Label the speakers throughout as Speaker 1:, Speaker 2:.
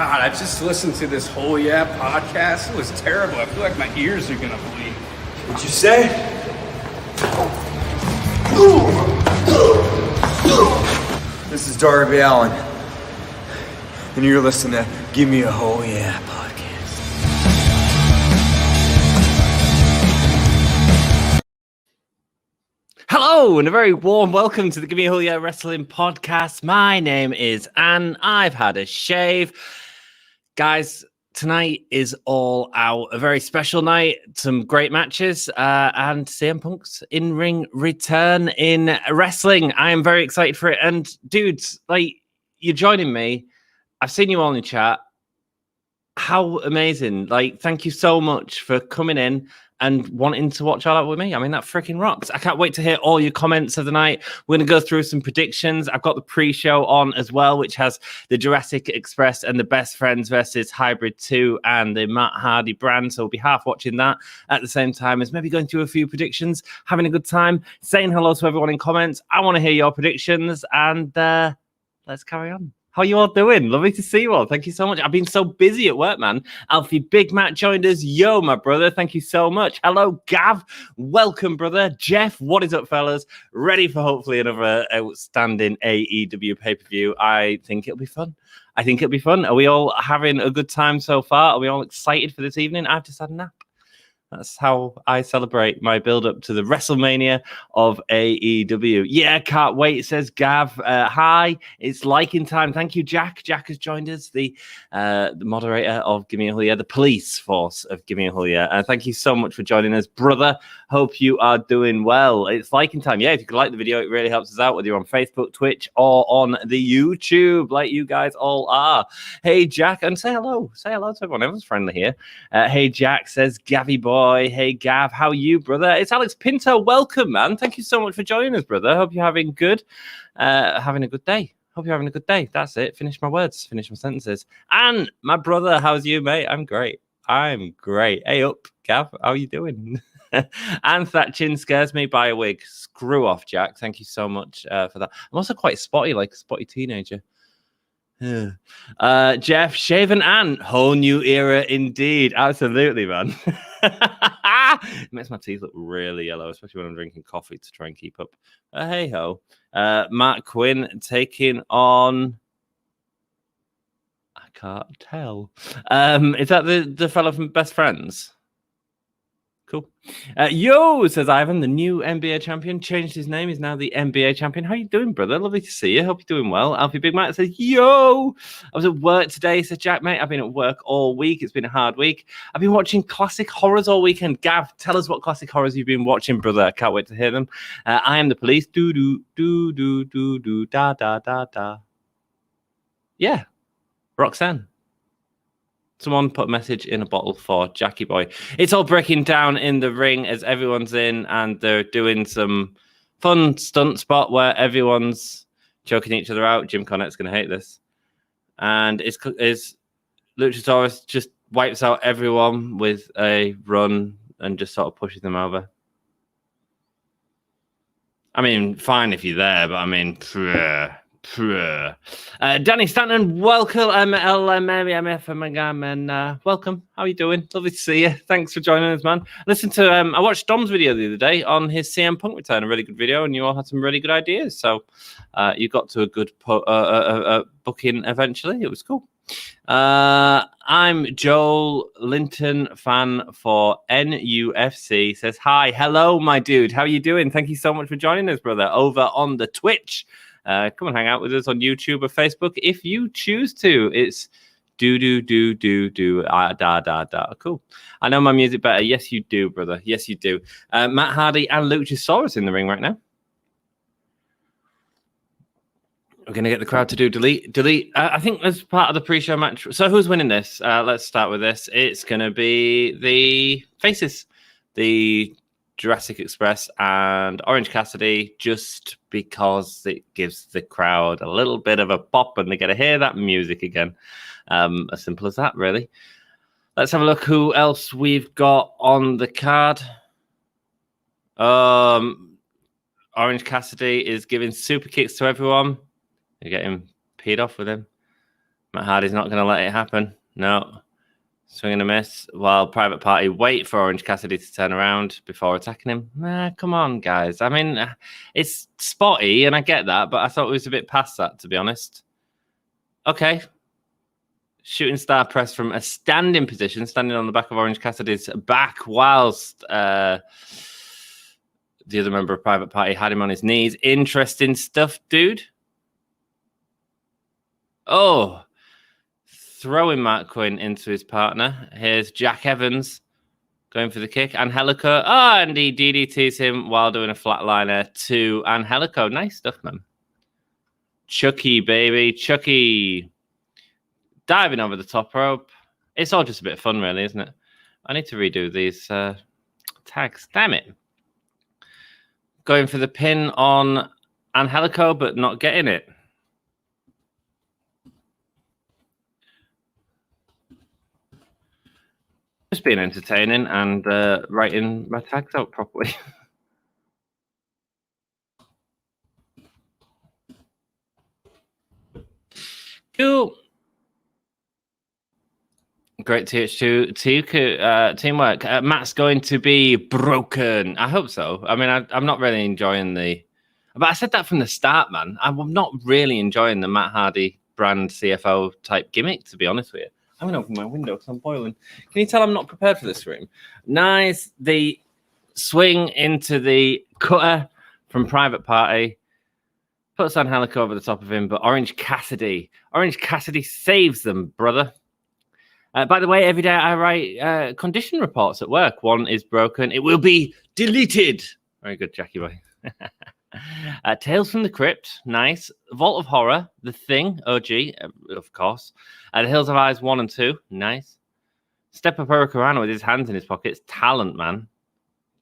Speaker 1: God, I just listened to this whole podcast. It was terrible. I feel like my ears are gonna bleed.
Speaker 2: What'd you say? This is Darby Allin, and you're listening to Gimme a Whole Yeah podcast.
Speaker 3: Hello, and a very warm welcome to the Gimme a Whole Yeah Wrestling podcast. My name is Anne. I've had a shave. Guys, tonight is all out. A very special night. Some great matches and CM Punk's in-ring return in wrestling. I am very excited for it. And dudes, like, you're joining me. I've seen you all in chat. How amazing. Like, thank you so much for coming in and wanting to watch All Out with me. I mean, that freaking rocks. I can't wait to hear all your comments of the night. We're going to go through some predictions. I've got the pre-show on as well, which has the Jurassic Express and the Best Friends versus Hybrid 2 and the Matt Hardy brand. So we'll be half watching that at the same time as maybe going through a few predictions, having a good time, saying hello to everyone in comments. I want to hear your predictions, and let's carry on. How are you all doing? Lovely to see you all. Thank you so much. I've been so busy at work, man. Alfie Big Matt joined us. Yo, my brother. Thank you so much. Hello, Gav. Welcome, brother. Jeff, what is up, fellas? Ready for hopefully another outstanding AEW pay-per-view. I think it'll be fun. Are we all having a good time so far? Are we all excited for this evening? I've just had a nap. That's how I celebrate my build-up to the WrestleMania of AEW. Yeah, can't wait, says Gav. Hi, it's liking time. Thank you, Jack. Jack has joined us, the moderator of Gimme a Whole Yeah, the police force of Gimme a Whole Yeah. Thank you so much for joining us, brother. Hope you are doing well. It's liking time. Yeah, if you could like the video, it really helps us out, whether you're on Facebook, Twitch, or on the YouTube, like you guys all are. Hey, Jack, and say hello. Say hello to everyone. Everyone's friendly here. Hey, Jack, says Gavy boy. Hey, Gav, how are you, brother? It's Alex Pinto. Welcome, man. Thank you so much for joining us, brother. Hope you're having a good day. Hope you're having a good day. That's it. Finish my words. Finish my sentences. And my brother, how's you, mate? I'm great. Hey, up, Gav. How are you doing? And that chin scares me by a wig. Screw off, Jack. Thank you so much for that. I'm also quite spotty, like a spotty teenager. Jeff, shaven and whole new era indeed. Absolutely, man. It makes my teeth look really yellow, especially when I'm drinking coffee to try and keep up. Hey ho. Matt Quinn taking on, I can't tell. Is that the fellow from Best Friends? Cool. Yo, says Ivan, the new NBA champion, changed his name. He's now the NBA champion. How you doing, brother? Lovely to see you. Hope you're doing well. Alfie Big Matt says, yo, I was at work today, says Jack, mate. I've been at work all week. It's been a hard week. I've been watching classic horrors all weekend. Gav, tell us what classic horrors you've been watching, brother. I can't wait to hear them. I Am the Police. Da. Yeah. Roxanne. Someone put a message in a bottle for Jackie Boy. It's all breaking down in the ring as everyone's in, and they're doing some fun stunt spot where everyone's choking each other out. Jim Cornette's going to hate this. And it's Luchasaurus just wipes out everyone with a run and just sort of pushes them over. I mean, fine if you're there, but I mean, Danny Stanton, welcome. Welcome. How are you doing? Lovely to see you. Thanks for joining us, man. Listen to I watched Dom's video the other day on his CM Punk return, a really good video, and you all had some really good ideas. So you got to a good booking eventually. It was cool. I'm Joel Linton, fan for NUFC. Says hi, hello, my dude. How are you doing? Thank you so much for joining us, brother, over on the Twitch. Come and hang out with us on YouTube or Facebook if you choose to. It's da. Cool. I know my music better. Yes, you do, brother. Yes, you do. Matt Hardy and Luchasaurus in the ring right now. We're going to get the crowd to do delete. I think as part of the pre-show match. So who's winning this? Let's start with this. It's going to be the faces. The Jurassic Express and Orange Cassidy, just because it gives the crowd a little bit of a pop and they get to hear that music again. As simple as that, really. Let's have a look who else we've got on the card. Orange Cassidy is giving super kicks to everyone. You're getting peed off with him. Matt Hardy's not going to let it happen. No. Swing and a miss. While Private Party wait for Orange Cassidy to turn around before attacking him. Come on, guys. I mean, it's spotty, and I get that, but I thought it was a bit past that, to be honest. Okay. Shooting star press from a standing position, standing on the back of Orange Cassidy's back, whilst the other member of Private Party had him on his knees. Interesting stuff, dude. Oh, throwing Mark Quinn into his partner. Here's Jack Evans going for the kick. Angelico. Oh, and he DDTs him while doing a flatliner to Angelico. Nice stuff, man. Chucky, baby. Chucky. Diving over the top rope. It's all just a bit of fun, really, isn't it? I need to redo these tags. Damn it. Going for the pin on Angelico, but not getting it. Just being entertaining and writing my tags out properly. Cool. Great TH2 teamwork. Matt's going to be broken. I hope so. I mean, I'm not really enjoying but I said that from the start, man. I'm not really enjoying the Matt Hardy brand CFO type gimmick, to be honest with you. I'm going to open my window because I'm boiling. Can you tell I'm not prepared for this room? Nice. The swing into the cutter from Private Party. Puts Angelico over the top of him, but Orange Cassidy saves them, brother. By the way, every day I write condition reports at work. One is broken. It will be deleted. Very good, Jackie boy. Tales from the Crypt. Nice. Vault of Horror. The Thing. OG, of course. The Hills of Eyes 1 and 2. Nice. Step Up Hurricanrana with his hands in his pockets. Talent, man.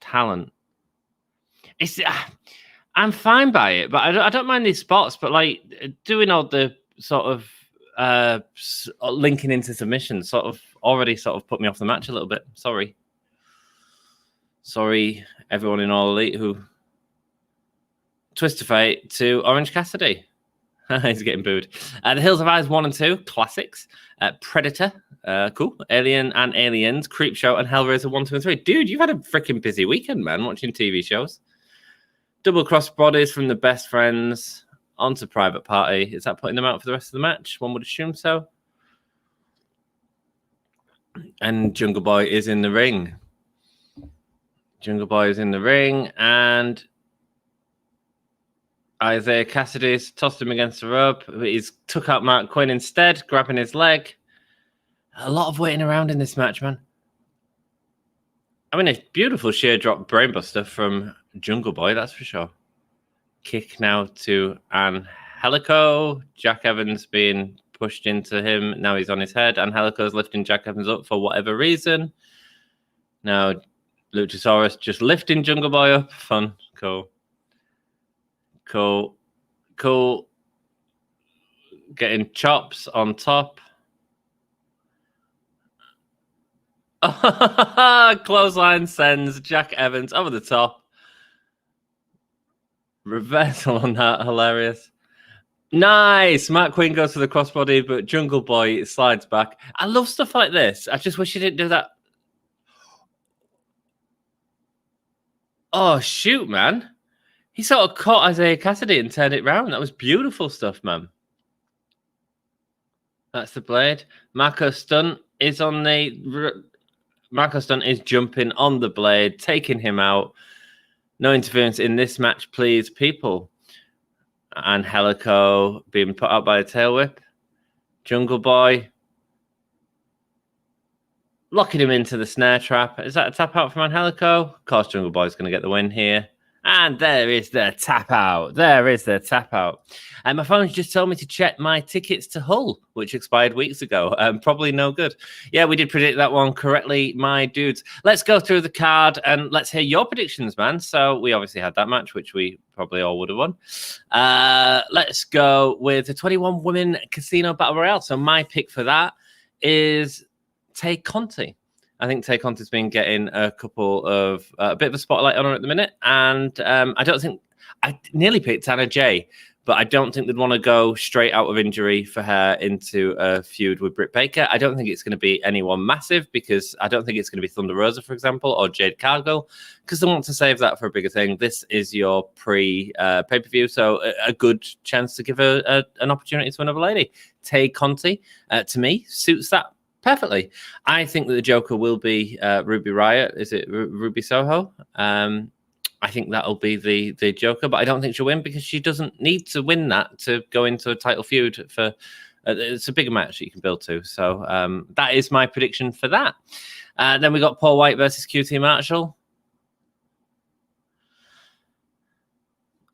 Speaker 3: Talent. I'm fine by it, but I don't mind these spots, but like doing all the sort of linking into submission already put me off the match a little bit. Sorry, everyone in All Elite who twist of fate to Orange Cassidy. He's getting booed. The Hills of Eyes 1 and 2 classics. Predator, cool. Alien and Aliens, Creepshow, and Hellraiser 1, 2, and 3. Dude, you've had a freaking busy weekend, man, watching TV shows. Double cross bodies from the Best Friends onto Private Party. Is that putting them out for the rest of the match? One would assume so. And Jungle Boy is in the ring. And Isaiah Cassidy's tossed him against the rope. He's took out Mark Quinn instead, grabbing his leg. A lot of waiting around in this match, man. I mean, a beautiful sheer drop brainbuster from Jungle Boy, that's for sure. Kick now to Angelico. Jack Evans being pushed into him. Now he's on his head. Angelico's lifting Jack Evans up for whatever reason. Now Luchasaurus just lifting Jungle Boy up. Fun. Cool. Getting chops on top. Clothesline sends Jack Evans over the top. Reversal on that. Hilarious. Nice. Mark Quinn goes for the crossbody, but Jungle Boy slides back. I love stuff like this. I just wish he didn't do that. Oh, shoot, man. He sort of caught Isaiah Cassidy and turned it round. That was beautiful stuff, man. That's the blade. Marco Stunt is jumping on the blade, taking him out. No interference in this match, please, people. Angelico being put out by a tail whip. Jungle Boy locking him into the snare trap. Is that a tap out from Angelico? Of course, Jungle Boy's going to get the win here. And there is the tap out. And my phone's just told me to check my tickets to Hull, which expired weeks ago. Probably no good. Yeah, we did predict that one correctly, my dudes. Let's go through the card and let's hear your predictions, man. So we obviously had that match, which we probably all would have won. Let's go with the 21 Women Casino Battle Royale. So my pick for that is Tay Conti. I think Tay Conti's been getting a couple of a bit of a spotlight on her at the minute, and I nearly picked Anna Jay, but I don't think they'd want to go straight out of injury for her into a feud with Britt Baker. I don't think it's going to be anyone massive, because I don't think it's going to be Thunder Rosa, for example, or Jade Cargill, because they want to save that for a bigger thing. This is your pay-per-view, so a good chance to give her an opportunity to another lady. Tay Conti, to me, suits that perfectly. I think that the Joker will be Ruby Riott. Is it Ruby Soho? I think that'll be the Joker, but I don't think she'll win, because she doesn't need to win that to go into a title feud. For it's a bigger match that you can build to. So that is my prediction for that. Then we got Paul Wight versus QT Marshall.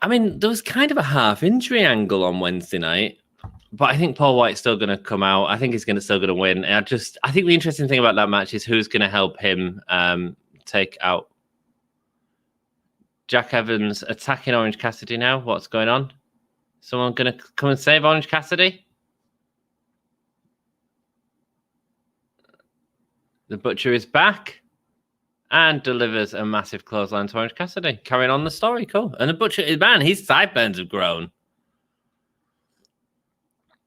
Speaker 3: I mean, there was kind of a half injury angle on Wednesday night, but I think Paul Wight's still going to come out. I think he's still going to win. And I think the interesting thing about that match is who's going to help him take out Jack Evans. Attacking Orange Cassidy now. What's going on? Someone going to come and save Orange Cassidy? The Butcher is back and delivers a massive clothesline to Orange Cassidy. Carrying on the story. Cool. And the Butcher is, man, his sideburns have grown.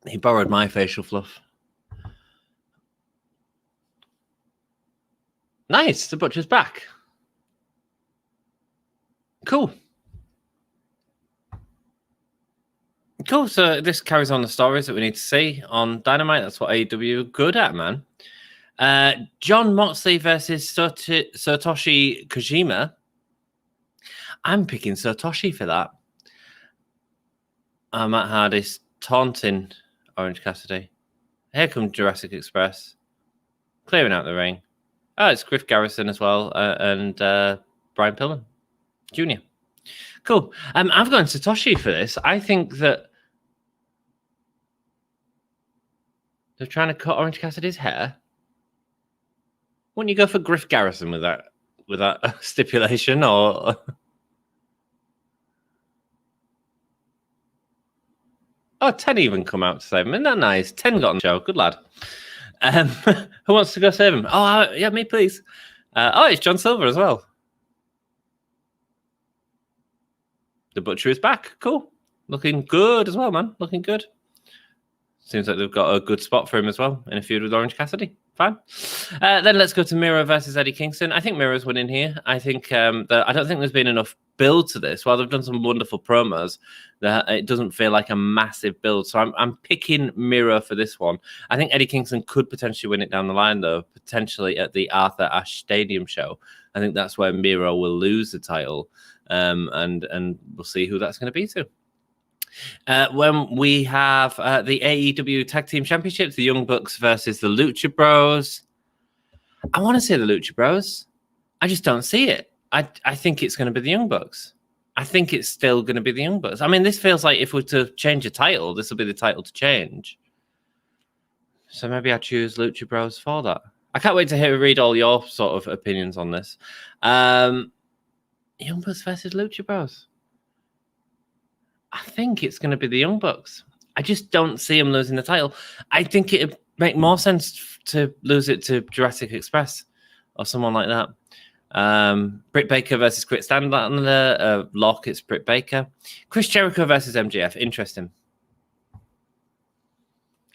Speaker 3: He borrowed my facial fluff. Nice. The Butcher's back. Cool. Cool. So this carries on the stories that we need to see on Dynamite. That's what AEW are good at, man. John Moxley versus Satoshi Kojima. I'm picking Satoshi for that. Matt Hardy's taunting Orange Cassidy. Here comes Jurassic Express. Clearing out the ring. Oh, it's Griff Garrison as well. And Brian Pillman Jr. Cool. I've gone Satoshi for this. I think that they're trying to cut Orange Cassidy's hair. Wouldn't you go for Griff Garrison with that stipulation? Or oh, 10 even come out to save him. Isn't that nice? 10 got on the show. Good lad. Who wants to go save him? Oh, yeah, me, please. It's John Silver as well. The Butcher is back. Cool. Looking good as well, man. Looking good. Seems like they've got a good spot for him as well in a feud with Orange Cassidy. Fine. Then let's go to Miro versus Eddie Kingston. I think Miro's winning here. I think I don't think there's been enough build to this. While they've done some wonderful promos, it doesn't feel like a massive build. So I'm picking Miro for this one. I think Eddie Kingston could potentially win it down the line, though, potentially at the Arthur Ashe Stadium show. I think that's where Miro will lose the title, and we'll see who that's going to be to. When we have the AEW Tag Team Championships, the Young Bucks versus the Lucha Bros. I want to say the Lucha Bros. I just don't see it. I think it's going to be the Young Bucks. I think it's still going to be the Young Bucks. I mean, this feels like if we're to change a title, this will be the title to change. So maybe I choose Lucha Bros for that. I can't wait to read all your sort of opinions on this. Young Bucks versus Lucha Bros. I think it's going to be the Young Bucks. I just don't see them losing the title. I think it would make more sense to lose it to Jurassic Express or someone like that. Britt Baker versus Chris Statlander. Lock, it's Britt Baker. Chris Jericho versus MJF. Interesting.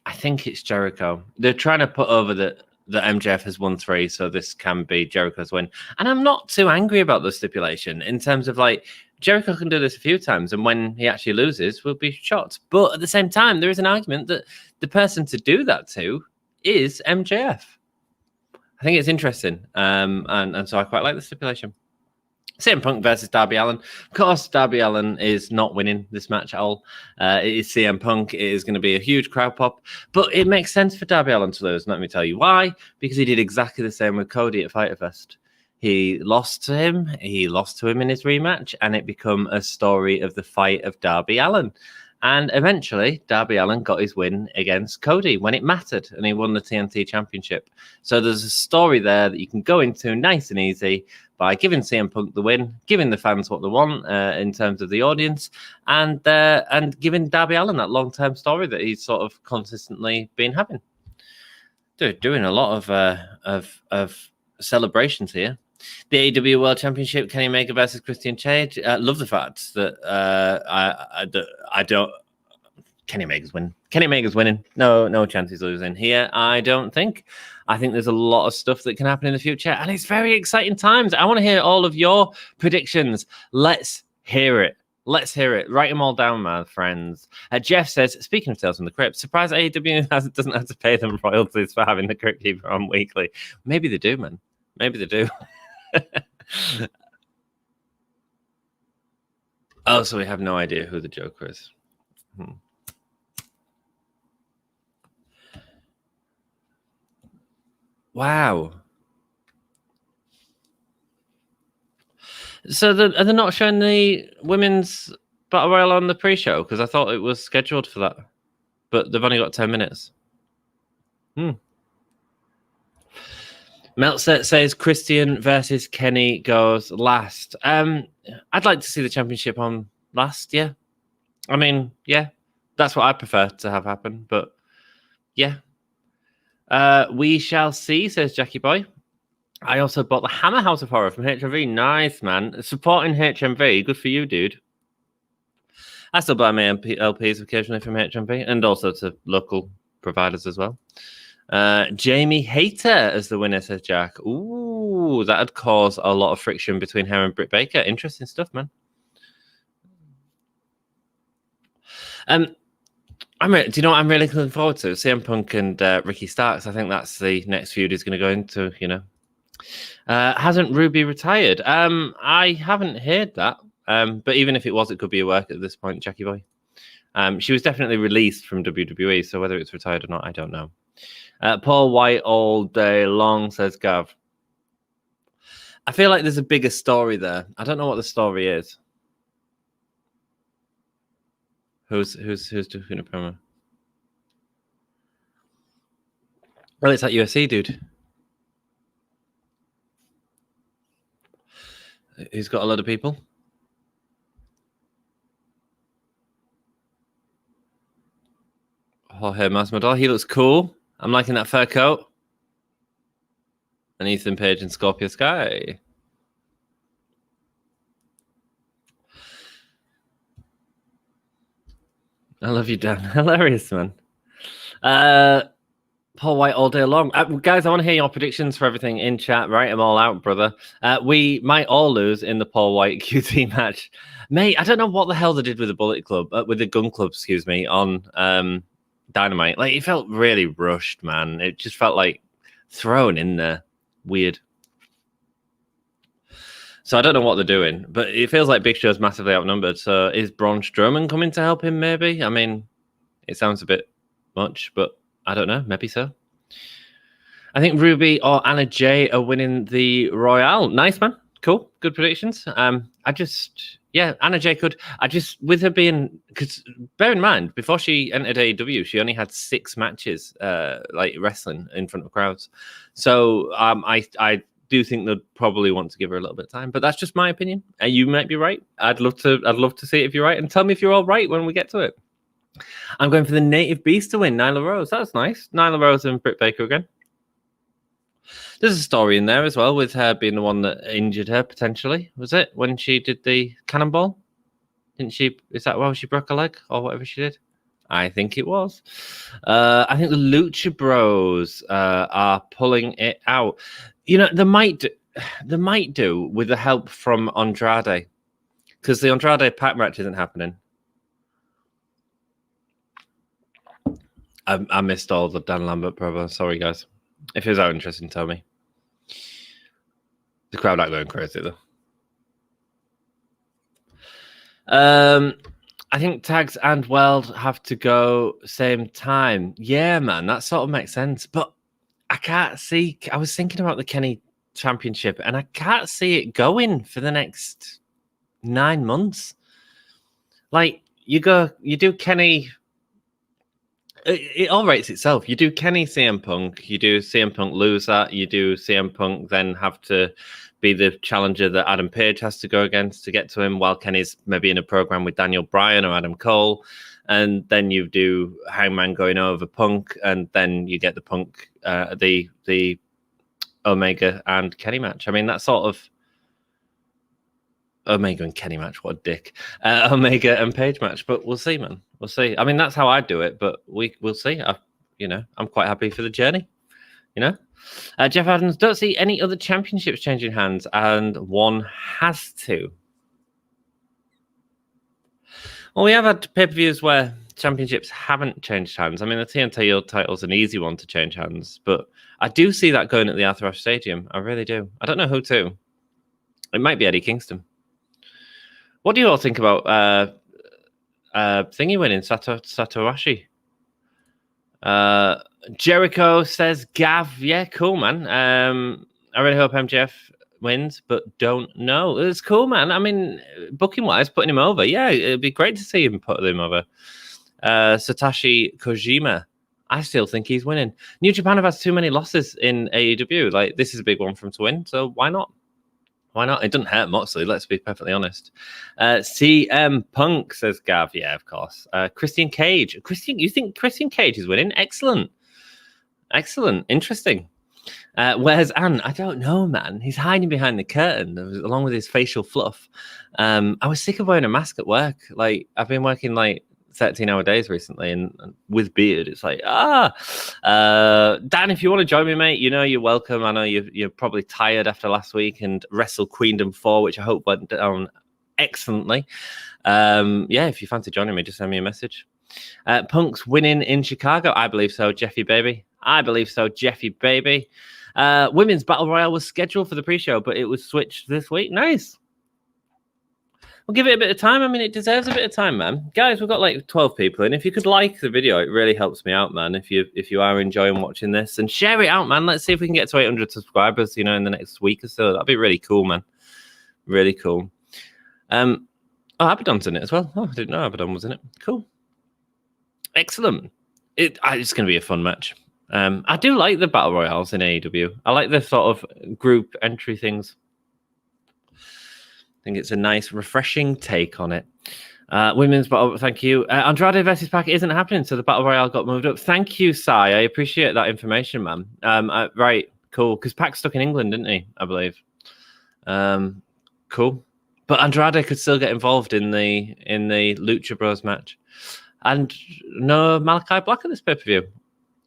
Speaker 3: I think it's Jericho. They're trying to put over that MJF has won 3, so this can be Jericho's win. And I'm not too angry about the stipulation in terms of like, Jericho can do this a few times, and when he actually loses, we'll be shocked. But at the same time, there is an argument that the person to do that to is MJF. I think it's interesting, and so I quite like the stipulation. CM Punk versus Darby Allin. Of course, Darby Allin is not winning this match at all. It is CM Punk. It is going to be a huge crowd pop, but it makes sense for Darby Allin to lose. Let me tell you why. Because he did exactly the same with Cody at Fyter Fest. He lost to him. He lost to him in his rematch, and it became a story of the fight of Darby Allin. And eventually, Darby Allin got his win against Cody when it mattered, and he won the TNT Championship. So there's a story there that you can go into nice and easy by giving CM Punk the win, giving the fans what they want in terms of the audience, and giving Darby Allin that long-term story that he's sort of consistently been having. Dude, doing a lot of celebrations here. The AEW World Championship, Kenny Omega versus Christian Cage. Love the fact that I don't. Kenny Omega's winning. Kenny Omega's winning. No chance he's losing here. I don't think. I think there's a lot of stuff that can happen in the future, and it's very exciting times. I want to hear all of your predictions. Let's hear it. Let's hear it. Write them all down, my friends. Jeff says, speaking of Tales from the Crypt, surprised AEW doesn't have to pay them royalties for having the Crypt Keeper on weekly. Maybe they do, man. Maybe they do. Oh, so we have no idea who the Joker is. Wow. So are they not showing the women's Battle Royale on the pre-show? Because I thought it was scheduled for that. But they've only got 10 minutes. Meltzer says Christian versus Kenny goes last. I'd like to see the championship on last, yeah. I mean, yeah. That's what I prefer to have happen. But, yeah. We shall see, says Jackie Boy. I also bought the Hammer House of Horror from HMV. Nice, man. Supporting HMV. Good for you, dude. I still buy my LPs occasionally from HMV and also to local providers as well. Jamie Hayter as the winner, says Jack. Ooh, that'd cause a lot of friction between her and Britt Baker. Interesting stuff, man. Do you know what I'm really looking forward to? CM Punk and Ricky Starks. I think that's the next feud he's going to go into, you know. Hasn't Ruby retired? I haven't heard that. But even if it was, it could be a work at this point, Jackie Boy. She was definitely released from WWE, so whether it's retired or not, I don't know. Paul Wight all day long, says Gav. I feel like there's a bigger story there. I don't know what the story is. Who's doing a promo? Well, it's that UFC dude. He's got a lot of people. Jorge Masvidal. He looks cool. I'm liking that fur coat. And Ethan Page and Scorpio Sky. I love you, Dan. Hilarious, man. Paul Wight all day long. Guys, I want to hear your predictions for everything in chat. Write them all out, brother. We might all lose in the Paul Wight QT match. Mate, I don't know what the hell they did with the Bullet Club, with the Gun Club, excuse me, on Dynamite. Like, it felt really rushed, man. It just felt like thrown in there. Weird. So I don't know what they're doing, but it feels like Big Show's massively outnumbered. So is Braun Strowman coming to help him, maybe? I mean, it sounds a bit much, but I don't know. Maybe so. I think Ruby or Anna Jay are winning the Royale. Nice, man. Cool. Good predictions. Anna Jay could. With her being, because bear in mind, before she entered AEW, she only had 6 matches, like wrestling in front of crowds. So I do think they'd probably want to give her a little bit of time, but that's just my opinion. And you might be right. I'd love to see it if you're right, and tell me if you're all right when we get to it. I'm going for the Native Beast to win, Nyla Rose. That's nice. Nyla Rose and Britt Baker again. There's a story in there as well with her being the one that injured her potentially. Was it when she did the cannonball? Didn't she? Is that why she broke her leg or whatever she did? I think it was. I think the Lucha Bros are pulling it out. You know, they might do with the help from Andrade, because the Andrade pack match isn't happening. I missed all the Dan Lambert promo. Sorry, guys. If it was that interesting, tell me. The crowd aren't going crazy, though. I think Tags and Weld have to go same time. Yeah, man, that sort of makes sense. But I can't see. I was thinking about the Kenny Championship, and I can't see it going for the next 9 months. Like, you do Kenny. It all rates itself. You do Kenny CM Punk, you do CM Punk lose that, you do CM Punk then have to be the challenger that Adam Page has to go against to get to him, while Kenny's maybe in a program with Daniel Bryan or Adam Cole, and then you do Hangman going over Punk, and then you get the Punk, the Omega and Kenny match. I mean, that's sort of Omega and Kenny match. What a dick. Omega and Page match. But we'll see, man. We'll see. I mean, that's how I do it, but we'll see. I'm quite happy for the journey. Jeff Adams, don't see any other championships changing hands, and one has to. Well, we have had pay-per-views where championships haven't changed hands. I mean, the TNT title's an easy one to change hands, but I do see that going at the Arthur Ashe Stadium. I really do. I don't know who to. It might be Eddie Kingston. What do you all think about thingy winning, Satoshi? Jericho says, Gav, yeah, cool, man. I really hope MJF wins, but don't know. It's cool, man. I mean, booking-wise, putting him over, yeah, it'd be great to see him put him over. Satoshi Kojima, I still think he's winning. New Japan have had too many losses in AEW. Like, this is a big one for him to win, so why not? Why not? It doesn't hurt Moxley, let's be perfectly honest. CM Punk, says Gav. Yeah, of course. Christian Cage. You think Christian Cage is winning? Excellent. Interesting. Where's Ann? I don't know, man. He's hiding behind the curtain along with his facial fluff. I was sick of wearing a mask at work. Like, I've been working like 13-hour days recently, and with beard, it's like, Dan, if you want to join me, mate, you're welcome. I know you're probably tired after last week and Wrestle Queendom 4, which I hope went down excellently. If you fancy joining me, just send me a message. Punk's winning in Chicago. I believe so, Jeffy baby. Women's Battle Royale was scheduled for the pre-show, but it was switched this week. Nice. We'll give it a bit of time. I mean, it deserves a bit of time, man. Guys, we've got like 12 people, and if you could like the video, it really helps me out, man. If you are enjoying watching this, and share it out, man. Let's see if we can get to 800 subscribers, in the next week or so. That'd be really cool, man. Really cool. Abaddon's in it as well. Oh, I didn't know Abaddon was in it. Cool. Excellent. It's going to be a fun match. I do like the Battle Royales in AEW. I like the sort of group entry things. I think it's a nice, refreshing take on it. Women's Battle, thank you. Andrade versus Pac isn't happening, so the Battle Royale got moved up. Thank you, Sai. I appreciate that information, man. Right, cool. Because Pac's stuck in England, didn't he? I believe. Cool. But Andrade could still get involved in the Lucha Bros match. And no Malachi Black at this pay-per-view.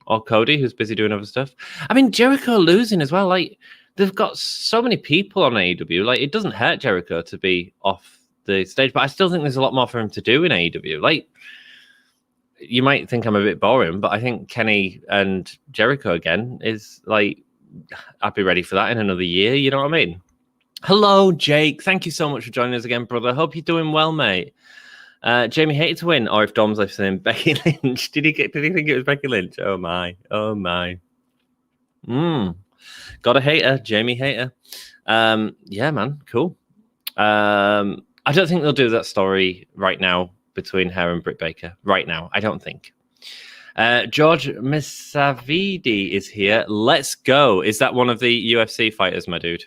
Speaker 3: Or Cody, who's busy doing other stuff. I mean, Jericho losing as well. Like, they've got so many people on AEW. Like, it doesn't hurt Jericho to be off the stage, but I still think there's a lot more for him to do in AEW. Like, you might think I'm a bit boring, but I think Kenny and Jericho again is like, I'd be ready for that in another year. You know what I mean? Hello, Jake. Thank you so much for joining us again, brother. Hope you're doing well, mate. Jamie hated to win, or if Dom's listening, Becky Lynch. Did he think it was Becky Lynch? Oh my. Got a hater, Jamie hater. Yeah, man, cool. I don't think they'll do that story right now between her and Britt Baker. Right now, I don't think. George Misavidi is here. Let's go. Is that one of the UFC fighters, my dude?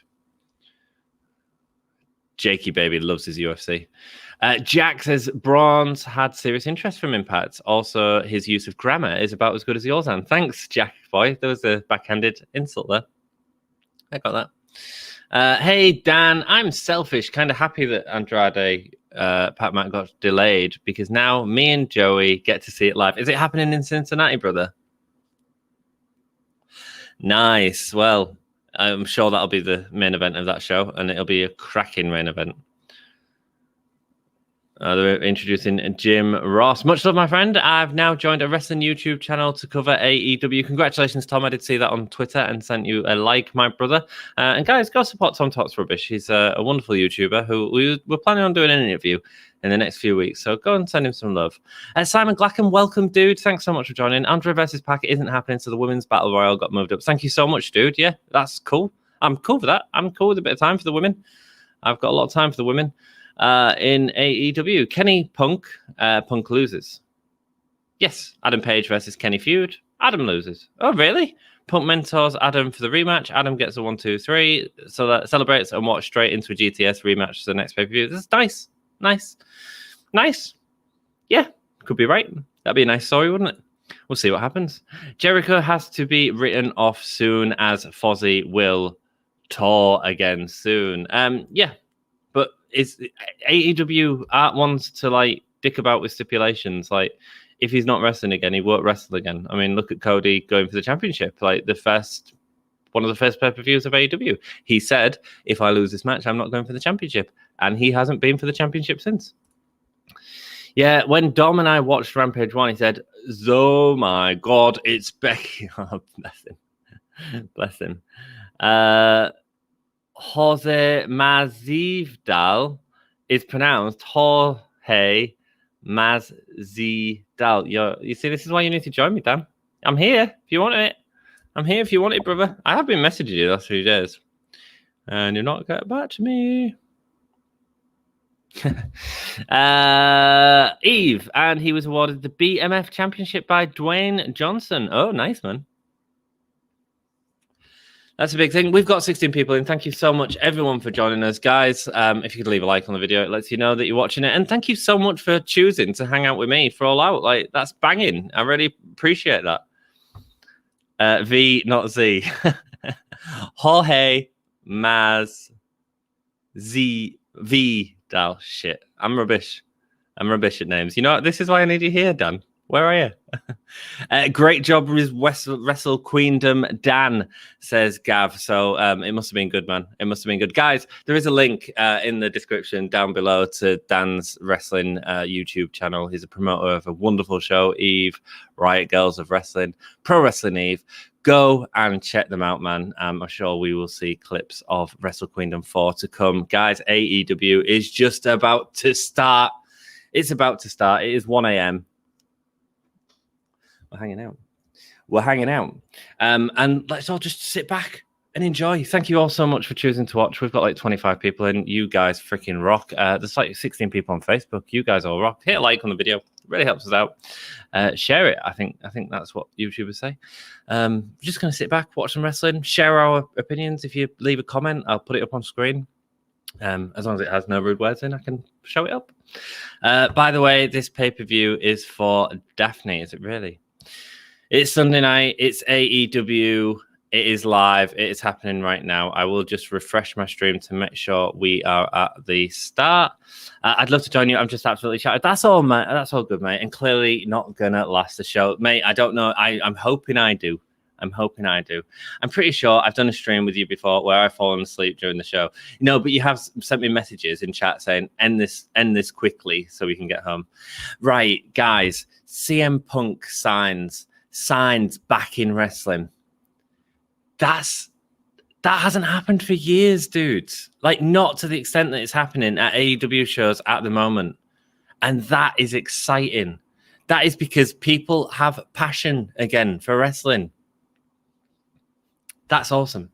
Speaker 3: Jakey baby loves his UFC. Jack says Braun's had serious interest from Impact. Also, his use of grammar is about as good as yours, and thanks, Jack boy. There was a backhanded insult there. I got that. Hey, Dan, I'm selfish. Kind of happy that Andrade Pat Matt got delayed because now me and Joey get to see it live. Is it happening in Cincinnati, brother? Nice. Well, I'm sure that'll be the main event of that show, and it'll be a cracking main event. They're introducing Jim Ross. Much love, my friend. I've now joined a wrestling YouTube channel to cover AEW. Congratulations, Tom. I did see that on Twitter and sent you a like, my brother. And guys, go support Tom Talks Rubbish. He's a wonderful YouTuber who we're planning on doing an interview in the next few weeks. So go and send him some love. Simon Glackham, welcome, dude. Thanks so much for joining. Andre versus Pac isn't happening, so the Women's Battle Royale got moved up. Thank you so much, dude. Yeah, that's cool. I'm cool with that. I'm cool with a bit of time for the women. I've got a lot of time for the women. In AEW, Kenny Punk loses. Yes, Adam Page versus Kenny feud. Adam loses. Oh, really? Punk mentors Adam for the rematch. Adam gets a 1-2-3, so that celebrates and walks straight into a GTS rematch for the next pay-per-view. This is nice. Yeah, could be right. That'd be a nice story, wouldn't it? We'll see what happens. Jericho has to be written off soon, as Fozzy will tour again soon. Yeah, but it's AEW aren't ones to like dick about with stipulations. Like, if he's not wrestling again, he won't wrestle again. I mean, look at Cody going for the championship. Like one of the first pay-per-views of AEW. He said, if I lose this match, I'm not going for the championship. And he hasn't been for the championship since. Yeah, when Dom and I watched Rampage 1, he said, oh my God, it's Becky. Oh, bless him. Bless him. Jose Masvidal is pronounced Jorge Masvidal. You see, this is why you need to join me, Dan. I'm here if you want it. I'm here if you want it, brother. I have been messaging you the last few days. And you're not getting back to me. Eve, and he was awarded the BMF championship by Dwayne Johnson. Oh, nice, man. That's a big thing. We've got 16 people in. Thank you so much, everyone, for joining us, guys. If you could leave a like on the video, it lets you know that you're watching it. And thank you so much for choosing to hang out with me for All Out. Like, that's banging. I really appreciate that. V, not Z. Jorge Maz Z V. Dal. Shit. I'm rubbish. I'm rubbish at names. You know what? This is why I need you here, Dan. Where are you? Great job with Wrestle Queendom, Dan, says Gav. So it must have been good, man. It must have been good. Guys, there is a link in the description down below to Dan's wrestling YouTube channel. He's a promoter of a wonderful show, Eve, Riot Girls of Wrestling, Pro Wrestling Eve. Go and check them out, man. I'm sure we will see clips of Wrestle Queendom 4 to come. Guys, AEW is just about to start. It's about to start. It is 1 a.m. We're hanging out. We're hanging out. And let's all just sit back and enjoy. Thank you all so much for choosing to watch. We've got like 25 people in. You guys freaking rock. There's like 16 people on Facebook. You guys all rock. Hit a like on the video. It really helps us out. Share it. I think that's what YouTubers say. We're just going to sit back, watch some wrestling, share our opinions. If you leave a comment, I'll put it up on screen. As long as it has no rude words in, I can show it up. By the way, this pay-per-view is for Daphne. Is it really? It's Sunday night. It's AEW. It is live. It is happening right now. I will just refresh my stream to make sure we are at the start. I'd love to join you. I'm just absolutely shattered. That's all, mate. That's all good, mate. And clearly not going to last the show. Mate, I don't know. I'm hoping I do. I'm hoping I do. I'm pretty sure I've done a stream with you before where I've fallen asleep during the show. No, but you have sent me messages in chat saying, end this quickly so we can get home. Right, guys. CM Punk signs back in wrestling. That hasn't happened for years, dudes. Like, not to the extent that it's happening at AEW shows at the moment. And that is exciting. That is because people have passion again for wrestling. That's awesome.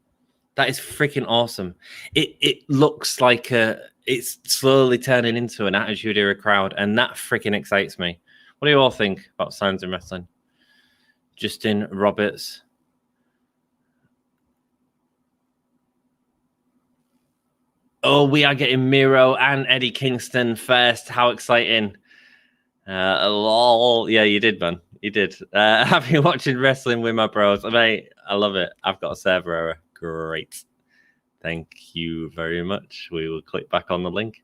Speaker 3: That is freaking awesome. It looks like it's slowly turning into an Attitude Era crowd, and that freaking excites me. What do you all think about signs in wrestling? Justin Roberts. Oh, we are getting Miro and Eddie Kingston first. How exciting. Lol. Yeah, you did, man. You did. I've been watching wrestling with my bros. Mate, I love it. I've got a server error. Great. Thank you very much. We will click back on the link.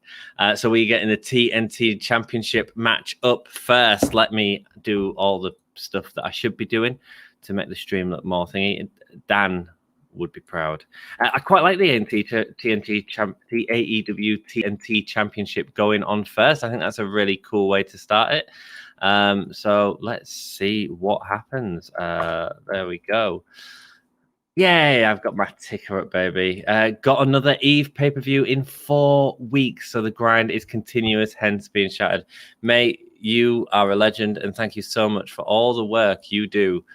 Speaker 3: So we're getting the TNT Championship match up first. Let me do all the stuff that I should be doing to make the stream look more thingy. Dan would be proud. I quite like the AEW TNT Championship going on first. I think that's a really cool way to start it. So let's see what happens. There we go. Yay, I've got my ticker up, baby. Got another Eve pay-per-view in 4 weeks, so the grind is continuous, hence being shattered. Mate, you are a legend, and thank you so much for all the work you do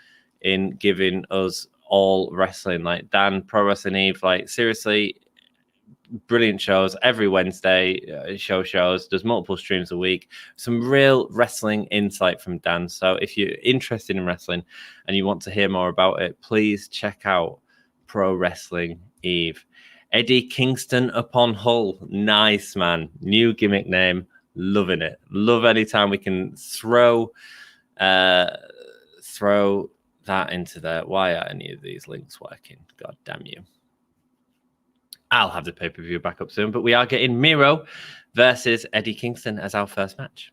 Speaker 3: in giving us all wrestling. Like Dan, Pro Wrestling Eve, like seriously, brilliant shows every Wednesday. Shows, does multiple streams a week. Some real wrestling insight from Dan. So if you're interested in wrestling and you want to hear more about it, please check out Pro Wrestling Eve. Eddie Kingston upon Hull. Nice, man. New gimmick name. Loving it. Love anytime we can throw throw that into there. Why are any of these links working? God damn you. I'll have the pay-per-view back up soon, but we are getting Miro versus Eddie Kingston as our first match.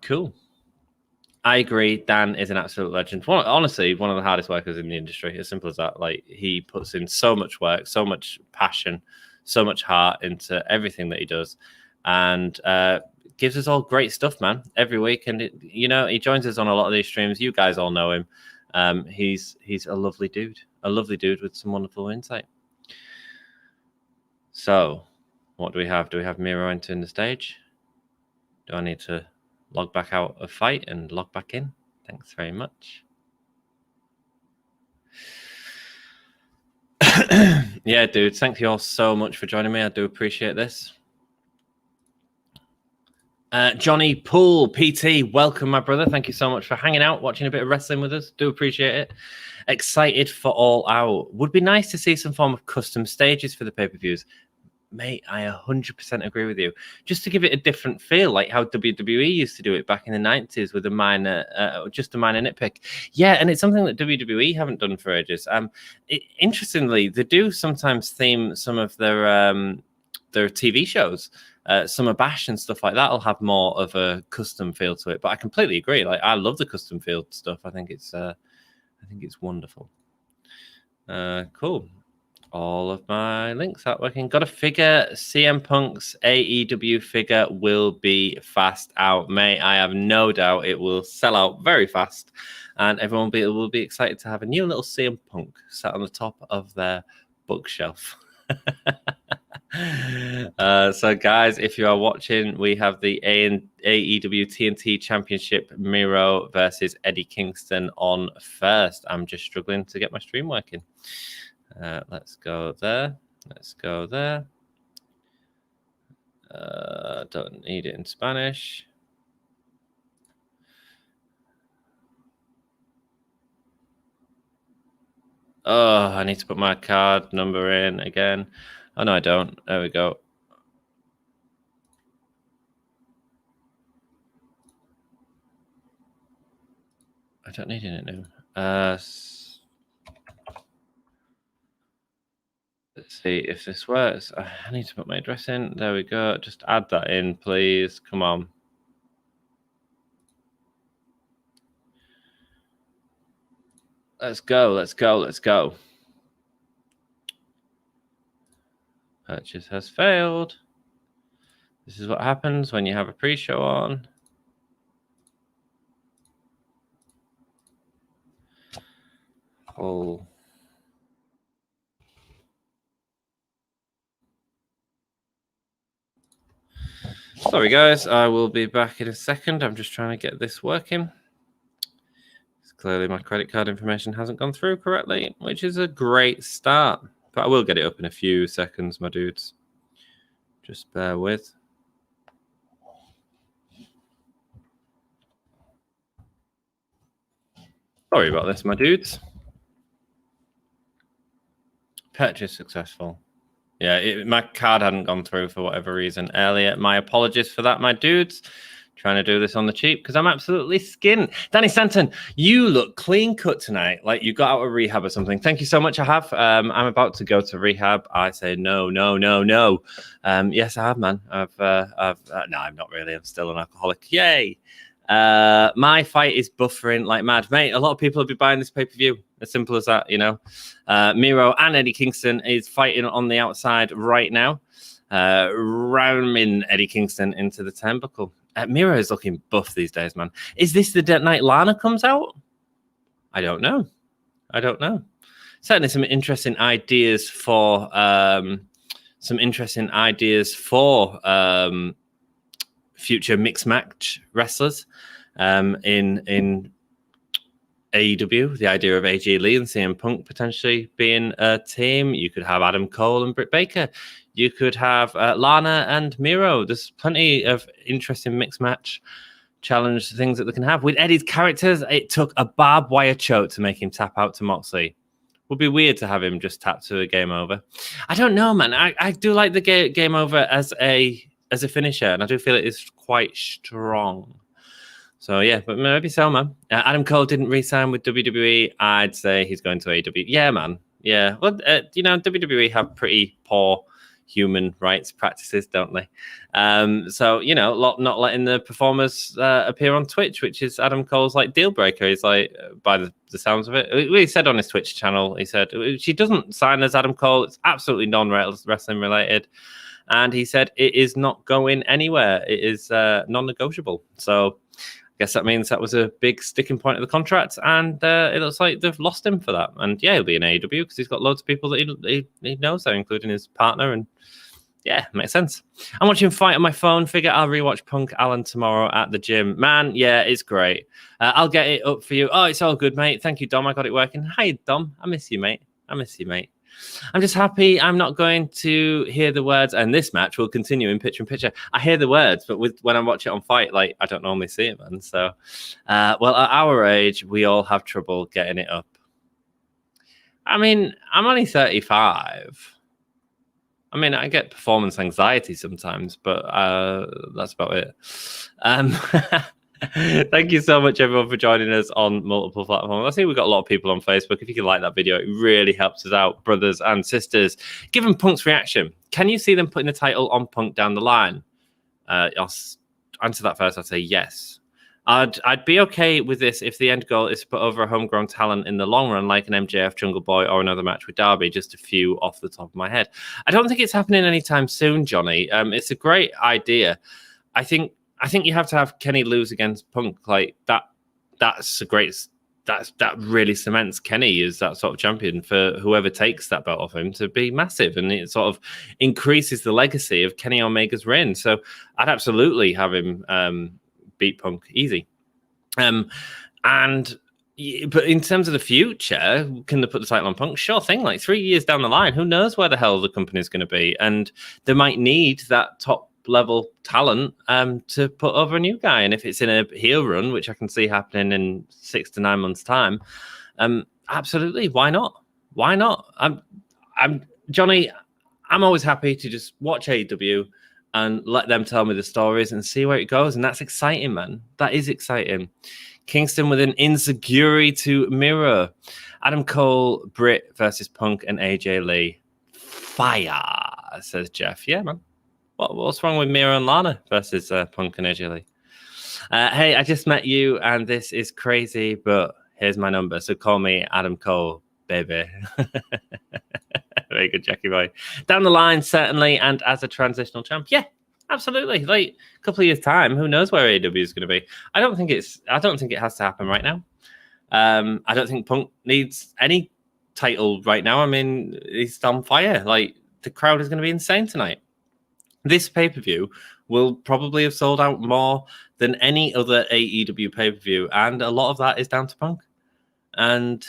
Speaker 3: Cool. I agree. Dan is an absolute legend. Honestly, one of the hardest workers in the industry. As simple as that. Like, he puts in so much work, so much passion, so much heart into everything that he does, and gives us all great stuff, man, every week. And he joins us on a lot of these streams. You guys all know him. He's a lovely dude with some wonderful insight. So, what do we have? Do we have Miro entering the stage? Do I need to log back out of fight and log back in? Thanks very much. Yeah, dude, thank you all so much for joining me. I do appreciate this. Johnny Poole, PT, welcome, my brother. Thank you so much for hanging out, watching a bit of wrestling with us. Do appreciate it. Excited for All Out. Would be nice to see some form of custom stages for the pay-per-views. Mate, I 100% agree with you. Just to give it a different feel, like how WWE used to do it back in the 90s with just a minor nitpick. Yeah, and it's something that WWE haven't done for ages. Interestingly, they do sometimes theme some of their TV shows. Summer Bash and stuff like that will have more of a custom feel to it. But I completely agree. Like, I love the custom field stuff. I think it's wonderful. Cool. All of my links are working. Got a figure. CM Punk's AEW figure will be fast out, mate. I have no doubt it will sell out very fast, and everyone will be excited to have a new little CM Punk sat on the top of their bookshelf. So, guys, if you are watching, we have the AEW TNT Championship Miro versus Eddie Kingston on first. I'm just struggling to get my stream working. Let's go there. Let's go there. Don't need it in Spanish. Oh, I need to put my card number in again. Oh, no, I don't. There we go. I don't need it now. Let's see if this works. I need to put my address in. There we go. Just add that in, please. Come on. Let's go. Let's go. Let's go. Purchase has failed. This is what happens when you have a pre-show on. Oh. Sorry, guys. I will be back in a second. I'm just trying to get this working. Clearly, my credit card information hasn't gone through correctly, which is a great start. But I will get it up in a few seconds, my dudes. Just bear with. Sorry about this, my dudes. Purchase successful. Yeah, my card hadn't gone through for whatever reason earlier. My apologies for that, my dudes. Trying to do this on the cheap because I'm absolutely skinned. Danny Stanton, you look clean cut tonight, like you got out of rehab or something. Thank you so much. I have. I'm about to go to rehab. I say no. Yes, I have, man. No, I'm not really. I'm still an alcoholic. Yay. My fight is buffering like mad, mate. A lot of people will be buying this pay-per-view. As simple as that, you know. Miro and Eddie Kingston is fighting on the outside right now, ramming Eddie Kingston into the turnbuckle. Miro is looking buff these days, man. Is this the night Lana comes out? I don't know. Certainly some interesting ideas for future mixed match wrestlers in AEW. The idea of AJ Lee and CM Punk potentially being a team. You could have Adam Cole and Britt Baker. You could have Lana and Miro. There's plenty of interesting mixed match challenge things that they can have. With Eddie's characters, it took a barbed wire choke to make him tap out to Moxley. Would be weird to have him just tap to a game over. I don't know, man. I do like the game over as a finisher, and I do feel it is quite strong. So yeah, but maybe so, man. Adam Cole didn't re-sign with WWE. I'd say he's going to AEW. Yeah, man. Yeah. Well, WWE have pretty poor human rights practices, don't they? So not letting the performers appear on Twitch, which is Adam Cole's like deal breaker. He's like, by the sounds of it, he said on his Twitch channel, he said she doesn't sign as Adam Cole. It's absolutely non-wrestling related. And he said it is not going anywhere. It is non-negotiable. So I guess that means that was a big sticking point of the contract, and it looks like they've lost him for that. And yeah, he'll be in AEW because he's got loads of people that he knows there, including his partner. And yeah, makes sense. I'm watching Fight on my phone. Figure I'll rewatch Punk Allin tomorrow at the gym. Man, yeah, it's great. I'll get it up for you. Oh, it's all good, mate. Thank you, Dom. I got it working. Hi, Dom. I miss you, mate. I'm just happy I'm not going to hear the words, and this match will continue in picture-in-picture. I hear the words, but when I watch it on Fight, like, I don't normally see it, man. So, well, at our age, we all have trouble getting it up. I mean, I'm only 35. I mean, I get performance anxiety sometimes, but that's about it. Thank you so much, everyone, for joining us on multiple platforms. I think we've got a lot of people on Facebook. If you can like that video, it really helps us out, brothers and sisters. Given Punk's reaction, can you see them putting the title on Punk down the line? I'll answer that first. I'd say yes. I'd be okay with this if the end goal is to put over a homegrown talent in the long run, like an MJF, Jungle Boy, or another match with Darby, just a few off the top of my head. I don't think it's happening anytime soon, Johnny. It's a great idea. I think you have to have Kenny lose against Punk. Like that's a great. That really cements Kenny as that sort of champion for whoever takes that belt off him to be massive, and it sort of increases the legacy of Kenny Omega's reign. So I'd absolutely have him beat Punk easy. But in terms of the future, can they put the title on Punk? Sure thing. Like 3 years down the line, who knows where the hell the company's going to be, and they might need that top level talent to put over a new guy. And if it's in a heel run, which I can see happening in 6 to 9 months time, absolutely, why not? I'm Johnny, I'm always happy to just watch AEW and let them tell me the stories and see where it goes. And that's exciting, man. That is exciting. Kingston with an insecurity to Miro. Adam Cole, Britt versus Punk and AJ Lee. Fire, says Jeff. Yeah, man. What's wrong with Miro and Lana versus Punk and AJ Lee? Hey, I just met you, and this is crazy, but here's my number. So call me Adam Cole, baby. Very good, Jackie boy. Down the line, certainly, and as a transitional champ, yeah, absolutely. Like a couple of years' time, who knows where AEW is going to be? I don't think it has to happen right now. I don't think Punk needs any title right now. I mean, he's on fire. Like the crowd is going to be insane tonight. This pay-per-view will probably have sold out more than any other AEW pay-per-view, and a lot of that is down to Punk. And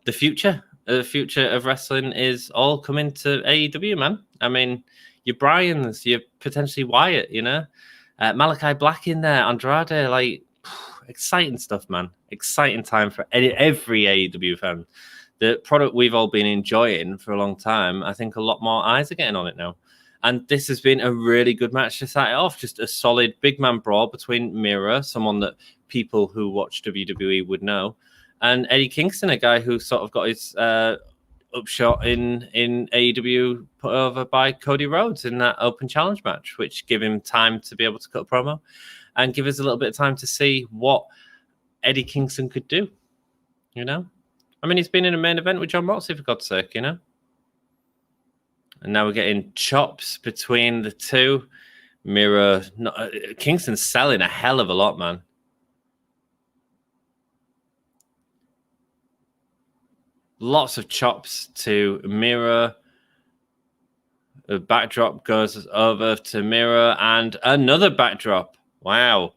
Speaker 3: the future of wrestling is all coming to AEW, man. I mean, your Bryans, your potentially Wyatt, Malachi Black in there, Andrade, like exciting stuff, man. Exciting time for every AEW fan. The product we've all been enjoying for a long time, I think a lot more eyes are getting on it now. And this has been a really good match to start it off. Just a solid big man brawl between Miro, someone that people who watch WWE would know, and Eddie Kingston, a guy who sort of got his upshot in AEW put over by Cody Rhodes in that open challenge match, which gave him time to be able to cut a promo and give us a little bit of time to see what Eddie Kingston could do. I mean, he's been in a main event with John Moxley, for God's sake, And now we're getting chops between the two. Miro, Kingston's selling a hell of a lot, man. Lots of chops to Miro. The backdrop goes over to Miro and another backdrop. Wow.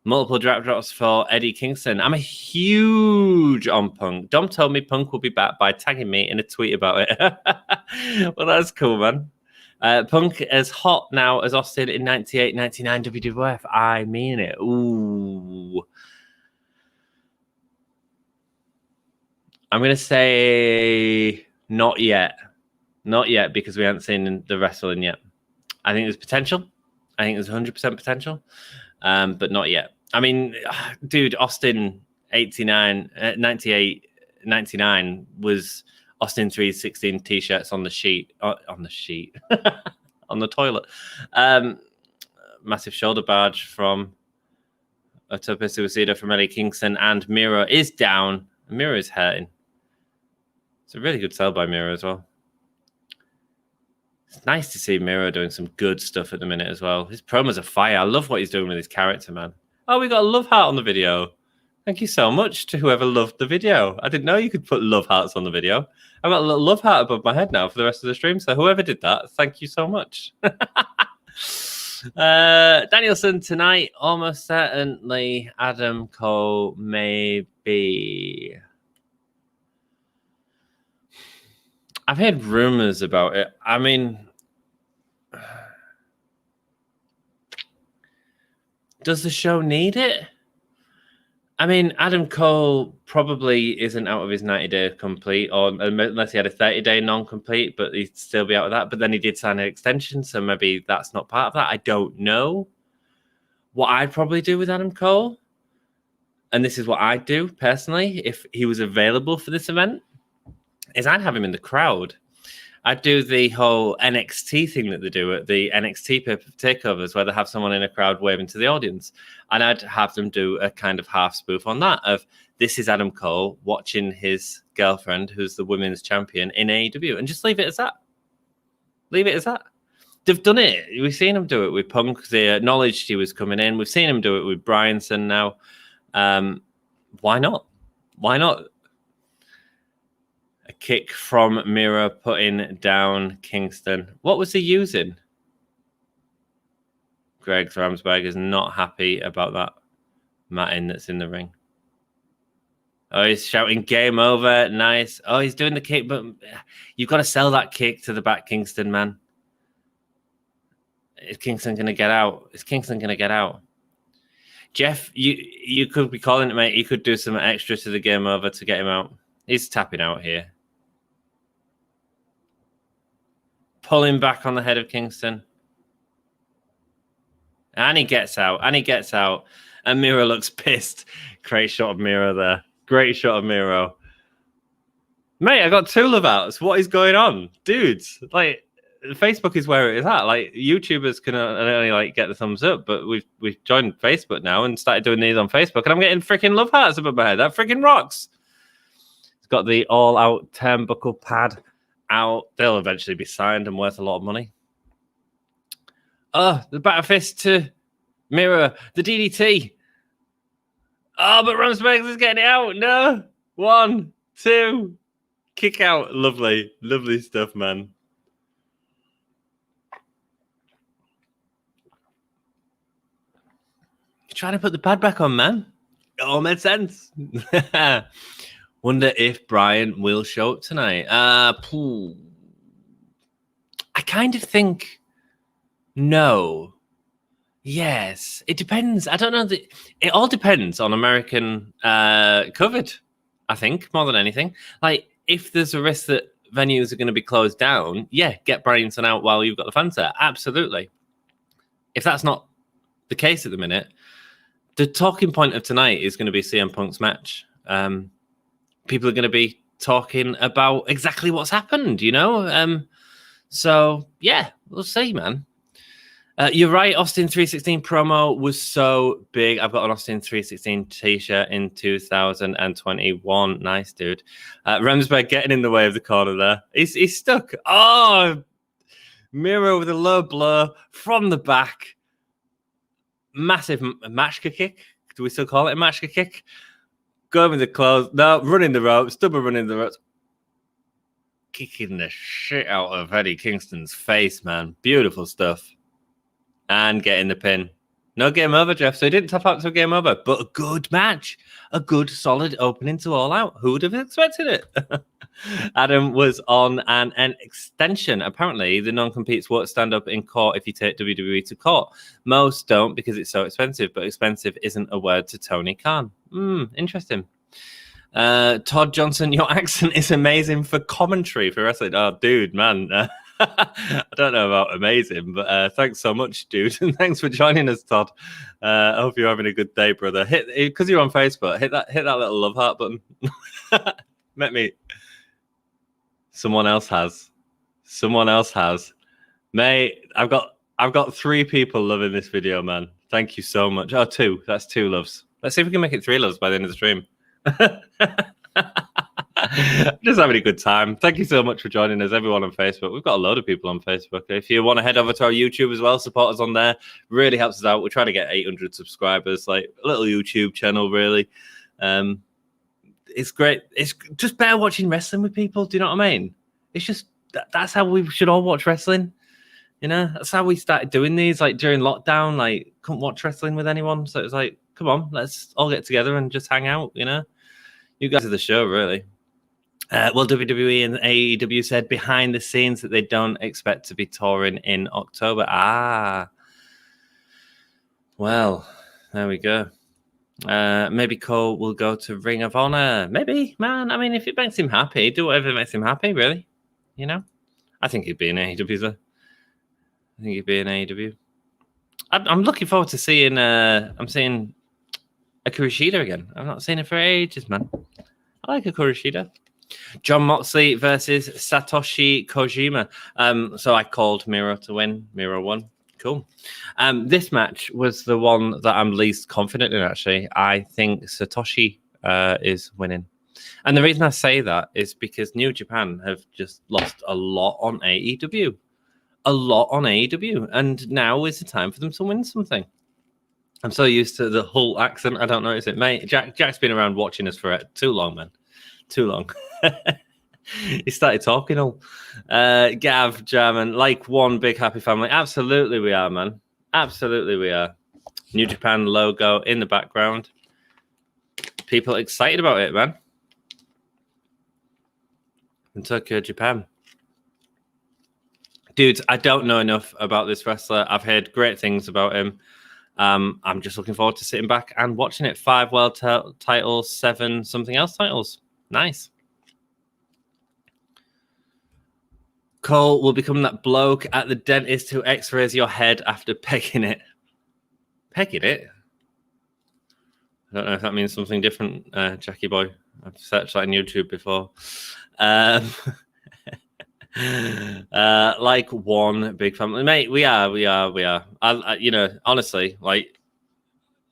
Speaker 3: Multiple backdrops for Eddie Kingston. I'm a huge on Punk. Dom told me Punk will be back by tagging me in a tweet about it. Well, that's cool, man. Punk as hot now as Austin in 98, 99 WWF. I mean it. Ooh. I'm going to say not yet. Not yet, because we haven't seen the wrestling yet. I think there's potential. I think there's 100% potential, but not yet. I mean, dude, Austin 98, 99 was Austin 316 t-shirts on the sheet, on the toilet. Massive shoulder barge from Tope Suicida from Eddie Kingston, and Miro is down. Miro is hurting. It's a really good sell by Miro as well. It's nice to see Miro doing some good stuff at the minute as well. His promos are fire. I love what he's doing with his character, man. Oh, we got a love heart on the video. Thank you so much to whoever loved the video. I didn't know you could put love hearts on the video. I've got a little love heart above my head now for the rest of the stream. So whoever did that, thank you so much. Danielson tonight, almost certainly Adam Cole, maybe. I've heard rumors about it. I mean, does the show need it? I mean, Adam Cole probably isn't out of his 90-day complete, or unless he had a 30-day non-complete, but he'd still be out of that. But then he did sign an extension, so maybe that's not part of that. I don't know. What I'd probably do with Adam Cole, and this is what I'd do personally, if he was available for this event, is I'd have him in the crowd. I'd do the whole NXT thing that they do at the NXT takeovers, where they have someone in a crowd waving to the audience. And I'd have them do a kind of half spoof on that of, this is Adam Cole watching his girlfriend, who's the women's champion in AEW, and just leave it as that. Leave it as that. They've done it. We've seen him do it with Punk. They acknowledged he was coming in. We've seen him do it with Bryanson now. Why not? Why not? A kick from Miro putting down Kingston. What was he using? Greg Ramsberg is not happy about that matting that's in the ring. Oh, he's shouting game over. Nice. Oh, he's doing the kick, but you've got to sell that kick to the back, Kingston, man. Is Kingston going to get out? Is Kingston going to get out? Jeff, you could be calling it, mate. You could do some extra to the game over to get him out. He's tapping out here. Pulling back on the head of Kingston. And he gets out. And he gets out. And Miro looks pissed. Great shot of Miro there. Great shot of Miro. Mate, I got 2 love outs. What is going on? Dudes, like, Facebook is where it is at. Like, YouTubers can only like get the thumbs up, but we've joined Facebook now and started doing these on Facebook, and I'm getting freaking love hearts above my head. That freaking rocks. It's got the all-out turnbuckle pad out. They'll eventually be signed and worth a lot of money. Oh, the batter fist to Miro. The DDT. Oh, but Ramsberg is getting it out. No. 1, 2. Kick out. Lovely. Lovely stuff, man. You're trying to put the pad back on, man. It all made sense. Wonder if Brian will show up tonight. I kind of think no. Yes. It depends. I don't know. It all depends on American covered, I think, more than anything. Like, if there's a risk that venues are going to be closed down, yeah, get Bryanson out while you've got the fans there. Absolutely. If that's not the case at the minute, the talking point of tonight is going to be CM Punk's match. People are going to be talking about exactly what's happened, you know? So, yeah, we'll see, man. You're right, Austin 316 promo was so big. I've got an Austin 316 t-shirt in 2021. Nice, dude. Ramsberg getting in the way of the corner there. He's stuck. Oh, Miro with a low blow from the back. Massive matchka kick. Do we still call it a matchka kick? Going with the clothes. No, running the ropes. Double running the ropes. Kicking the shit out of Eddie Kingston's face, man. Beautiful stuff. And getting the pin. No game over, Jeff. So he didn't tap out to a game over, but a good match. A good, solid opening to All Out. Who would have expected it? Adam was on an extension. Apparently, the non-competes won't stand up in court if you take WWE to court. Most don't because it's so expensive, but expensive isn't a word to Tony Khan. Interesting. Todd Johnson, your accent is amazing for commentary for wrestling. Oh, dude, man. I don't know about amazing, but thanks so much, dude. And thanks for joining us, Todd. I hope you're having a good day, brother. Because you're on Facebook, hit that little love heart button. Met me. Someone else has. Mate, I've got 3 people loving this video, man. Thank you so much. Oh, 2. That's 2 loves. Let's see if we can make it 3 loves by the end of the stream. Just having a good time. Thank you so much for joining us, everyone on Facebook. We've got a load of people on Facebook. If you want to head over to our YouTube as well, support us on there. Really helps us out. We're trying to get 800 subscribers, like a little YouTube channel, really. It's great. It's just better watching wrestling with people. Do you know what I mean? It's just that's how we should all watch wrestling. You know, that's how we started doing these. Like during lockdown, like couldn't watch wrestling with anyone, so it was like, come on, let's all get together and just hang out. You know, you guys are the show, really. Well, WWE and AEW said behind the scenes that they don't expect to be touring in October. Well, there we go. Maybe Cole will go to Ring of Honor. Maybe, man. I mean, if it makes him happy, do whatever makes him happy, really. You know? I think he'd be in AEW, though. I think he'd be in AEW. I'm looking forward to seeing... I'm seeing a Kurashida again. I've not seen it for ages, man. I like a Kurashida. John Moxley versus Satoshi Kojima. So I called Miro to win. Miro won. Cool. This match was the one that I'm least confident in, actually. I think Satoshi is winning. And the reason I say that is because New Japan have just lost a lot on AEW. And now is the time for them to win something. I'm so used to the Hull accent, I don't notice it. Mate, Jack's been around watching us for too long, man. Too long. He started talking all. Gav, German, like one big happy family. Absolutely we are, man. Absolutely we are. New Japan logo in the background. People excited about it, man. In Tokyo, Japan. Dudes, I don't know enough about this wrestler. I've heard great things about him. I'm just looking forward to sitting back and watching it. 5 world titles, 7 something else titles. Nice. Cole will become that bloke at the dentist who x-rays your head after pegging it. Pegging it? I don't know if that means something different, Jackie boy. I've searched that on YouTube before. Like one big family. Mate, we are. You know, honestly, like,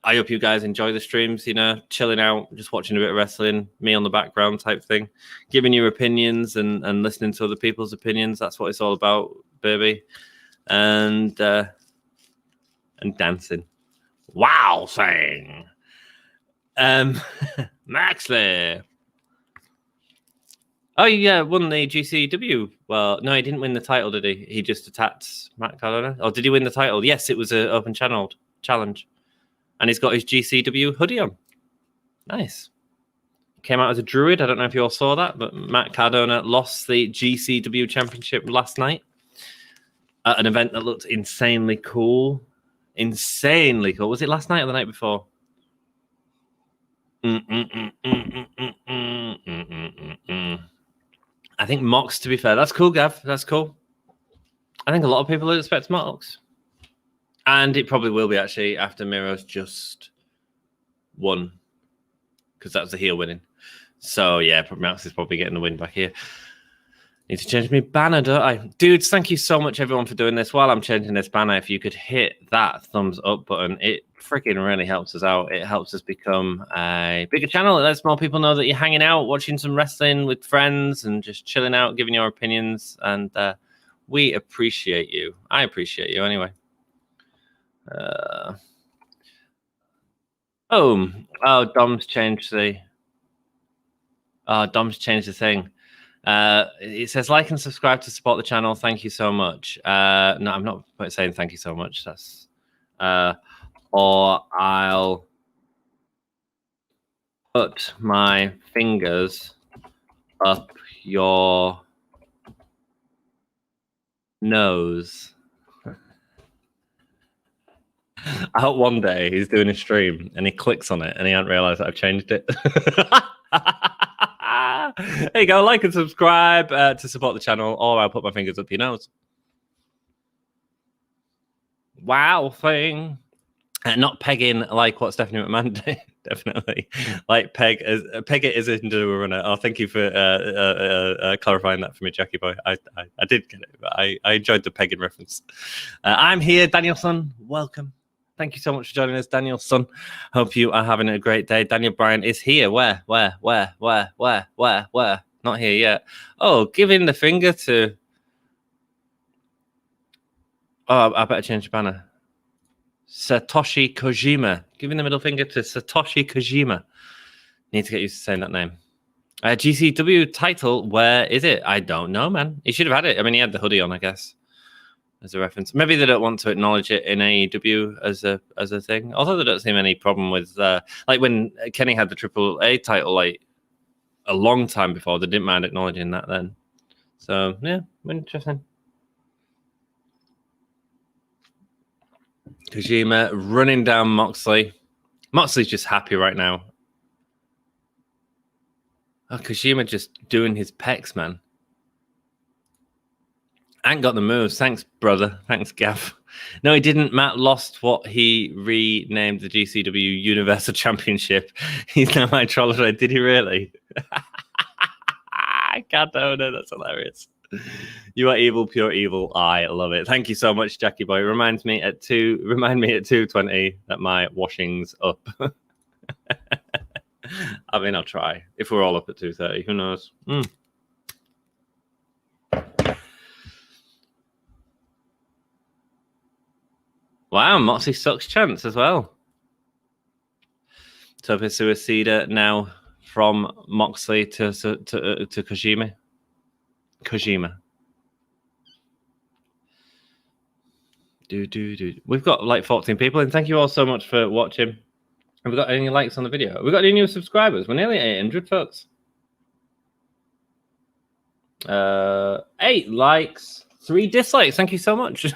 Speaker 3: I hope you guys enjoy the streams, you know, chilling out, just watching a bit of wrestling, me on the background type thing, giving your opinions and listening to other people's opinions. That's what it's all about, baby. And dancing. Wow, saying. Moxley. Oh, yeah, won the GCW. Well, no, he didn't win the title, did he? He just attacked Matt Cardona. Or did he win the title? Yes, it was an open challenge. And he's got his GCW hoodie on. Nice. Came out as a druid. I don't know if you all saw that, but Matt Cardona lost the GCW championship last night at an event that looked insanely cool. Insanely cool. Was it last night or the night before? I think Mox, to be fair. That's cool, Gav. That's cool. I think a lot of people would expect Mox. And it probably will be, actually, after Miro's just won. Because that was the heel winning. So, yeah, Mox is probably getting the win back here. Need to change my banner, don't I? Dudes, thank you so much, everyone, for doing this. While I'm changing this banner, if you could hit that thumbs up button, it freaking really helps us out. It helps us become a bigger channel. It lets more people know that you're hanging out, watching some wrestling with friends, and just chilling out, giving your opinions. And we appreciate you. I appreciate you, anyway. Dom's changed the thing. It says like and subscribe to support the channel. Thank you so much. No, I'm not saying thank you so much. That's or I'll put my fingers up your nose. I hope one day he's doing a stream and he clicks on it and he hasn't realised that I've changed it. There you go. Like and subscribe to support the channel, or I'll put my fingers up your nose. Wow thing. Not pegging like what Stephanie McMahon did, definitely. Like peg it as into a runner. Oh, thank you for clarifying that for me, Jackie boy. I did get it, but I enjoyed the pegging reference. I'm here, Danielson. Welcome. Thank you so much for joining us, Danielson. Hope you are having a great day. Daniel Bryan is here. Where? Not here yet. Oh, giving the finger to... Oh, I better change the banner. Satoshi Kojima. Giving the middle finger to Satoshi Kojima. Need to get used to saying that name. GCW title, where is it? I don't know, man. He should have had it. I mean, he had the hoodie on, I guess, as a reference. Maybe they don't want to acknowledge it in AEW as a thing. Although there don't seem any problem with... like when Kenny had the AAA title, like, a long time before, they didn't mind acknowledging that then. So, yeah, interesting. Kojima running down Moxley. Moxley's just happy right now. Oh, Kojima just doing his pecs, man. Ain't got the moves. Thanks, brother. Thanks, Gav. No, he didn't. Matt lost what he renamed the GCW Universal Championship. He's now my troller. Did he really? I can't own it. That's hilarious. You are evil, pure evil. I love it. Thank you so much, Jackie boy. Remind me at 2:20 that my washing's up. I mean, I'll try. If we're all up at 2:30, who knows? Wow, Moxley sucks chance as well. Tope Suicida now from Moxley to Kojima. We've got like 14 people, and thank you all so much for watching. Have we got any likes on the video? Have we got any new subscribers? We're nearly 800, folks. 8 likes, 3 dislikes. Thank you so much.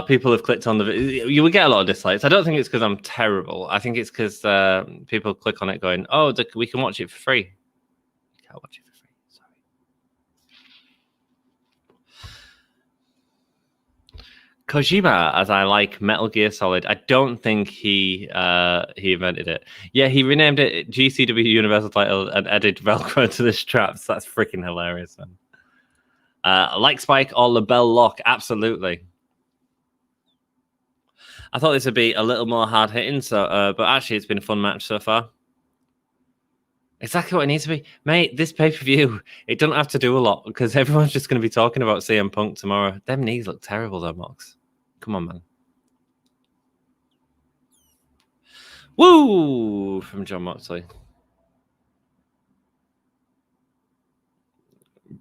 Speaker 3: People have clicked on the video. You will get a lot of dislikes. I don't think it's because I'm terrible. I think it's because people click on it going, oh, we can watch it for free. You can't watch it for free. Sorry. Kojima, as I like Metal Gear Solid, I don't think he invented it. Yeah, he renamed it GCW Universal Title and added Velcro to the straps. That's freaking hilarious, man. Like Spike or LaBelle Lock, absolutely. I thought this would be a little more hard hitting, but actually it's been a fun match so far. Exactly what it needs to be. Mate, this pay-per-view, it doesn't have to do a lot because everyone's just going to be talking about CM Punk tomorrow. Them knees look terrible though, Mox. Come on, man. Woo! From John Moxley.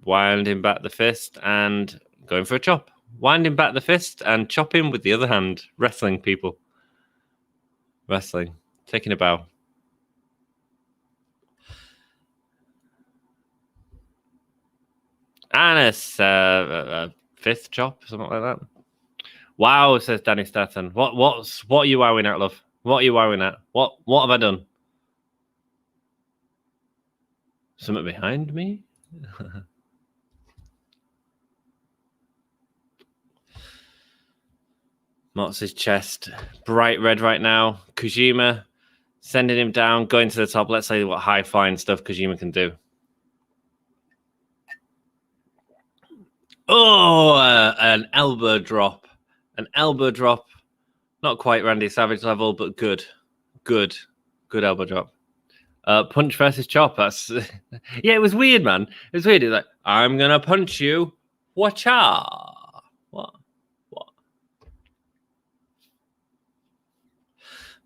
Speaker 3: Winding back the fist and going for a chop. Winding back the fist and chopping with the other hand. Wrestling, people. Wrestling. Taking a bow. And a fifth chop, something like that. Wow, says Danny Staton. What are you wowing at, love? What are you wowing at? What have I done? Something behind me? Mox's chest, bright red right now. Kojima sending him down, going to the top. Let's see what high flying stuff Kojima can do. Oh, an elbow drop. An elbow drop. Not quite Randy Savage level, but good. Good elbow drop. Punch versus chop. That's yeah, it was weird, man. It was weird. It was like, I'm gonna punch you. Watcha. What?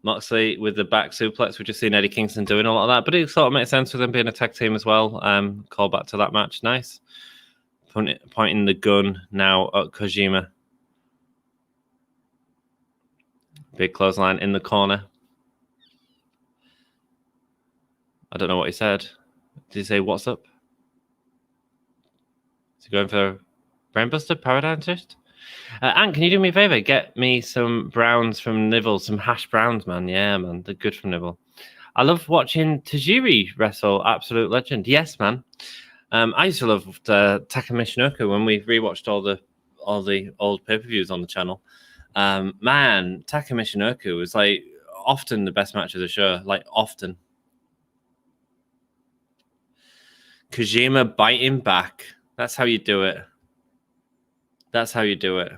Speaker 3: Moxley with the back suplex. We've just seen Eddie Kingston doing a lot of that, but it sort of makes sense with them being a tag team as well. Call back to that match. Nice. Pointing the gun now at Kojima. Big clothesline in the corner. I don't know what he said. Did he say, what's up? Is he going for Brainbuster? Paradigm Shift? Ant, can you do me a favor? Get me some browns from Nibble, some hash browns, man. Yeah, man, they're good from Nibble. I love watching Tajiri wrestle. Absolute legend. Yes, man. I used to love Taka Michinoku when we rewatched all the old pay-per-views on the channel. Man, Taka Michinoku was like often the best match of the show. Like often. Kojima biting back. That's how you do it. That's how you do it.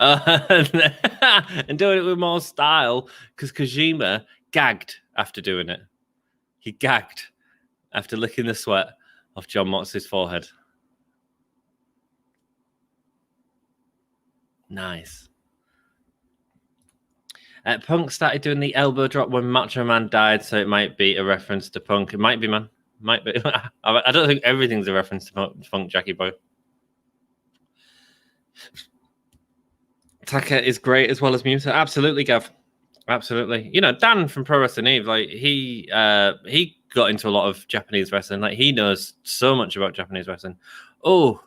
Speaker 3: And doing it with more style, because Kojima gagged after doing it. He gagged after licking the sweat off John Moxley's forehead. Nice. Punk started doing the elbow drop when Macho Man died, so it might be a reference to Punk. It might be, man. Might be. I don't think everything's a reference to Punk, Jackie Boy. Taka is great as well as Muta. Absolutely, Gav. Absolutely. You know, Dan from Pro Wrestling Eve, like he got into a lot of Japanese wrestling. Like he knows so much about Japanese wrestling. Oh,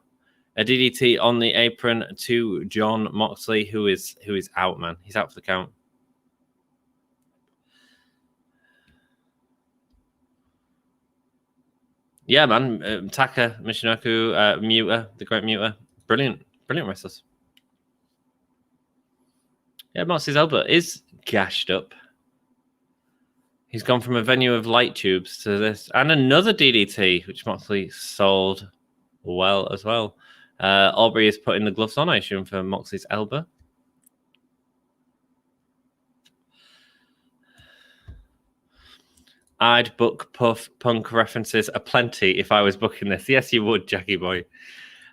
Speaker 3: a DDT on the apron to John Moxley, who is out, man. He's out for the count. Yeah, man. Taka, Michinoku, Muta, the great Muta. Brilliant wrestlers. Yeah, Moxley's elbow is gashed up. He's gone from a venue of light tubes to this. And another DDT, which Moxley sold well as well. Aubrey is putting the gloves on, I assume, for Moxley's elbow. I'd book Puff Punk references aplenty if I was booking this. Yes, you would, Jackie Boy.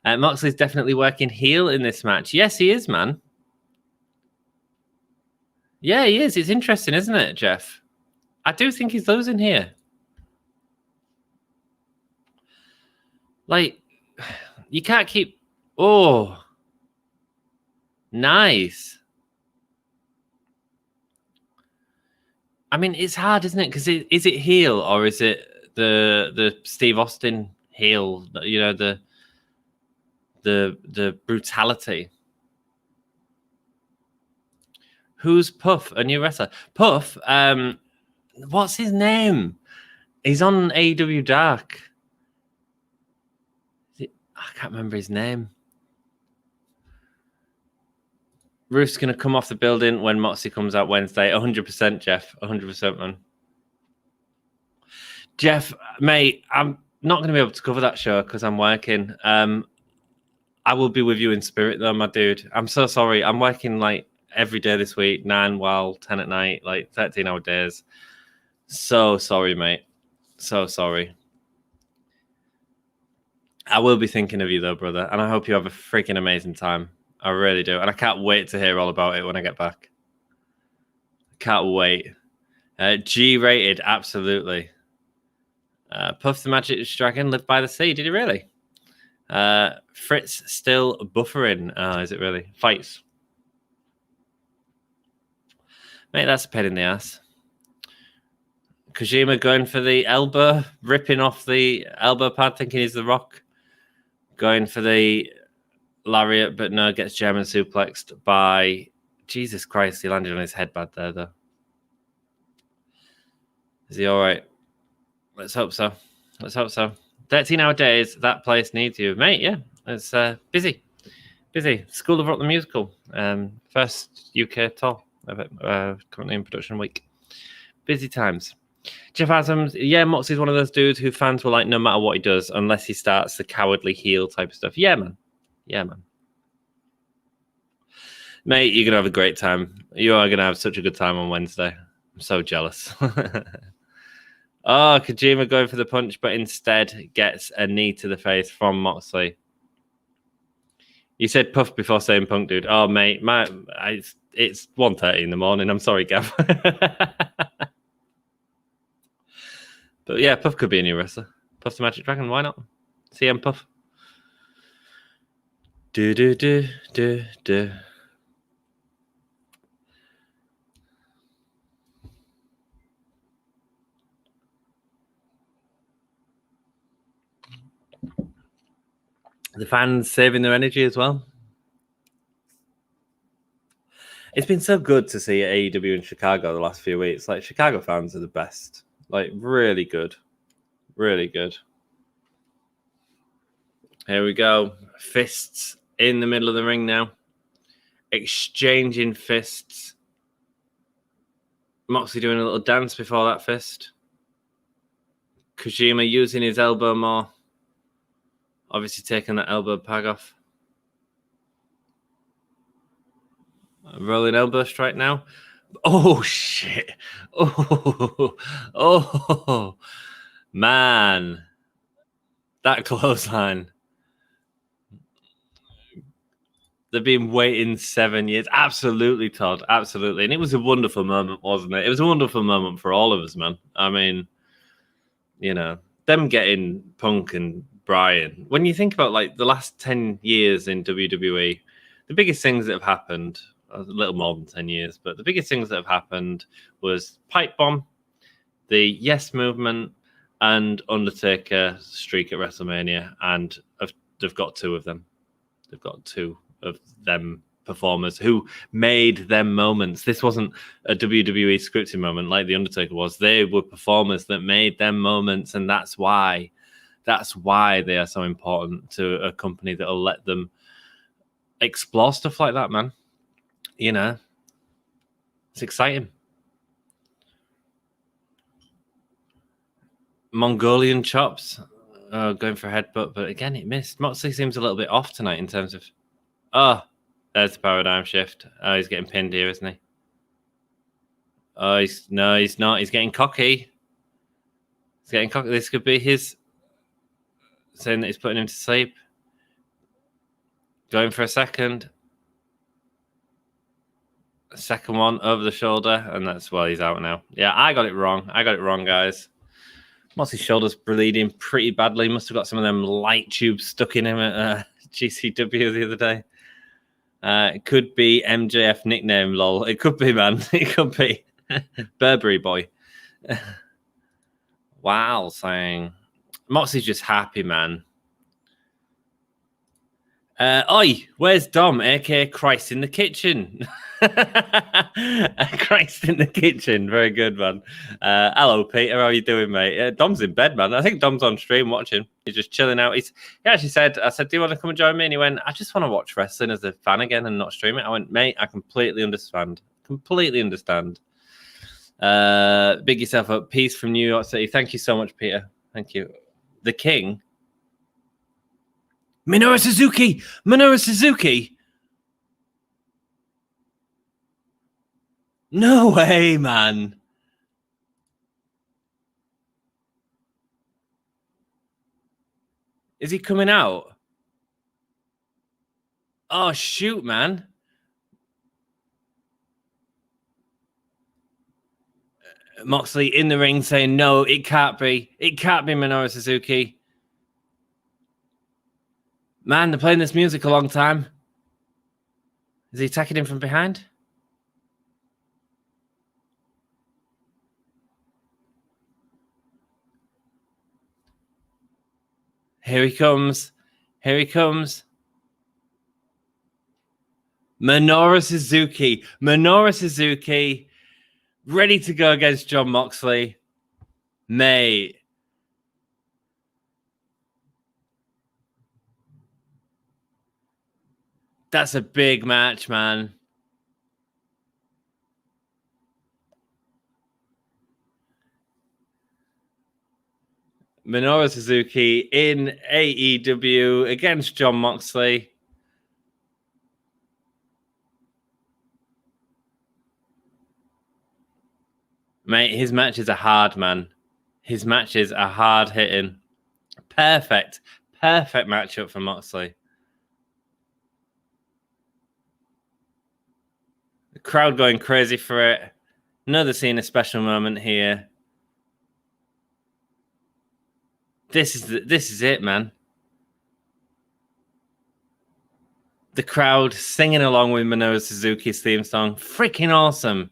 Speaker 3: Moxley's definitely working heel in this match. Yes, he is, man. Yeah, he is. It's interesting, isn't it, Jeff? I do think he's losing here. Like, you can't keep... Oh. Nice. I mean, it's hard, isn't it? Because is it heel or is it the Steve Austin heel? You know, the brutality. Who's Puff? A new wrestler. Puff. What's his name? He's on AEW Dark. I can't remember his name. Roof's going to come off the building when Moxley comes out Wednesday. 100%, Jeff. 100%, man. Jeff, mate, I'm not going to be able to cover that show because I'm working. I will be with you in spirit, though, my dude. I'm so sorry. I'm working like every day this week, 9 while 10 at night, like 13-hour days. So sorry, mate. So sorry. I will be thinking of you, though, brother. And I hope you have a freaking amazing time. I really do. And I can't wait to hear all about it when I get back. Can't wait. G-rated, absolutely. Puff the Magic Dragon lived by the sea. Did he really? Fritz still buffering. Is it really? Fights. Mate, that's a pain in the ass. Kojima going for the elbow, ripping off the elbow pad, thinking he's the Rock. Going for the lariat, but no, gets German suplexed by... Jesus Christ, he landed on his headband there, though. Is he all right? Let's hope so. Let's hope so. 13-hour days, that place needs you. Mate, yeah, it's busy. Busy. School of Rock the Musical. First UK tour of it, currently in production week. Busy times. Jeff Adams, yeah, Moxley's one of those dudes who fans were like, no matter what he does, unless he starts the cowardly heel type of stuff. Yeah, man. Yeah, man. Mate, you're going to have a great time. You are going to have such a good time on Wednesday. I'm so jealous. Oh, Kojima going for the punch, but instead gets a knee to the face from Moxley. You said Puff before saying Punk, dude. Oh, mate, it's 1:30 in the morning. I'm sorry, Gav. But yeah, Puff could be a new wrestler. Puff the Magic Dragon, why not? CM Puff. Do. The fans saving their energy as well. It's been so good to see AEW in Chicago the last few weeks. Like, Chicago fans are the best. Like, really good. Really good. Here we go. Fists in the middle of the ring now. Exchanging fists. Moxley doing a little dance before that fist. Kojima using his elbow more. Obviously taking that elbow peg off. Rolling elbow strike now. Oh, shit. Oh, man. That clothesline. They've been waiting 7 years. Absolutely, Todd. Absolutely. And it was a wonderful moment, wasn't it? It was a wonderful moment for all of us, man. I mean, you know, them getting Punk and Bryan. When you think about, like, the last 10 years in WWE, the biggest things that have happened, a little more than 10 years, but the biggest things that have happened was Pipe Bomb, the Yes Movement, and Undertaker streak at WrestleMania. And they've got two of them. They've got two of them performers who made them moments. This wasn't a WWE scripted moment like The Undertaker was. They were performers that made them moments, and that's why they are so important to a company that'll let them explore stuff like that, man. You know, it's exciting. Mongolian chops. Going for a headbutt, but again, it missed. Moxley seems a little bit off tonight in terms of... Oh, there's the paradigm shift. Oh, he's getting pinned here, isn't he? Oh, he's not. He's getting cocky. He's getting cocky. This could be his... saying that he's putting him to sleep. Going for a second. Second one over the shoulder, and that's why he's out now. Yeah, I got it wrong, guys. Moxley's shoulder's bleeding pretty badly. Must have got some of them light tubes stuck in him at GCW the other day. It could be MJF nickname, lol. It could be, man. It could be. Burberry boy. Wow, saying. Moxley's just happy, man. Oi, where's Dom, aka Christ in the kitchen? Christ in the kitchen. Very good, man. Hello, Peter. How are you doing, mate? Dom's in bed, man. I think Dom's on stream watching. He's just chilling out. He actually said, I said, do you want to come and join me? And he went, I just want to watch wrestling as a fan again and not stream it. I went, mate, I completely understand. Completely understand. Big yourself up. Peace from New York City. Thank you so much, Peter. Thank you. The King. Minoru Suzuki! Minoru Suzuki! No way, man. Is he coming out? Oh, shoot, man. Moxley in the ring saying, no, it can't be. It can't be Minoru Suzuki. Man, they're playing this music a long time. Is he attacking him from behind? Here he comes. Here he comes. Minoru Suzuki. Minoru Suzuki. Ready to go against Jon Moxley. Mate. That's a big match, man. Minoru Suzuki in AEW against Jon Moxley. Mate, his matches are hard, man. His matches are hard hitting. Perfect. Perfect matchup for Moxley. The crowd going crazy for it. Another scene, a special moment here. This is it, man. The crowd singing along with Minoru Suzuki's theme song. Freaking awesome.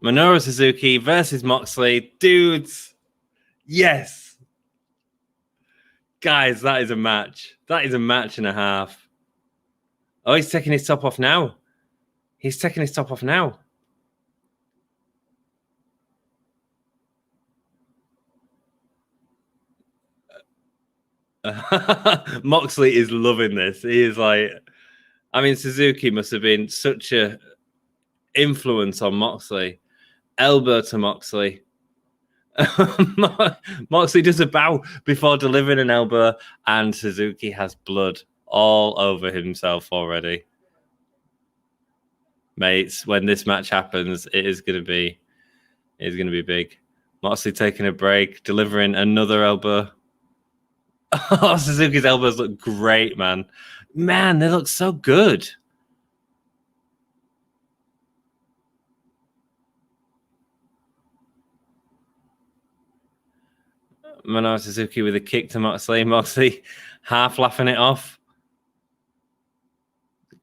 Speaker 3: Minoru Suzuki versus Moxley. Dudes. Yes. Guys, that is a match. That is a match and a half. Oh, he's taking his top off now. He's taking his top off now. Moxley is loving this. He is like, I mean, Suzuki must have been such a influence on Moxley. Elbow to Moxley. Moxley does a bow before delivering an elbow, and Suzuki has blood all over himself already. Mates, when this match happens, it is going to be big. Moxley taking a break, delivering another elbow. Oh, Suzuki's elbows look great, man. Man, they look so good. Minoru Suzuki with a kick to Moxley. Moxley half laughing it off.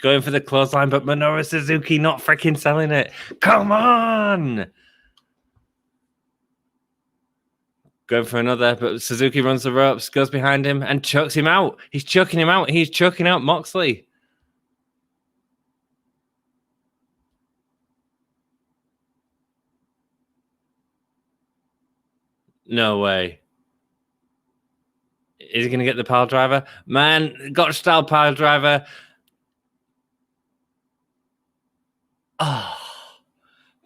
Speaker 3: Going for the clothesline, but Minoru Suzuki not freaking selling it. Come on! Going for another, but Suzuki runs the ropes, goes behind him, and chokes him out. He's choking him out. He's choking out Moxley. No way. Is he going to get the pile driver? Man, got style pile driver. Oh,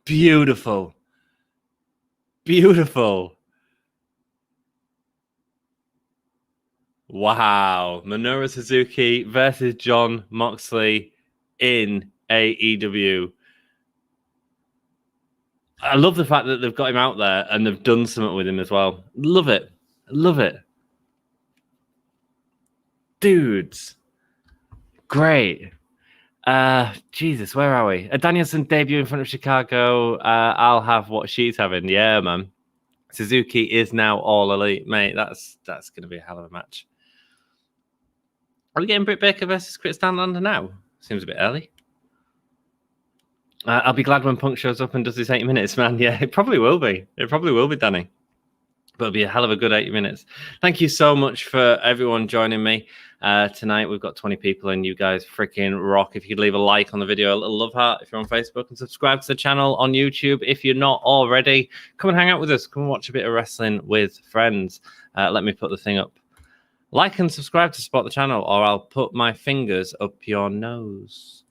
Speaker 3: beautiful. Beautiful. Wow. Minoru Suzuki versus Jon Moxley in AEW. I love the fact that they've got him out there and they've done something with him as well. Love it. Love it. Dudes. Great. Jesus, where are we? A Danielson debut in front of Chicago. I'll have what she's having. Yeah, man. Suzuki is now all elite, mate. That's going to be a hell of a match. Are we getting Britt Baker versus Kris Statlander now? Seems a bit early. I'll be glad when Punk shows up and does his 80 minutes, man. Yeah, it probably will be. It probably will be, Danny. But it'll be a hell of a good 80 minutes. Thank you so much for everyone joining me tonight. We've got 20 people and you guys freaking rock. If you could leave a like on the video, a little love heart if you're on Facebook, and subscribe to the channel on YouTube if you're not already. Come and hang out with us. Come and watch a bit of wrestling with friends. Let me put the thing up. Like and subscribe to support the channel, or I'll put my fingers up your nose.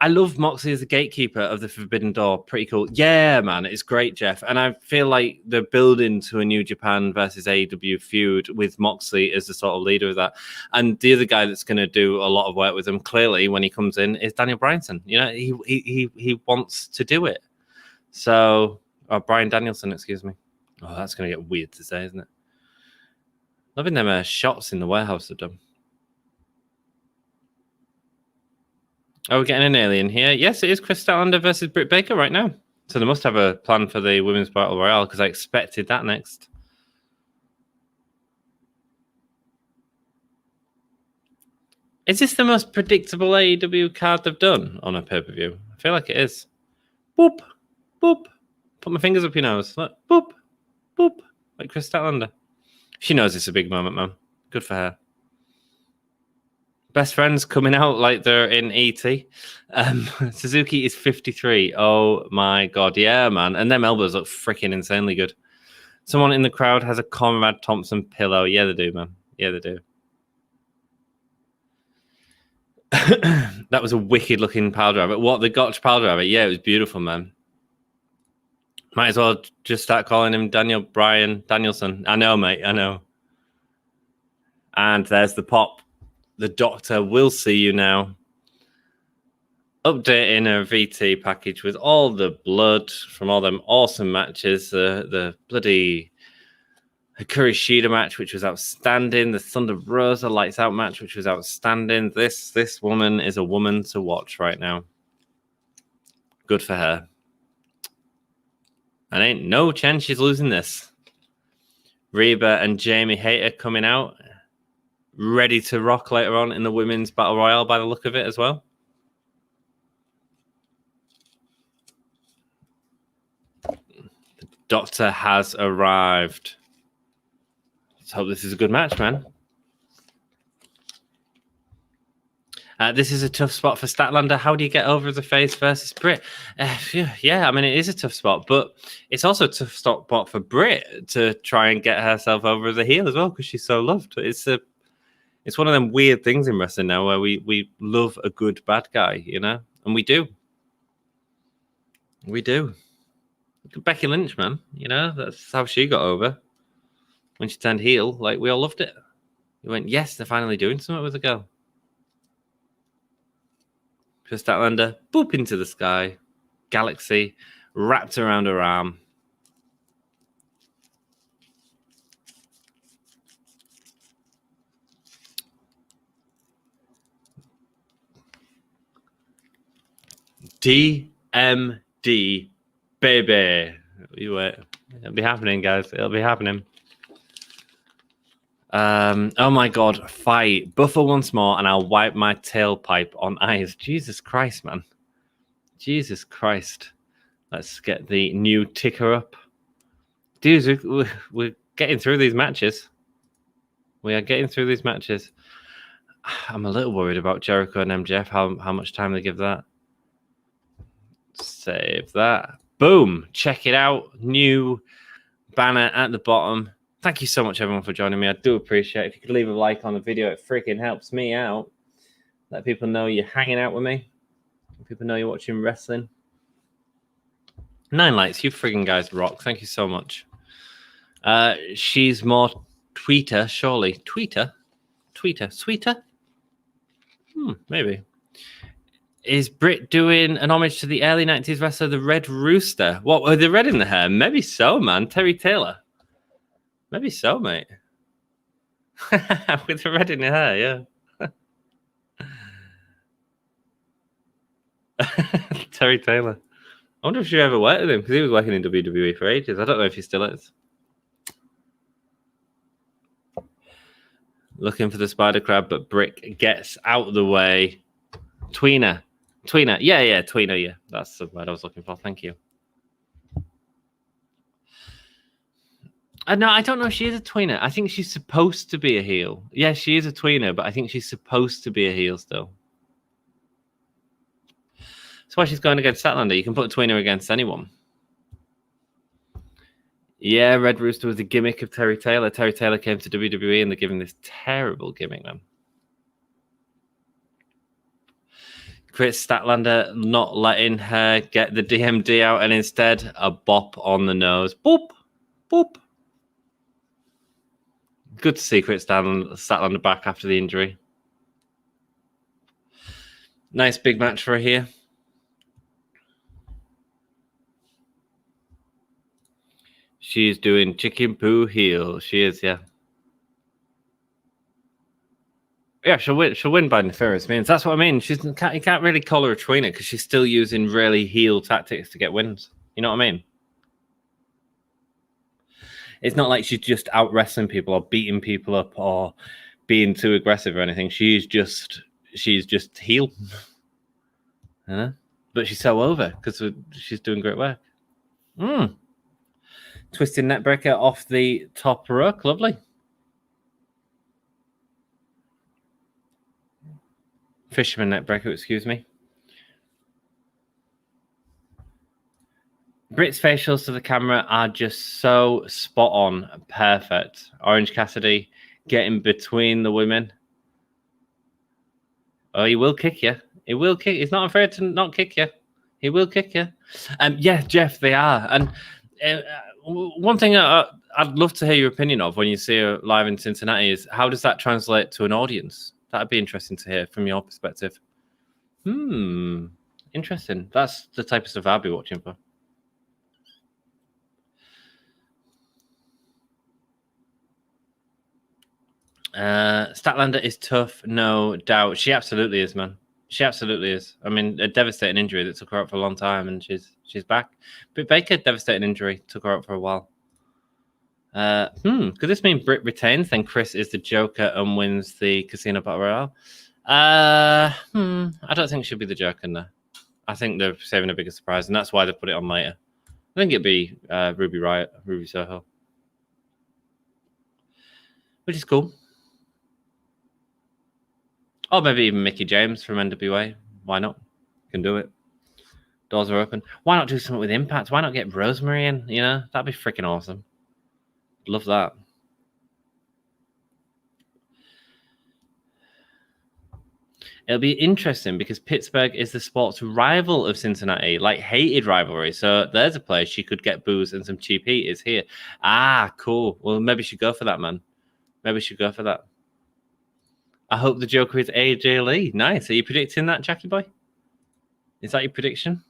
Speaker 3: I love Moxley as the gatekeeper of the Forbidden Door. Pretty cool. Yeah, man, it's great, Jeff. And I feel like they're building to a New Japan versus AEW feud with Moxley as the sort of leader of that. And the other guy that's going to do a lot of work with them, clearly, when he comes in, is Daniel Bryanson. You know, he wants to do it. So, Bryan Danielson, excuse me. Oh, that's going to get weird to say, isn't it? Loving them shots in the warehouse of them. Are we getting an alien here? Yes, it is Kris Statlander versus Britt Baker right now. So they must have a plan for the Women's Battle Royale, because I expected that next. Is this the most predictable AEW card they've done on a pay-per-view? I feel like it is. Boop, boop. Put my fingers up your nose. Look, boop, boop. Like Kris Statlander. She knows it's a big moment, man. Good for her. Best friends coming out like they're in ET. Suzuki is 53. Oh my God. Yeah, man. And them elbows look freaking insanely good. Someone in the crowd has a Conrad Thompson pillow. Yeah, they do, man. Yeah, they do. That was a wicked looking pile driver. What, the Gotch pile driver? Yeah, it was beautiful, man. Might as well just start calling him Daniel Bryan Danielson. I know, mate. I know. And there's the pop. The doctor will see you now. Updating a VT package with all the blood from all them awesome matches. The bloody Hikari Shida match, which was outstanding. The Thunder Rosa Lights Out match, which was outstanding. This woman is a woman to watch right now. Good for her. And ain't no chance she's losing this. Reba and Jamie Hayter coming out. Ready to rock later on in the Women's Battle Royale by the look of it as well. The doctor has arrived. Let's hope this is a good match, man. This is a tough spot for Statlander. How do you get over as a face versus Britt? Yeah, I mean, it is a tough spot, but it's also a tough spot for Britt to try and get herself over as a heel as well, because she's so loved. It's one of them weird things in wrestling now where we love a good bad guy, you know? And we do. We do. Becky Lynch, man, you know, that's how she got over. When she turned heel, like, we all loved it. We went, yes, they're finally doing something with the girl. For Statlander, boop into the sky. Galaxy wrapped around her arm. D.M.D, baby. You wait. It'll be happening, guys. It'll be happening. Oh my god, fight. Buffer once more and I'll wipe my tailpipe on ice. Jesus Christ, man. Jesus Christ. Let's get the new ticker up. Dudes, we're getting through these matches. We are getting through these matches. I'm a little worried about Jericho and MJF, how much time they give that. Save that. Boom. Check it out. New banner at the bottom. Thank you so much, everyone, for joining me. I do appreciate it. If you could leave a like on the video, it freaking helps me out. Let people know you're hanging out with me. Let people know you're watching wrestling. 9 likes. You friggin' guys rock. Thank you so much. She's more tweeter, surely. Tweeter? Sweeter? Maybe. Is Britt doing an homage to the early 90s wrestler, the Red Rooster? What, with the red in the hair? Maybe so, man. Terry Taylor. Maybe so, mate. With the red in the hair, yeah. Terry Taylor. I wonder if she ever worked with him, because he was working in WWE for ages. I don't know if he still is. Looking for the spider crab, but Britt gets out of the way. Tweener. Yeah, tweener, yeah. That's the word I was looking for. Thank you. No, I don't know if she is a tweener. I think she's supposed to be a heel. Yeah, she is a tweener, but I think she's supposed to be a heel still. That's why she's going against Statlander. You can put a tweener against anyone. Yeah, Red Rooster was a gimmick of Terry Taylor. Terry Taylor came to WWE and they're giving this terrible gimmick, man. Kris Statlander not letting her get the D.M.D out and instead a bop on the nose. Boop, boop. Good to see Kris Statlander back after the injury. Nice big match for her here. She's doing chicken poo heel. She is, yeah. Yeah, she'll win by nefarious means. That's what I mean. You can't really call her a tweener because she's still using really heel tactics to get wins. You know what I mean? It's not like she's just out wrestling people or beating people up or being too aggressive or anything. She's just heel. You know? But she's so over because she's doing great work. Twisted neckbreaker off the top rope. Lovely. Fisherman neckbreaker, excuse me. Britt's facials to the camera are just so spot on, perfect. Orange Cassidy getting between the women. Oh, he will kick you. He will kick. He's not afraid to not kick you. He will kick you. Yeah, Jeff, they are. And one thing I'd love to hear your opinion of when you see her live in Cincinnati is how does that translate to an audience? That'd be interesting to hear from your perspective. Interesting. That's the type of stuff I'd be watching for. Statlander is tough, no doubt. She absolutely is, man. She absolutely is. I mean, a devastating injury that took her out for a long time, and she's back. But Baker, devastating injury, took her out for a while. Could this mean Britt retains? Then Kris is the Joker and wins the Casino Battle Royale. I don't think she'll be the Joker now. I think they're saving a bigger surprise, and that's why they put it on later. I think it'd be Ruby Riott, Ruby Soho. which is cool. Or maybe even Mickey James from NWA. Why not? Can do it. Doors are open. Why not do something with Impact? Why not get Rosemary in? You know, that'd be freaking awesome. Love that. It'll be interesting because Pittsburgh is the sports rival of Cincinnati, like hated rivalry. So there's a place she could get booze and some cheap heat is here. Ah, cool. Well, maybe she should go for that, man. Maybe she should go for that. I hope the Joker is AJ Lee. Nice. Are you predicting that, Jackie boy? Is that your prediction?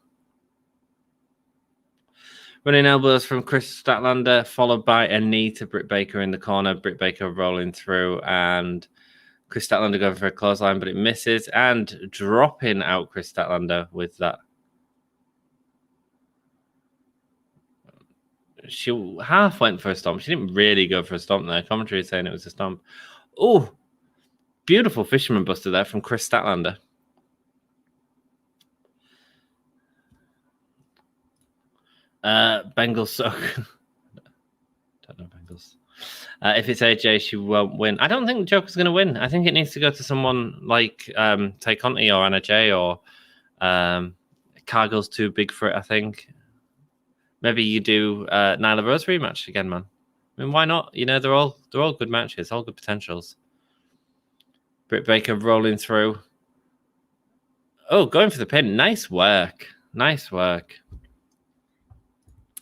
Speaker 3: Running elbows from Kris Statlander, followed by a knee to Britt Baker in the corner. Britt Baker rolling through, and Kris Statlander going for a clothesline, but it misses, and dropping out Kris Statlander with that. She half went for a stomp. She didn't really go for a stomp there. Commentary is saying it was a stomp. Oh, beautiful fisherman buster there from Kris Statlander. Bengals suck. Don't know Bengals. If it's AJ, she won't win. I don't think the Joker's going to win. I think it needs to go to someone like Tay Conti or Anna Jay, or Cargill's too big for it, I think. Maybe you do Nyla Rose rematch again, man. I mean, why not? You know, they're all good matches, all good potentials. Britt Baker rolling through. Oh, going for the pin. Nice work. Nice work.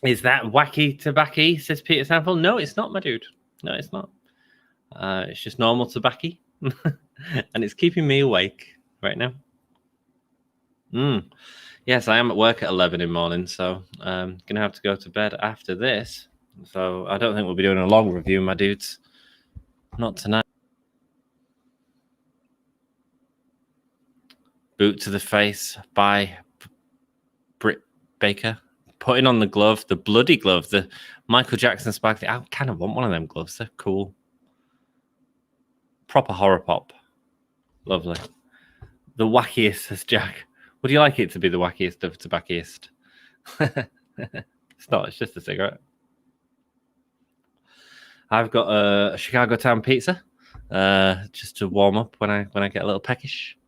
Speaker 3: Is that wacky tobacco, says Peter Sample? No, it's not, my dude. No, it's not. It's just normal tobacco. And it's keeping me awake right now. Yes, I am at work at 11 in the morning, so I'm going to have to go to bed after this. So I don't think we'll be doing a long review, my dudes. Not tonight. Boot to the face by Britt Baker. Putting on the glove, the bloody glove, the Michael Jackson spike. I kind of want one of them gloves. They're cool. Proper horror pop. Lovely. The wackiest, says Jack. Would you like it to be the wackiest of tobaccoist? It's not. It's just a cigarette. I've got a Chicago Town pizza, just to warm up when I get a little peckish,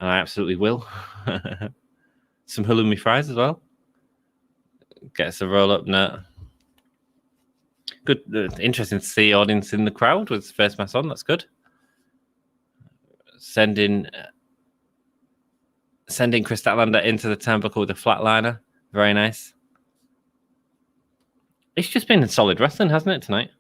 Speaker 3: and I absolutely will. Some halloumi fries as well. Gets a roll up nut. Good, interesting to see audience in the crowd with face mask on. That's good. Sending Kris Statlander into the turnbuckle with a flatliner. Very nice. It's just been solid wrestling, hasn't it, tonight?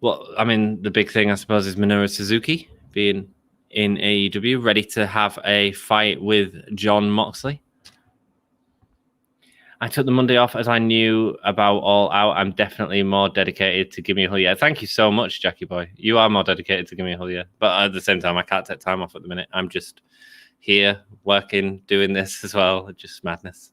Speaker 3: Well, I mean, the big thing, I suppose, is Minoru Suzuki being in AEW, ready to have a fight with Jon Moxley. I took the Monday off as I knew about All Out. I'm definitely more dedicated to Gimme a Hell Yeah. Thank you so much, Jackie boy. You are more dedicated to Gimme a Hell Yeah. But at the same time, I can't take time off at the minute. I'm just here working, doing this as well. Just madness.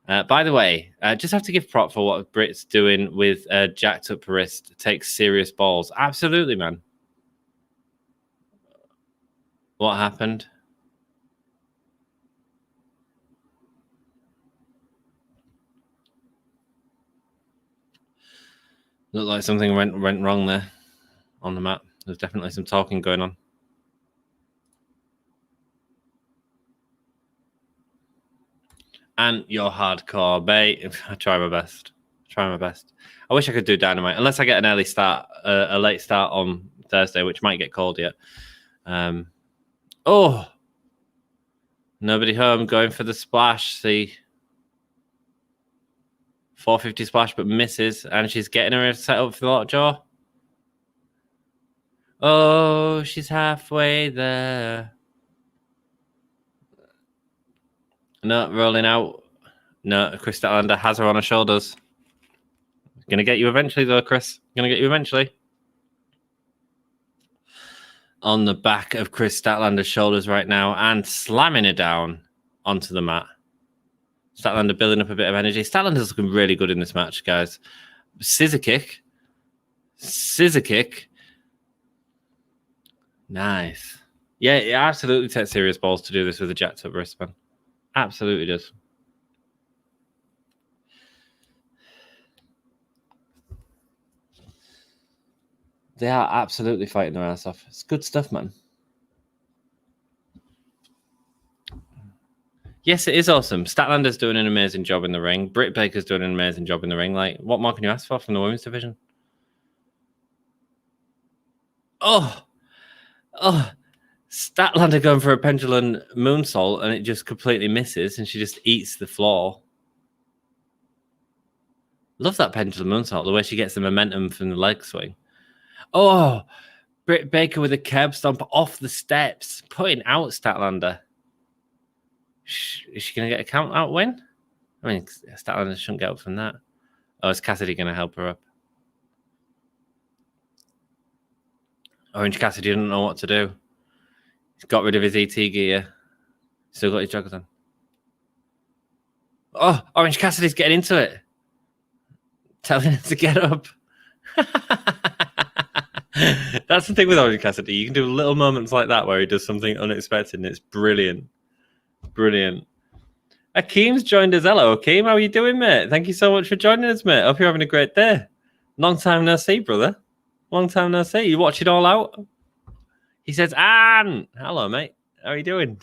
Speaker 3: By the way, just have to give prop for what Britt's doing with jacked up wrist. Takes serious balls. Absolutely, man. What happened? Looked like something went wrong there on the mat. There's definitely some talking going on. And you're hardcore, bait. I try my best. I wish I could do Dynamite, unless I get an early start, a late start on Thursday, which might get called yet. Oh, nobody home going for the splash. The 450 splash, but misses, and she's getting her set up for the lockjaw. Oh, she's halfway there. No, rolling out. No, Kris Statlander has her on her shoulders. Gonna get you eventually, though, Kris. Gonna get you eventually. On the back of Kris Statlander's shoulders right now, and slamming her down onto the mat. Statlander building up a bit of energy. Statlander's looking really good in this match, guys. Scissor kick. Nice. Yeah, it absolutely takes serious balls to do this with a jacked up wristband. Absolutely does. They are absolutely fighting their ass off. It's good stuff, man. Yes, it is awesome. Statlander's doing an amazing job in the ring. Britt Baker's doing an amazing job in the ring. Like, what more can you ask for from the women's division? Oh, Statlander going for a pendulum moonsault and it just completely misses and she just eats the floor. Love that pendulum moonsault, the way she gets the momentum from the leg swing. Oh, Britt Baker with a curb stomp off the steps, putting out Statlander. Is she going to get a count out win? I mean, Statlander shouldn't get up from that. Oh, is Cassidy going to help her up? Orange Cassidy didn't know what to do. He's got rid of his ET gear. Still got his joggers on. Oh, Orange Cassidy's getting into it. Telling him to get up. That's the thing with Orange Cassidy. You can do little moments like that where he does something unexpected and it's brilliant. Brilliant. Akeem's joined us. Hello, Akeem. How are you doing, mate? Thank you so much for joining us, mate. Hope you're having a great day. Long time no see, brother. Long time no see. You watch it all out? He says, Ann. Hello, mate. How are you doing?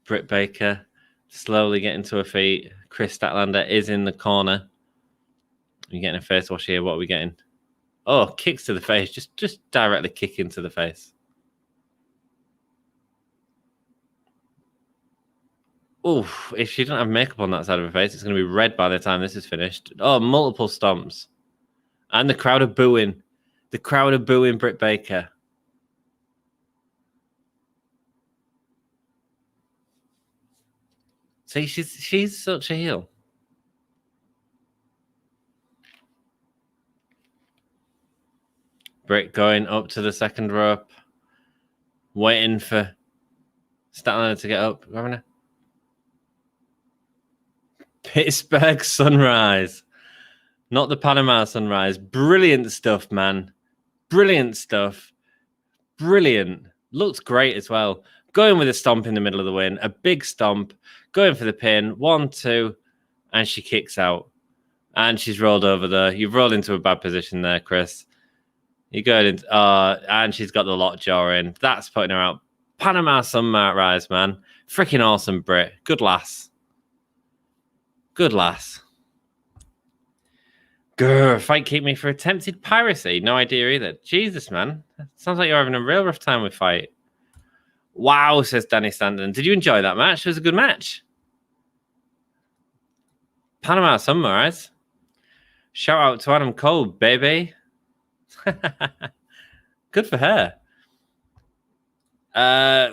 Speaker 3: Britt Baker slowly getting to her feet. Kris Statlander is in the corner. You're getting a face wash here. What are we getting? Oh, kicks to the face. Just directly kick into the face. Oof, if she doesn't have makeup on that side of her face, it's going to be red by the time this is finished. Oh, multiple stomps. And the crowd are booing. The crowd are booing Britt Baker. See, she's such a heel. Britt going up to the second rope. Waiting for Statlander to get up. Grabbing her. Pittsburgh Sunrise. Not the Panama Sunrise. Brilliant stuff, man. Brilliant stuff. Brilliant. Looks great as well. Going with a stomp in the middle of the win. A big stomp. Going for the pin. 1, 2. And she kicks out. And she's rolled over there. You've rolled into a bad position there, Kris. You go into... and she's got the lockjaw in. That's putting her out. Panama Sunrise, man. Freaking awesome, Britt. Good lass. Good lass. Grr, fight keep me for attempted piracy. No idea either. Jesus, man. Sounds like you're having a real rough time with fight. Wow, says Danny Stanton. Did you enjoy that match? It was a good match. Panama Sunrise. Shout out to Adam Cole, baby. Good for her.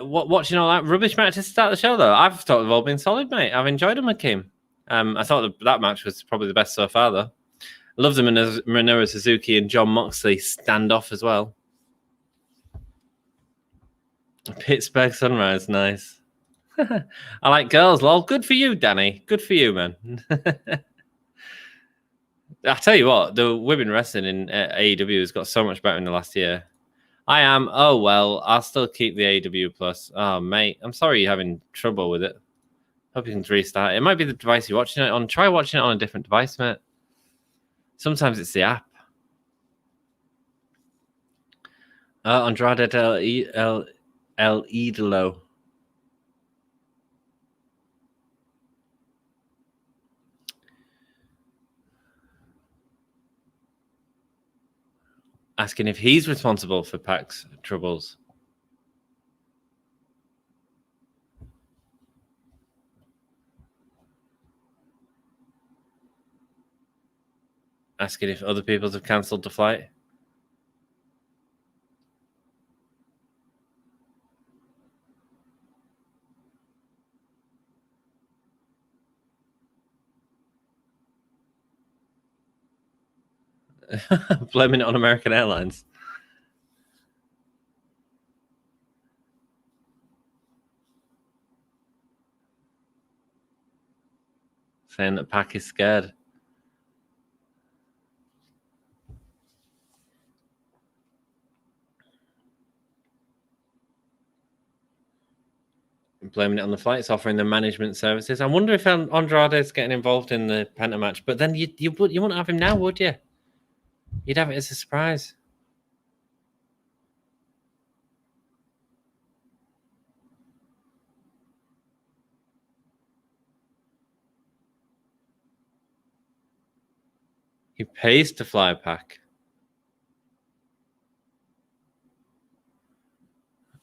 Speaker 3: Watching all that rubbish match to start the show, though. I've thought they've all been solid, mate. I've enjoyed them, Akeem. I thought that match was probably the best so far, though. I love the Minoru Suzuki and Jon Moxley standoff as well. Pittsburgh Sunrise, nice. I like girls, lol. Good for you, Danny. Good for you, man. I tell you what, the women wrestling in AEW has got so much better in the last year. I am. Oh, well, I'll still keep the AEW Plus. Oh, mate, I'm sorry you're having trouble with it. Hope you can restart. It might be the device you're watching it on. Try watching it on a different device, mate. Sometimes it's the app. Andrade El Idolo. Asking if he's responsible for Pac's troubles. Asking if other people have cancelled the flight. Blaming it on American Airlines. Saying that Pac is scared. blaming it on the flights, offering them management services. I wonder if Andrade is getting involved in the Penta match, but then you wouldn't have him now, would you? You'd have it as a surprise. He pays to fly a pack.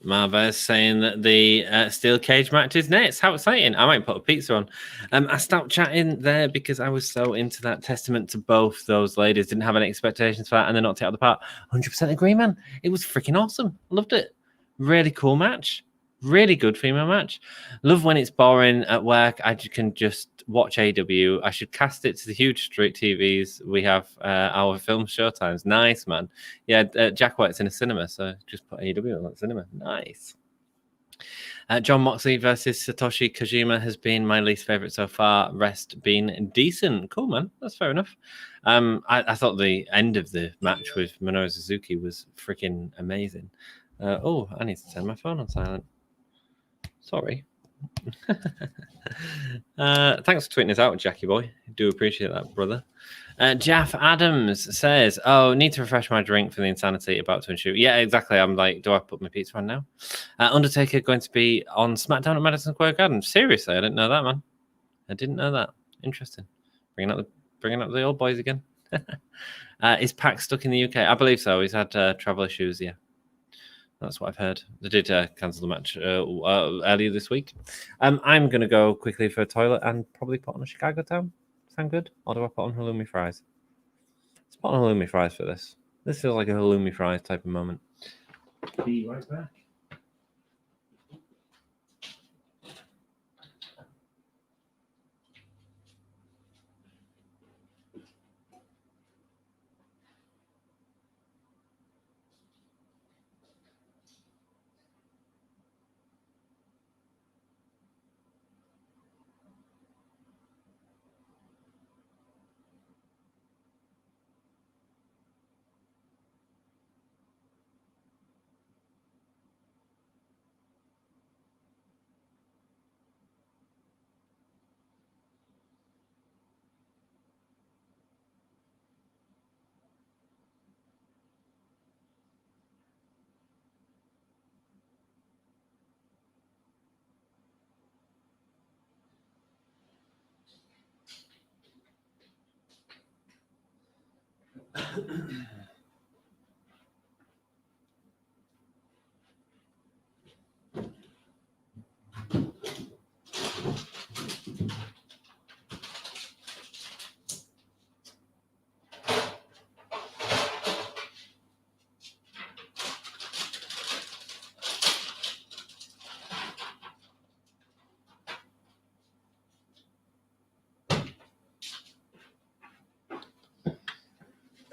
Speaker 3: Marva is saying that the steel cage match is next. How exciting. I might put a pizza on. I stopped chatting there because I was so into that. Testament to both those ladies. Didn't have any expectations for that, and they're not taking out the part. 100% agree, man. It was freaking awesome. Loved it. Really cool match. Really good female match. Love when it's boring at work. I can just watch AEW. I should cast it to the huge street TVs. We have our film showtimes. Nice, man. Yeah, Jack White's in a cinema, so just put AEW on that cinema. Nice. John Moxley versus Satoshi Kojima has been my least favorite so far. Rest been decent. Cool, man. That's fair enough. I thought the end of the match with Minoru Suzuki was freaking amazing. I need to turn my phone on silent. Sorry. Thanks for tweeting us out, Jackie boy. Do appreciate that, brother. Jaff Adams says, need to refresh my drink for the insanity about to ensue. Yeah, exactly. I'm like, do I put my pizza on now? Undertaker going to be on SmackDown at Madison Square Garden. Seriously, I didn't know that, man. I didn't know that. Interesting. Bringing up the old boys again. Is Pac stuck in the UK? I believe so. He's had travel issues, yeah. That's what I've heard. They did cancel the match earlier this week. I'm going to go quickly for a toilet and probably put on a Chicago Town. Sound good? Or do I put on halloumi fries? Let's put on halloumi fries for this. This feels like a halloumi fries type of moment. Be right back.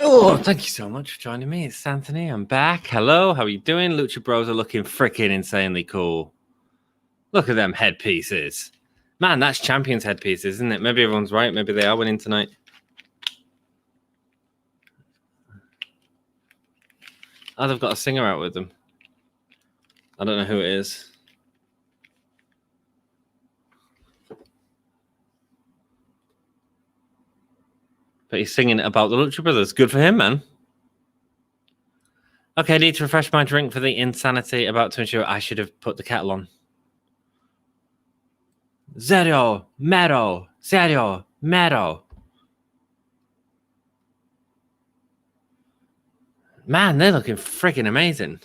Speaker 3: Oh, thank you so much for joining me. It's Anthony. I'm back. Hello, how are you doing? Lucha Bros are looking freaking insanely cool. Look at them headpieces. Man, that's Champions headpieces, isn't it? Maybe everyone's right. Maybe they are winning tonight. Oh, they've got a singer out with them. I don't know who it is. But he's singing about the Lucha Brothers. Good for him, man. Okay, I need to refresh my drink for the insanity about to ensure I should have put the kettle on. Serio, Miro. Serio, Miro. Man, they're looking freaking amazing.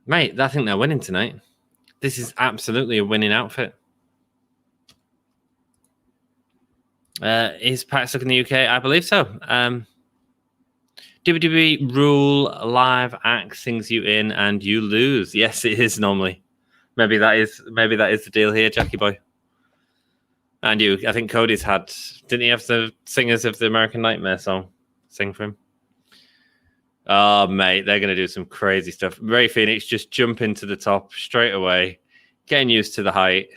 Speaker 3: Mate, I think they're winning tonight. This is absolutely a winning outfit. Is Pac stuck in the UK? I believe so. WWE rule live act sings you in and you lose. Yes, it is normally. Maybe that is the deal here, Jackie boy. And you, I think Cody's had. Didn't he have the singers of the American Nightmare song sing for him? Oh, mate, they're going to do some crazy stuff. Ray Phoenix just jumping to the top straight away, getting used to the height.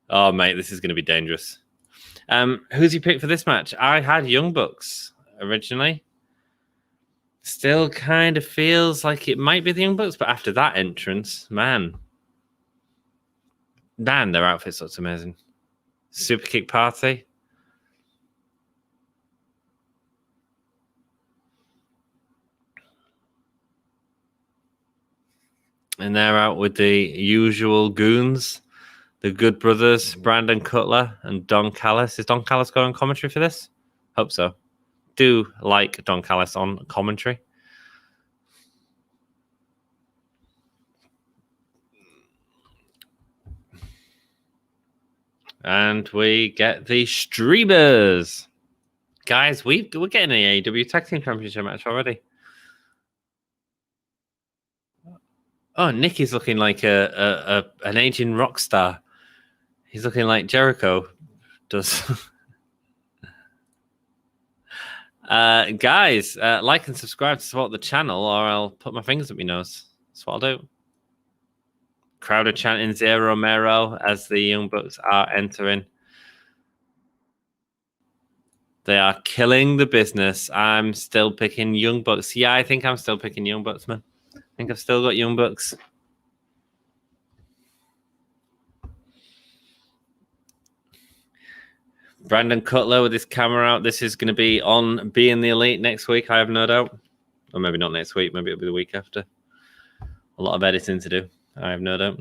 Speaker 3: Oh, mate, this is going to be dangerous. Who's you picked for this match? I had Young Bucks originally. Still kind of feels like it might be the Young Bucks, but after that entrance, man, their outfits looks amazing. Super kick party. And they're out with the usual goons, the Good Brothers, Brandon Cutler and Don Callis. Is Don Callis going on commentary for this? Hope so. Do like Don Callis on commentary. And we get the streamers. Guys, we're getting an AEW Tag Team Championship match already. Oh, Nicky's looking like an aging rock star. He's looking like Jericho does. Guys, like and subscribe to support the channel, or I'll put my fingers up my nose. That's what I'll do. Crowd are chanting Zero Miro as the Young Bucks are entering. They are killing the business. I'm still picking Young Bucks. Yeah, I think I'm still picking Young Bucks, man. I think I've still got Young Bucks. Brandon Cutler with his camera out. This is going to be on Being the Elite next week, I have no doubt. Or maybe not next week. Maybe it'll be the week after. A lot of editing to do, I have no doubt.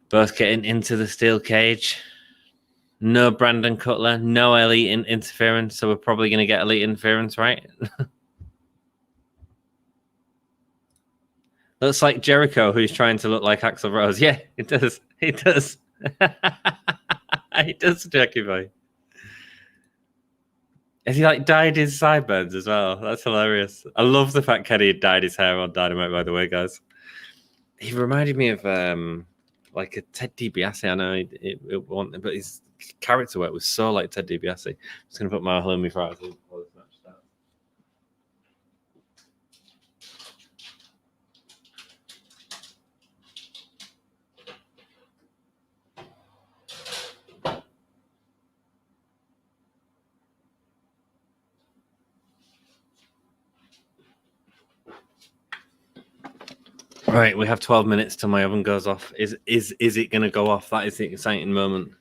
Speaker 3: Both getting into the steel cage. No Brandon Cutler. No Elite interference. So we're probably going to get Elite interference, right? Looks like Jericho, who's trying to look like Axl Rose. Yeah, it does. It does. It does, Jackie boy. Has he like dyed his sideburns as well? That's hilarious. I love the fact Kenny had dyed his hair on Dynamite, by the way, guys. He reminded me of like a Ted DiBiase. I know it wasn't, but his character work was so like Ted DiBiase. I'm just gonna put my Allin before I think. Right, we have 12 minutes till my oven goes off. Is it going to go off? That is the exciting moment.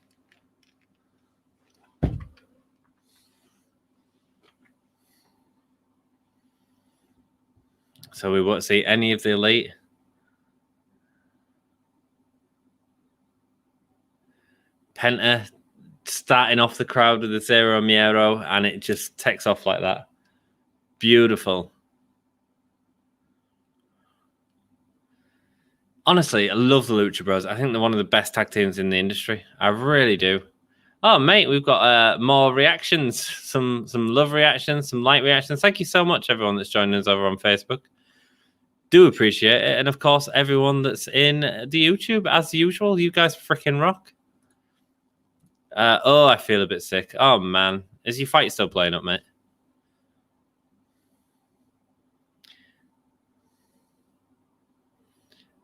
Speaker 3: So we won't see any of the Elite. Penta starting off the crowd with the Zero Miro, and it just takes off like that. Beautiful. Honestly, I love the Lucha Bros. I think they're one of the best tag teams in the industry. I really do. Oh, mate, we've got more reactions, some love reactions, some like reactions. Thank you so much, everyone that's joining us over on Facebook. Do appreciate it. And, of course, everyone that's in the YouTube, as usual. You guys freaking rock. Oh, I feel a bit sick. Oh, man. Is your fight still playing up, mate?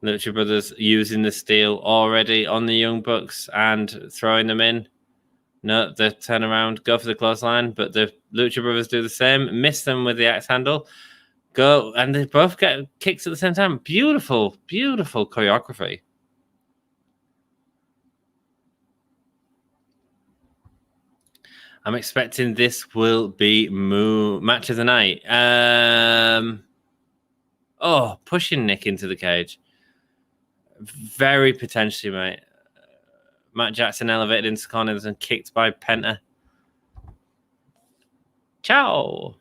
Speaker 3: Lucha Brothers using the steel already on the Young Bucks and throwing them in. No, they turn around, go for the clothesline, but the Lucha Brothers do the same, miss them with the axe handle, go, and they both get kicks at the same time. Beautiful, beautiful choreography. I'm expecting this will be match of the night. Oh, pushing Nick into the cage. Very potentially, mate. Matt Jackson elevated into corners and kicked by Penta. Ciao.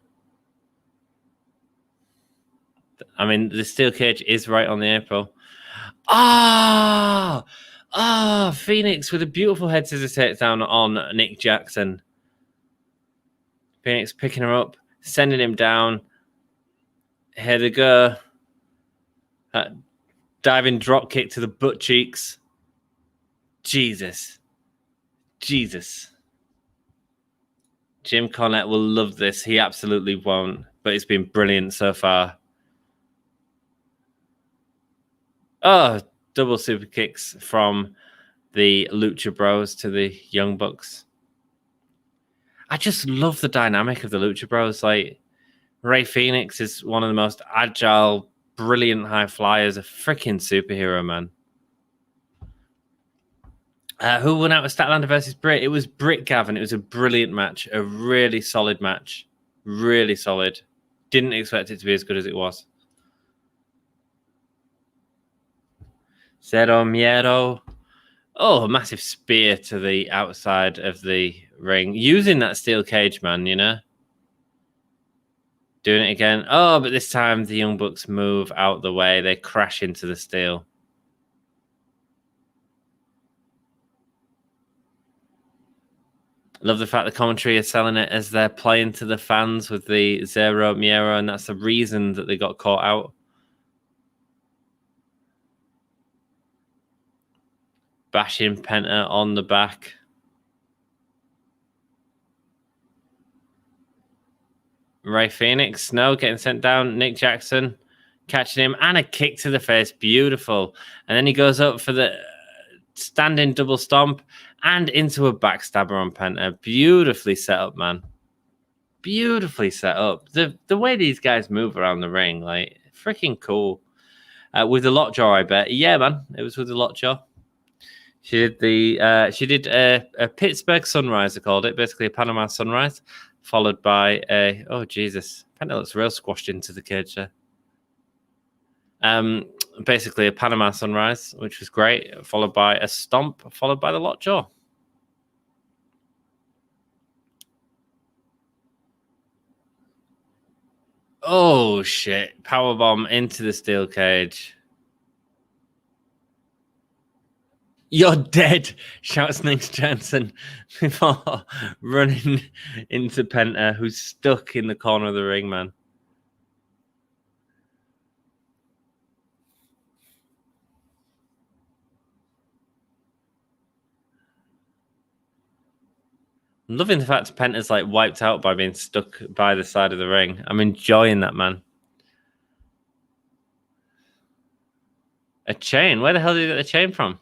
Speaker 3: I mean, the steel cage is right on the apron. Phoenix with a beautiful head scissors takedown on Nick Jackson. Phoenix picking her up, sending him down. Here they go. Diving drop kick to the butt cheeks. Jesus. Jim Cornette will love this. He absolutely won't, but it's been brilliant so far. Oh, double super kicks from the Lucha Bros to the Young Bucks. I just love the dynamic of the Lucha Bros. Like, Rey Fenix is one of the most agile, brilliant high flyers, a freaking superhero, man. Who won out with Statlander versus Britt? It was Britt, Gavin. It was a brilliant match, a really solid match. Really solid. Didn't expect it to be as good as it was. Zero Miro. Oh, a massive spear to the outside of the ring. Using that steel cage, man, you know? Doing it again. Oh, but this time the Young Bucks move out the way. They crash into the steel. Love the fact the commentary is selling it as they're playing to the fans with the Zero Miro, and that's the reason that they got caught out. Bashing Penta on the back. Rey Fenix, no, getting sent down. Nick Jackson catching him, and a kick to the face. Beautiful. And then he goes up for the standing double stomp and into a backstabber on Penta. Beautifully set up, man. Beautifully set up. The way these guys move around the ring, like, freaking cool. With the lockjaw, I bet. Yeah, man, it was with the lockjaw. She did a Pittsburgh sunrise, they called it, basically a Panama sunrise, followed by a, oh Jesus, Penta looks real squashed into the cage there. Basically a Panama sunrise, which was great, followed by a stomp, followed by the lockjaw. Oh shit! Powerbomb into the steel cage. You're dead, shouts Nick Johnson before running into Penta, who's stuck in the corner of the ring, man. I'm loving the fact Penta's like wiped out by being stuck by the side of the ring. I'm enjoying that, man. A chain? Where the hell did you get the chain from?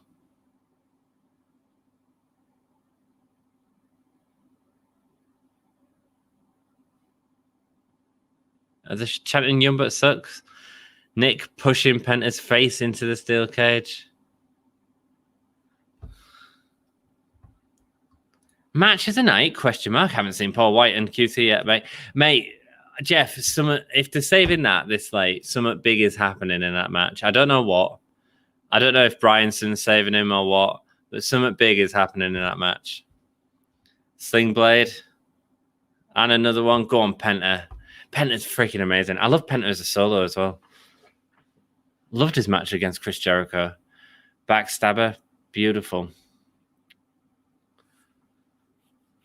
Speaker 3: The chanting Young Bucks sucks. Nick pushing Penta's face into the steel cage. Match of the night? Question mark. Haven't seen Paul Wight and QT yet, mate. Mate, Jeff, if they're saving that this late, something big is happening in that match. I don't know what. I don't know if Bryanson's saving him or what, but something big is happening in that match. Sling Blade. And another one. Go on, Penta. Penta's freaking amazing. I love Penta as a solo as well. Loved his match against Chris Jericho. Backstabber. Beautiful.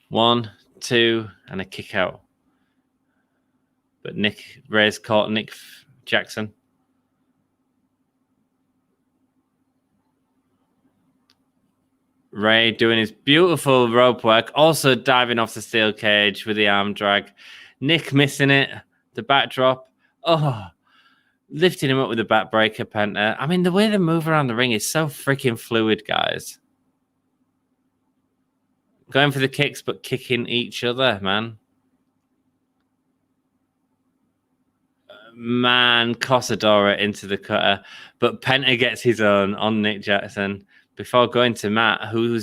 Speaker 3: 1, 2, and a kick out. But Rey's caught Nick Jackson. Rey doing his beautiful rope work, also diving off the steel cage with the arm drag. Nick missing it, the backdrop. Oh, lifting him up with the backbreaker, Penta. I mean, the way they move around the ring is so freaking fluid, guys. Going for the kicks, but kicking each other, man. Man, Cosadora into the cutter. But Penta gets his own on Nick Jackson before going to Matt, who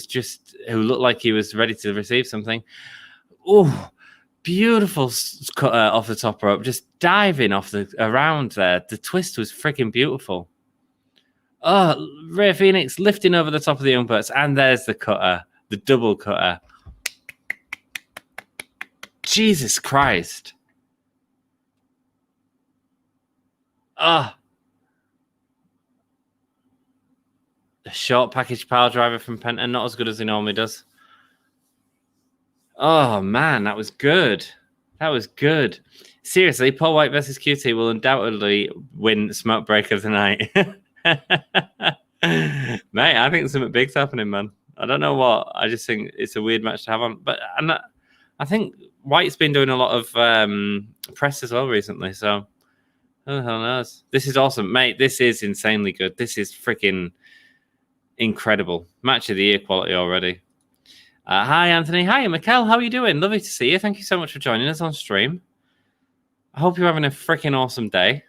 Speaker 3: looked like he was ready to receive something. Oh, beautiful cutter off the top rope. Just diving around there. The twist was freaking beautiful. Oh, Rey Fenix lifting over the top of the Young Bucks. And there's the cutter. The double cutter. Jesus Christ. Ah. A short package power driver from Penta. Not as good as he normally does. Oh, man. That was good. That was good. Seriously, Paul Wight versus QT will undoubtedly win Smoke Break of the night. Mate, I think something big's happening, man. I don't know what. I just think it's a weird match to have on. But I think White's been doing a lot of press as well recently. So who the hell knows? This is awesome, mate. This is insanely good. This is freaking incredible. Match of the year quality already. Hi, Anthony. Hi, Mikkel. How are you doing? Lovely to see you. Thank you so much for joining us on stream. I hope you're having a freaking awesome day.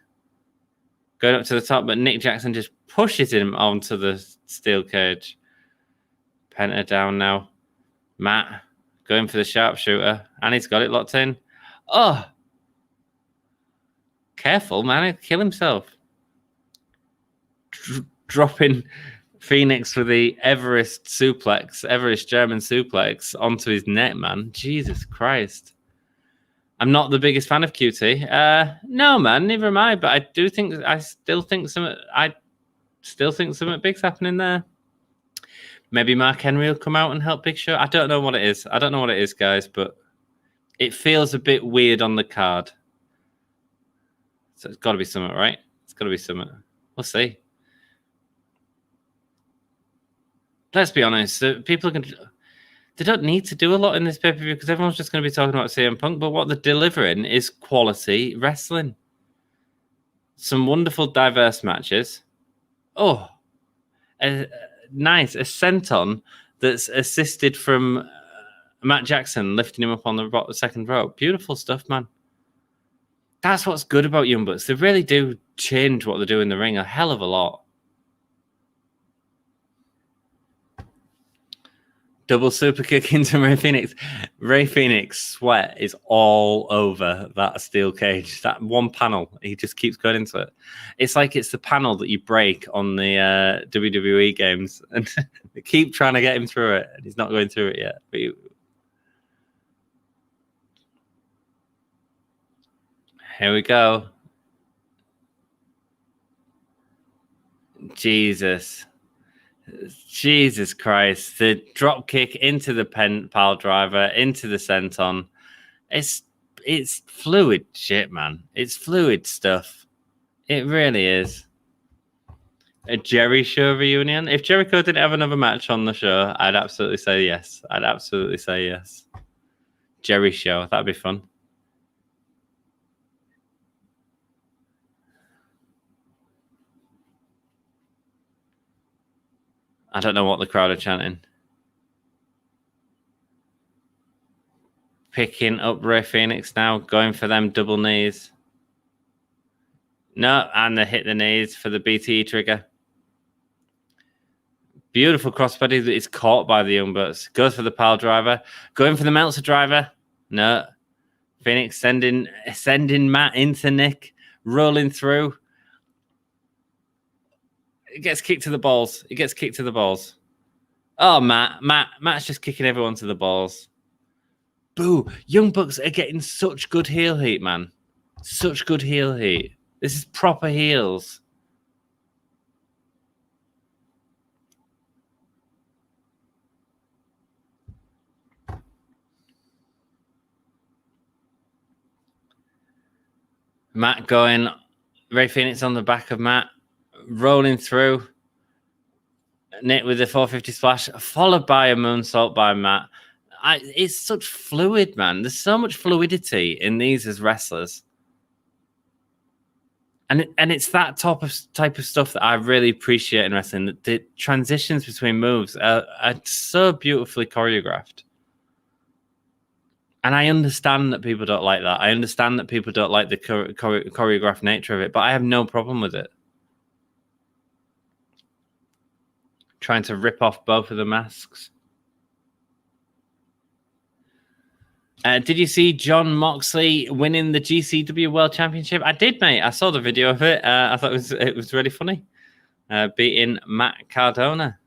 Speaker 3: Going up to the top, but Nick Jackson just pushes him onto the steel cage. Penta down now. Matt going for the sharpshooter, and he's got it locked in. Oh, careful, man! He'll kill himself. Dropping Phoenix for the Everest German suplex onto his neck, man. Jesus Christ. I'm not the biggest fan of QT. No, man, neither am I. But I still think something big's happening there. Maybe Mark Henry will come out and help Big Show. I don't know what it is, guys, but it feels a bit weird on the card. So it's got to be something, right? It's got to be something. We'll see. Let's be honest. People can. They don't need to do a lot in this pay-per-view because everyone's just going to be talking about CM Punk. But what they're delivering is quality wrestling. Some wonderful, diverse matches. Oh, nice. A senton that's assisted from Matt Jackson, lifting him up on the second rope. Beautiful stuff, man. That's what's good about Young Bucks. They really do change what they do in the ring a hell of a lot. Double super kick into Ray Phoenix. Ray Phoenix sweat is all over that steel cage. That one panel, he just keeps going into it. It's like it's the panel that you break on the WWE games, and they keep trying to get him through it, and he's not going through it yet. But here we go. Jesus Christ. The drop kick into the pile driver, into the senton. It's fluid shit, man. It's fluid stuff. It really is. A Jerry Show reunion. If Jericho didn't have another match on the show, I'd absolutely say yes. Jerry Show. That'd be fun. I don't know what the crowd are chanting. Picking up Ray Phoenix now, going for them double knees. No, and they hit the knees for the BTE trigger. Beautiful crossbody that is caught by the Young Bucks. Goes for the pile driver. Going for the Meltzer driver. No. Phoenix sending Matt into Nick. Rolling through. It gets kicked to the balls. Oh, Matt's just kicking everyone to the balls. Boo. Young Bucks are getting such good heel heat, man. Such good heel heat. This is proper heels. Matt going. Ray Phoenix on the back of Matt. Rolling through. Nick with the 450 splash, followed by a moonsault by Matt. It's such fluid, man. There's so much fluidity in these as wrestlers. And it's that type of stuff that I really appreciate in wrestling. The transitions between moves are so beautifully choreographed. And I understand that people don't like that. I understand that people don't like the choreographed nature of it, but I have no problem with it. Trying to rip off both of the masks. Did you see John Moxley winning the GCW World Championship? I did, mate. I saw the video of it. I thought it was really funny. Beating Matt Cardona.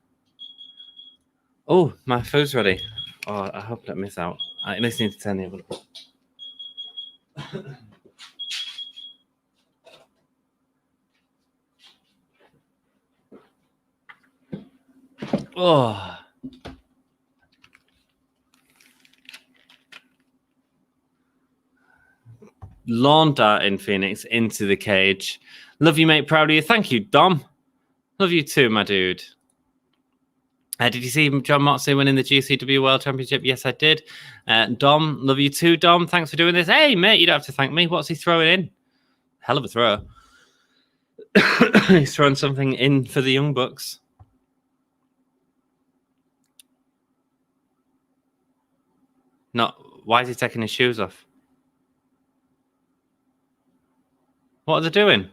Speaker 3: Oh, my food's ready. Oh, I hope I don't miss out. I'm listening to 10 here. Oh. Lawn dart in Phoenix into the cage. Love you, mate. Proud of you. Thank you, Dom. Love you too, my dude. Did you see John Moxley winning the GCW World Championship? Yes, I did. Dom, love you too, Dom. Thanks for doing this. Hey, mate, you don't have to thank me. What's he throwing in? Hell of a throw. He's throwing something in for the Young Bucks. Not. Why is he taking his shoes off? What are they doing?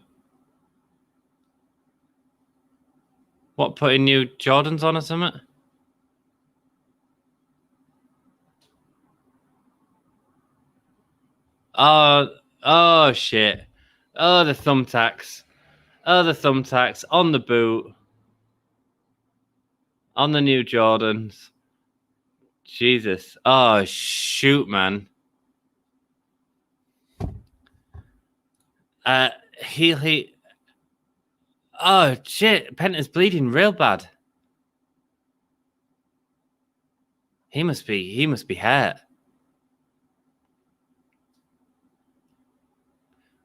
Speaker 3: What, putting new Jordans on or something? Oh shit. Oh, the thumbtacks. Oh, the thumbtacks on the boot. On the new Jordans. Jesus. Oh, shoot, man. He. Oh, shit. Penta's bleeding real bad. He must be hurt.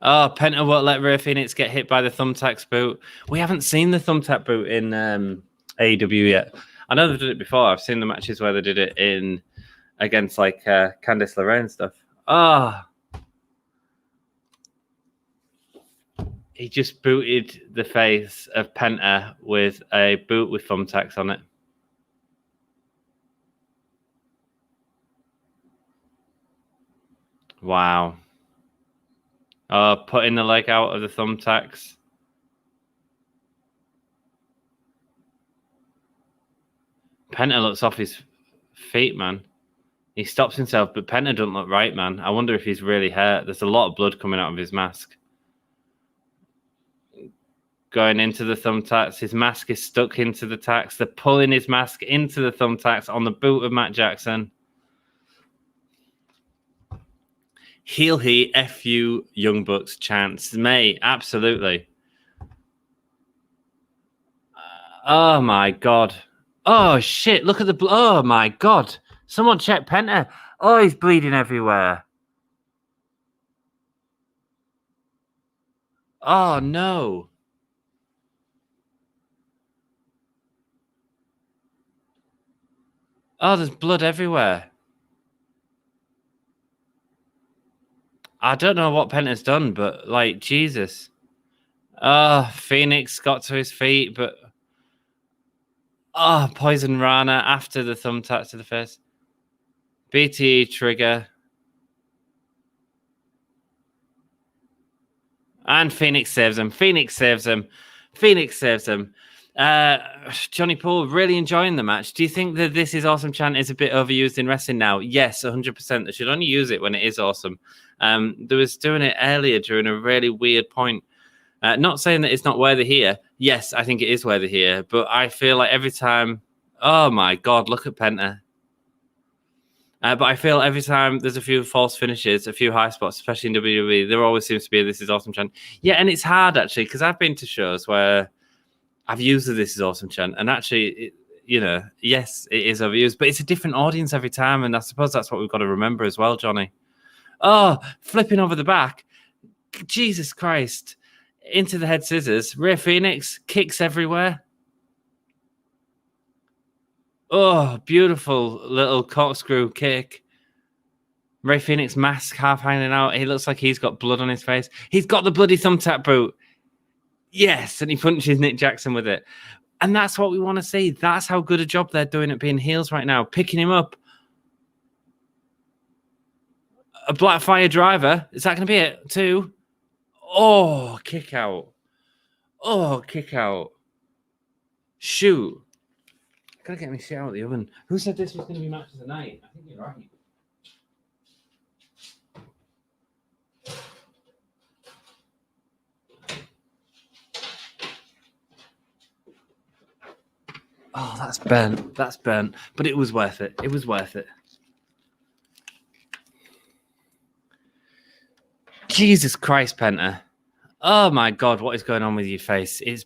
Speaker 3: Oh, Penta won't let Rey Fenix get hit by the thumbtacks boot. We haven't seen the thumbtack boot in AEW yet. I know they've done it before. I've seen the matches where they did it in against like Candice LeRae and stuff. Oh. He just booted the face of Penta with a boot with thumbtacks on it. Wow. Putting the leg out of the thumbtacks. Penta looks off his feet, man. He stops himself, but Penta doesn't look right, man. I wonder if he's really hurt. There's a lot of blood coming out of his mask. Going into the thumbtacks. His mask is stuck into the tacks. They're pulling his mask into the thumbtacks on the boot of Matt Jackson. Heel he F you Young Bucks chants. Mate, absolutely. Oh my god. Oh shit, look at the oh my god. Someone check Penta. Oh, he's bleeding everywhere. Oh no. Oh, there's blood everywhere. I don't know what Penta's done, but like Jesus. Oh, Phoenix got to his feet, but Poison Rana after the thumbtack to the face. BTE trigger. And Phoenix saves him. Phoenix saves him. Phoenix saves him. Johnny Paul, really enjoying the match. Do you think that This Is Awesome chant is a bit overused in wrestling now? Yes, 100%. They should only use it when it is awesome. They was doing it earlier during a really weird point. Not saying that it's not worthy here. Yes, I think it is worthy here. But I feel like every time... Oh, my God, look at Penta. But I feel every time there's a few false finishes, a few high spots, especially in WWE, there always seems to be a This Is Awesome chant. Yeah, and it's hard, actually, because I've been to shows where I've used the This Is Awesome chant, and actually, yes, it is overused, but it's a different audience every time, and I suppose that's what we've got to remember as well, Johnny. Oh, flipping over the back. Jesus Christ. Into the head scissors. Rey Fenix, kicks everywhere. Oh, beautiful little corkscrew kick. Rey Fenix mask half hanging out. He looks like he's got blood on his face. He's got the bloody thumbtack boot. Yes, and he punches Nick Jackson with it. And that's what we want to see. That's how good a job they're doing at being heels right now. Picking him up. A Blackfire driver. Is that going to be it? 2. Oh, kick out. Oh, kick out. Shoot. Gotta get me shit out of the oven. Who said this was going to be match of the night? I think you're right. Oh, that's burnt. That's burnt. But it was worth it. It was worth it. Jesus Christ, Penta. Oh my God, what is going on with your face? It's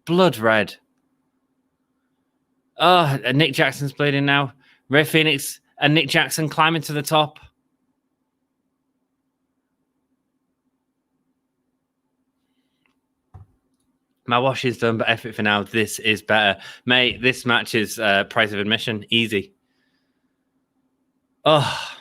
Speaker 3: blood red. Oh, and Nick Jackson's bleeding now. Rey Fenix and Nick Jackson climbing to the top. My wash is done, but F it for now. This is better. Mate, this match is price of admission. Easy. Oh.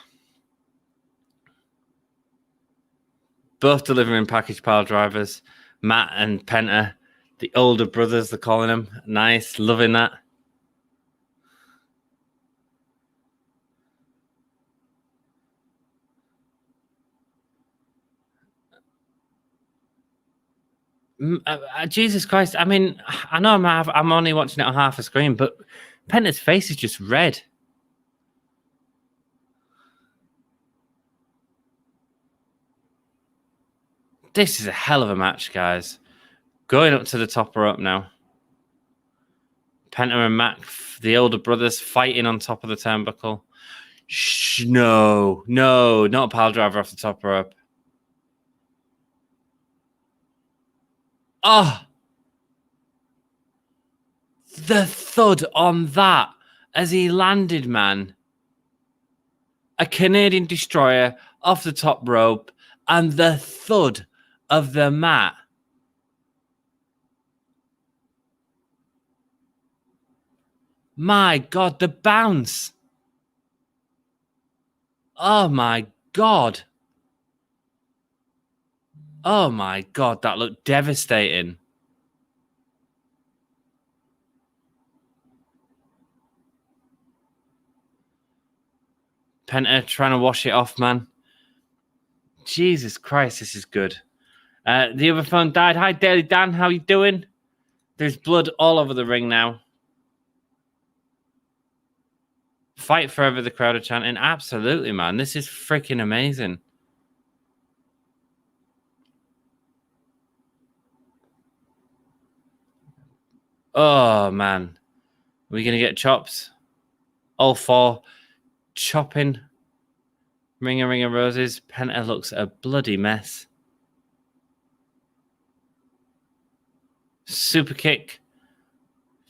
Speaker 3: Both delivering package pile drivers. Matt and Penta. The older brothers, they're calling them. Nice. Loving that. Jesus Christ. I mean, I know I'm only watching it on half a screen, but Penta's face is just red. This is a hell of a match, guys. Going up to the top rope now. Penta and Mac, the older brothers, fighting on top of the turnbuckle. Shh, no, not a pile driver off the top rope. Oh, the thud on that as he landed, man. A Canadian destroyer off the top rope and the thud of the mat. My God, the bounce. Oh my God. Oh my God, that looked devastating. Penta trying to wash it off, man. Jesus Christ, this is good. The other phone died. Hi, Daily Dan, how you doing? There's blood all over the ring now. Fight forever, the crowd are chanting. Absolutely, man. This is freaking amazing. Oh, man. Are we going to get chops? All four chopping. Ring of roses. Penta looks a bloody mess. Super kick.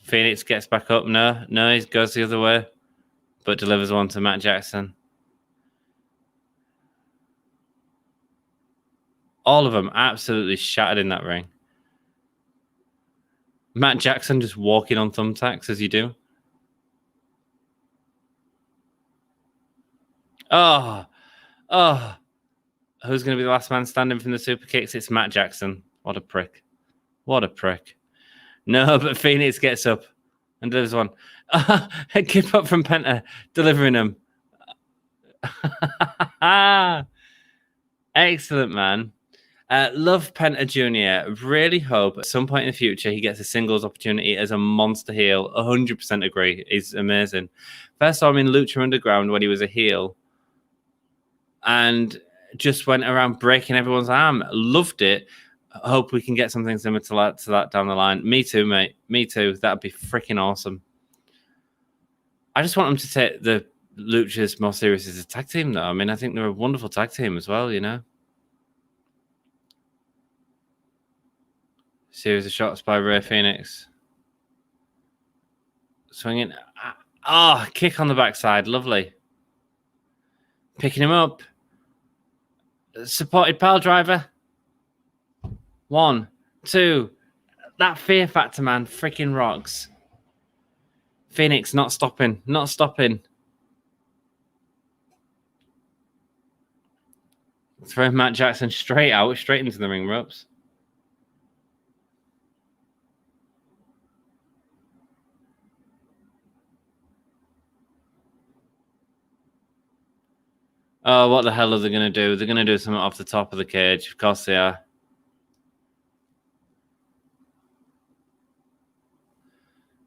Speaker 3: Phoenix gets back up. No, he goes the other way, but delivers one to Matt Jackson. All of them absolutely shattered in that ring. Matt Jackson just walking on thumbtacks as you do. Oh. Who's going to be the last man standing from the super kicks? It's Matt Jackson. What a prick. No, but Phoenix gets up and delivers one. Keep up from Penta, delivering him. Excellent, man. Love Penta Jr. Really hope at some point in the future he gets a singles opportunity as a monster heel. 100% agree. He's amazing. First saw him in Lucha Underground when he was a heel and just went around breaking everyone's arm. Loved it. Hope we can get something similar to that down the line. Me too, mate. Me too. That'd be freaking awesome. I just want them to take the Luchas more serious as a tag team, though. I mean, I think they're a wonderful tag team as well, you know? Series of shots by Rey Fenix. Swinging. Kick on the backside. Lovely. Picking him up. Supported pile driver. 1, 2. That fear factor, man, freaking rocks. Phoenix not stopping. Throw Matt Jackson straight into the ring ropes. Oh, what the hell are they going to do? They're going to do something off the top of the cage. Of course they are.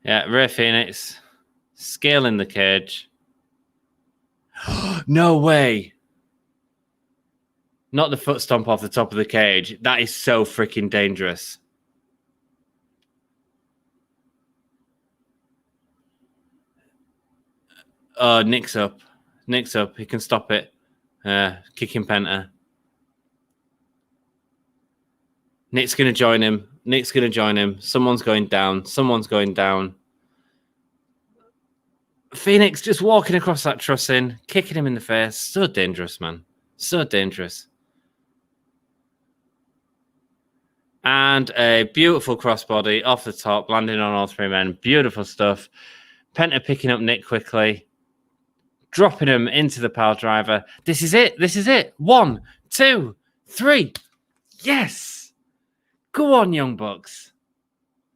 Speaker 3: Yeah, Rey Fenix scaling the cage. No way. Not the foot stomp off the top of the cage. That is so freaking dangerous. Nick's up. He can stop it. Kicking Penta. Nick's going to join him. Someone's going down. Phoenix just walking across that trussing, kicking him in the face. So dangerous, man. So dangerous. And a beautiful crossbody off the top, landing on all three men. Beautiful stuff. Penta picking up Nick quickly. Dropping him into the pile driver. This is it. 1, 2, 3. Yes. Go on, Young Bucks.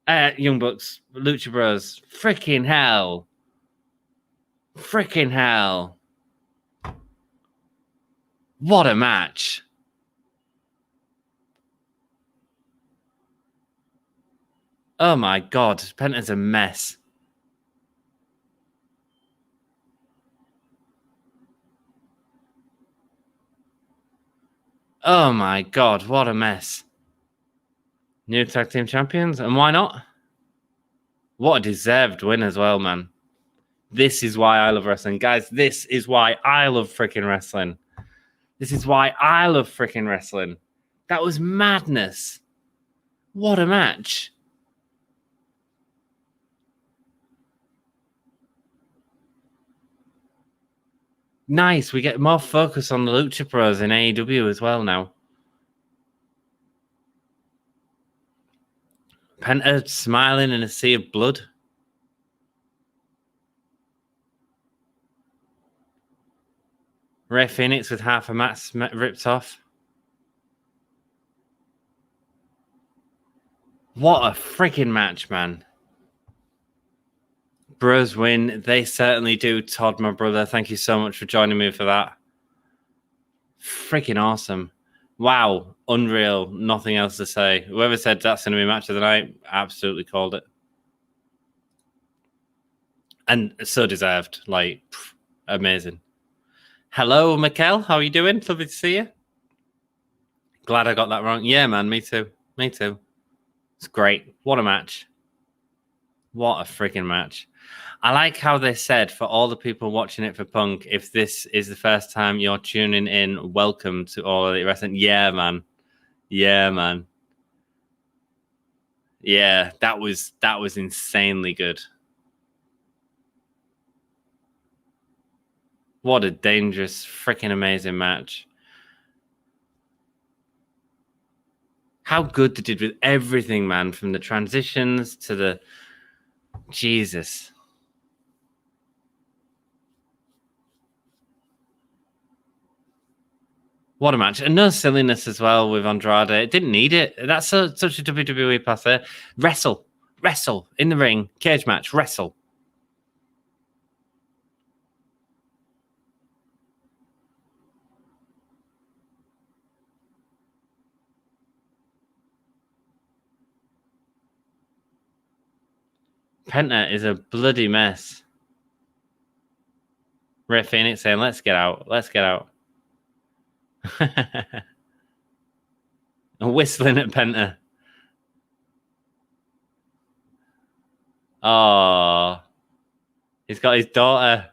Speaker 3: Lucha Bros. Freaking hell. What a match. Oh my God, Penta's a mess. Oh my God, what a mess. New tag team champions, and why not? What a deserved win as well, man. This is why I love wrestling. Guys, this is why I love freaking wrestling. This is why I love freaking wrestling. That was madness. What a match. Nice. We get more focus on the Lucha Bros in AEW as well now. Penta smiling in a sea of blood. Rey Fénix with half a mask ripped off. What a freaking match, man. Bros win. They certainly do. Todd, my brother, thank you so much for joining me for that. Freaking awesome. Wow. Unreal. Nothing else to say. Whoever said that's going to be match of the night, absolutely called it. And so deserved. Like, amazing. Hello, Mikkel. How are you doing? Lovely to see you. Glad I got that wrong. Yeah, man. Me too. Me too. It's great. What a match. What a freaking match. I like how they said for all the people watching it for Punk, if this is the first time you're tuning in, welcome to All Elite Wrestling. Yeah, man. Yeah, man. Yeah, that was insanely good. What a dangerous, freaking amazing match. How good they did with everything, man, from the transitions to the... Jesus. What a match. And no silliness as well with Andrade. It didn't need it. That's such a WWE pass there. Wrestle. Wrestle. In the ring. Cage match. Wrestle. Penta is a bloody mess. Rey Fénix saying, let's get out. Let's get out. And whistling at Penta. Oh. He's got his daughter.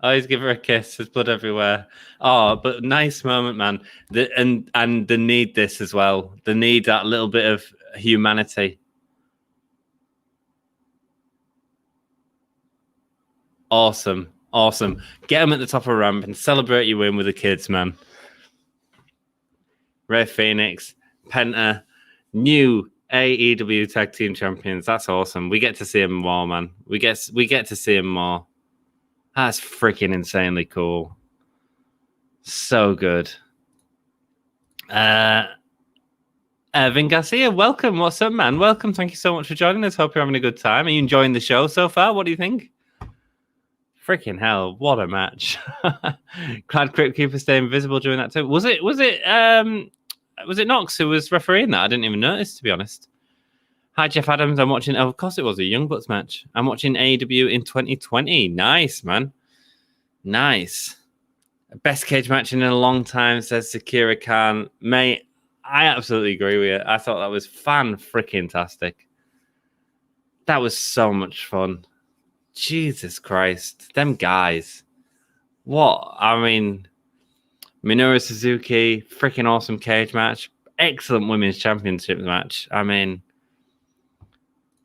Speaker 3: Oh, he's giving her a kiss. There's blood everywhere. Oh, but nice moment, man. And they need this as well. They need that little bit of humanity. Awesome. Awesome. Get them at the top of a ramp and celebrate your win with the kids, man. Rey Fénix, Penta, new AEW Tag Team Champions. That's awesome. We get to see him more, man. We get to see him more. That's freaking insanely cool. So good. Vin Garcia, welcome. What's up, man? Welcome. Thank you so much for joining us. Hope you're having a good time. Are you enjoying the show so far? What do you think? Freaking hell, what a match. Glad Crypt Keeper stayed invisible during that too. Was it Knox who was refereeing that? I didn't even notice, to be honest. Hi, Jeff Adams. I'm watching... Oh, of course it was a Young Bucks match. I'm watching AEW in 2020. Nice, man. Nice. Best cage match in a long time, says Sakura Khan. Mate, I absolutely agree with you. I thought that was fan-freaking-tastic. That was so much fun. Jesus Christ. Them guys. What? I mean, Minoru Suzuki, freaking awesome cage match. Excellent women's championship match. I mean,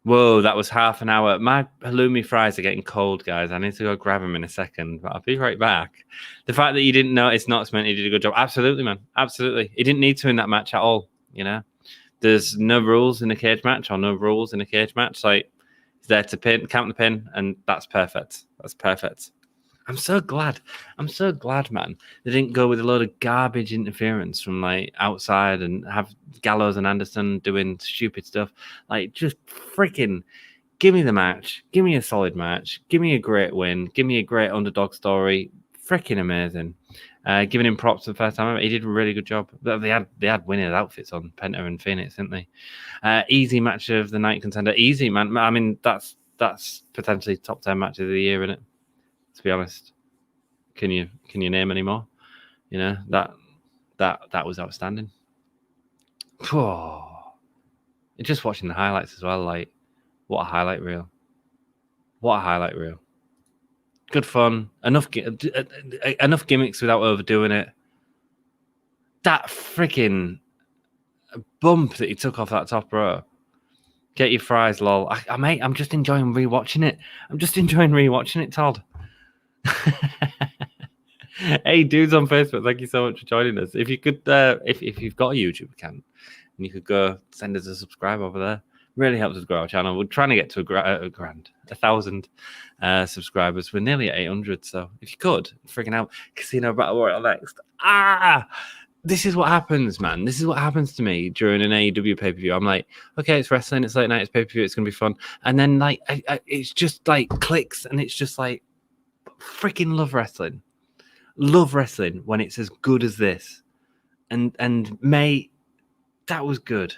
Speaker 3: whoa, that was half an hour. My halloumi fries are getting cold, guys. I need to go grab them in a second, but I'll be right back. The fact that you didn't notice Knox meant he did a good job. Absolutely, man. Absolutely. He didn't need to in that match at all, you know? There's no rules in a cage match or no rules in a cage match. Like, he's there to pin, count the pin, and that's perfect. That's perfect. I'm so glad, man. They didn't go with a load of garbage interference from like outside and have Gallows and Anderson doing stupid stuff. Like, just freaking give me the match. Give me a solid match. Give me a great win. Give me a great underdog story. Freaking amazing. Giving him props the first time. He did a really good job. They had winning outfits on Penta and Phoenix, didn't they? Easy match of the night contender. Easy, man. I mean, that's potentially top 10 match of the year, isn't it? To be honest, can you name any more? You know, that was outstanding. Just watching the highlights as well. Like, what a highlight reel! What a highlight reel! Good fun. Enough gimmicks without overdoing it. That freaking bump that he took off that top row. Get your fries, lol. Mate, I'm just enjoying rewatching it. Todd. Hey, dudes on Facebook, thank you so much for joining us. If you could, if you've got a YouTube account, and you could go send us a subscribe over there, really helps us grow our channel. We're trying to get to a 1,000 subscribers. We're nearly at 800, so if you could, freaking out, Casino Battle Royale next. This is what happens, man. This is what happens to me during an AEW pay-per-view. I'm like, okay, it's wrestling, it's late night, it's pay-per-view, it's gonna be fun, and then like, it's just like clicks, and it's just like, freaking love wrestling. Love wrestling when it's as good as this, and mate, that was good.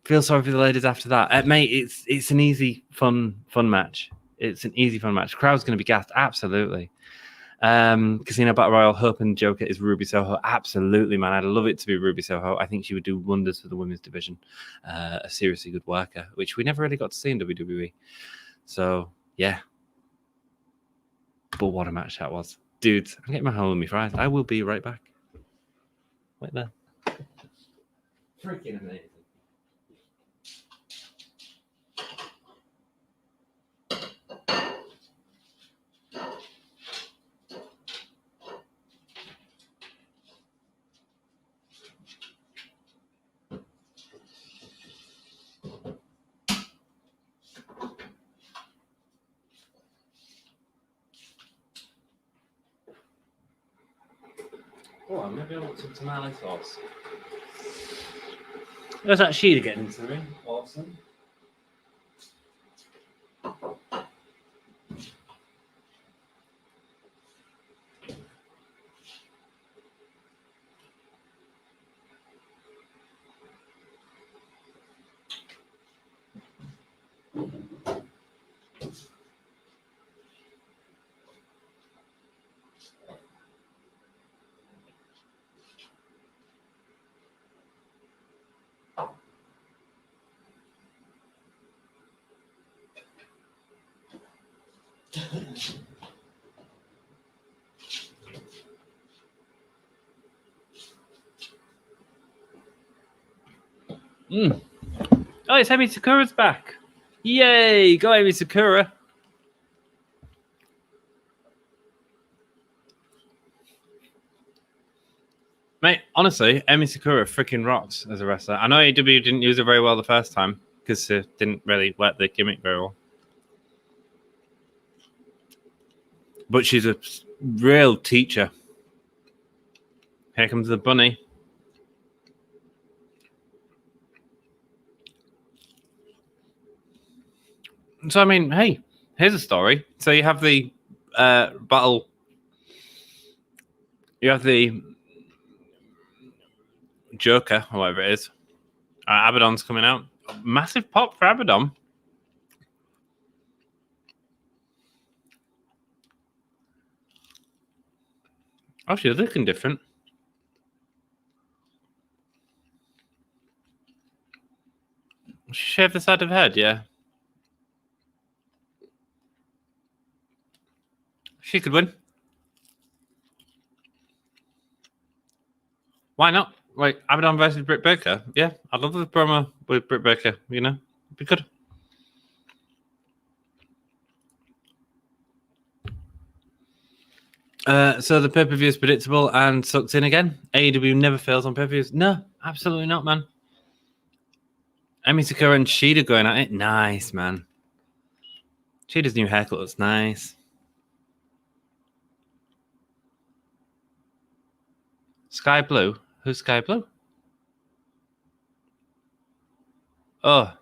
Speaker 3: Feel sorry for the ladies after that, mate. It's an easy, fun match. It's an easy, fun match. Crowd's going to be gassed, absolutely. Casino Battle Royale, Hope and Joker is Ruby Soho, absolutely, man. I'd love it to be Ruby Soho. I think she would do wonders for the women's division. A seriously good worker, which we never really got to see in WWE. So yeah, but what a match that was. Dudes, I'm getting my hole in my fries. I will be right back. Wait there. Freaking amazing. Oh, maybe I want some tomato sauce. There's that Sheeta getting into the ring. Awesome. Oh, it's Emi Sakura's back. Yay! Go Emi Sakura. Mate, honestly, Emi Sakura freaking rocks as a wrestler. I know AEW didn't use her very well the first time because it didn't really work the gimmick very well. But she's a real teacher. Here comes the bunny. So, I mean, hey, here's a story. So you have the battle. You have the Joker, or whatever it is. Abaddon's coming out. Massive pop for Abaddon. Oh, she's looking different. She shaved the side of her head, yeah. She could win. Why not? Like, Abaddon versus Britt Baker. Yeah, I'd love the promo with Britt Baker, you know? It'd be good. So the pay-per-view is predictable and sucked in again. AEW never fails on pay-per-views. No, absolutely not, man. Emi Sakura and Sheeta going at it. Nice, man. Sheeta's new haircut looks nice. Sky Blue? Who's Sky Blue? Oh.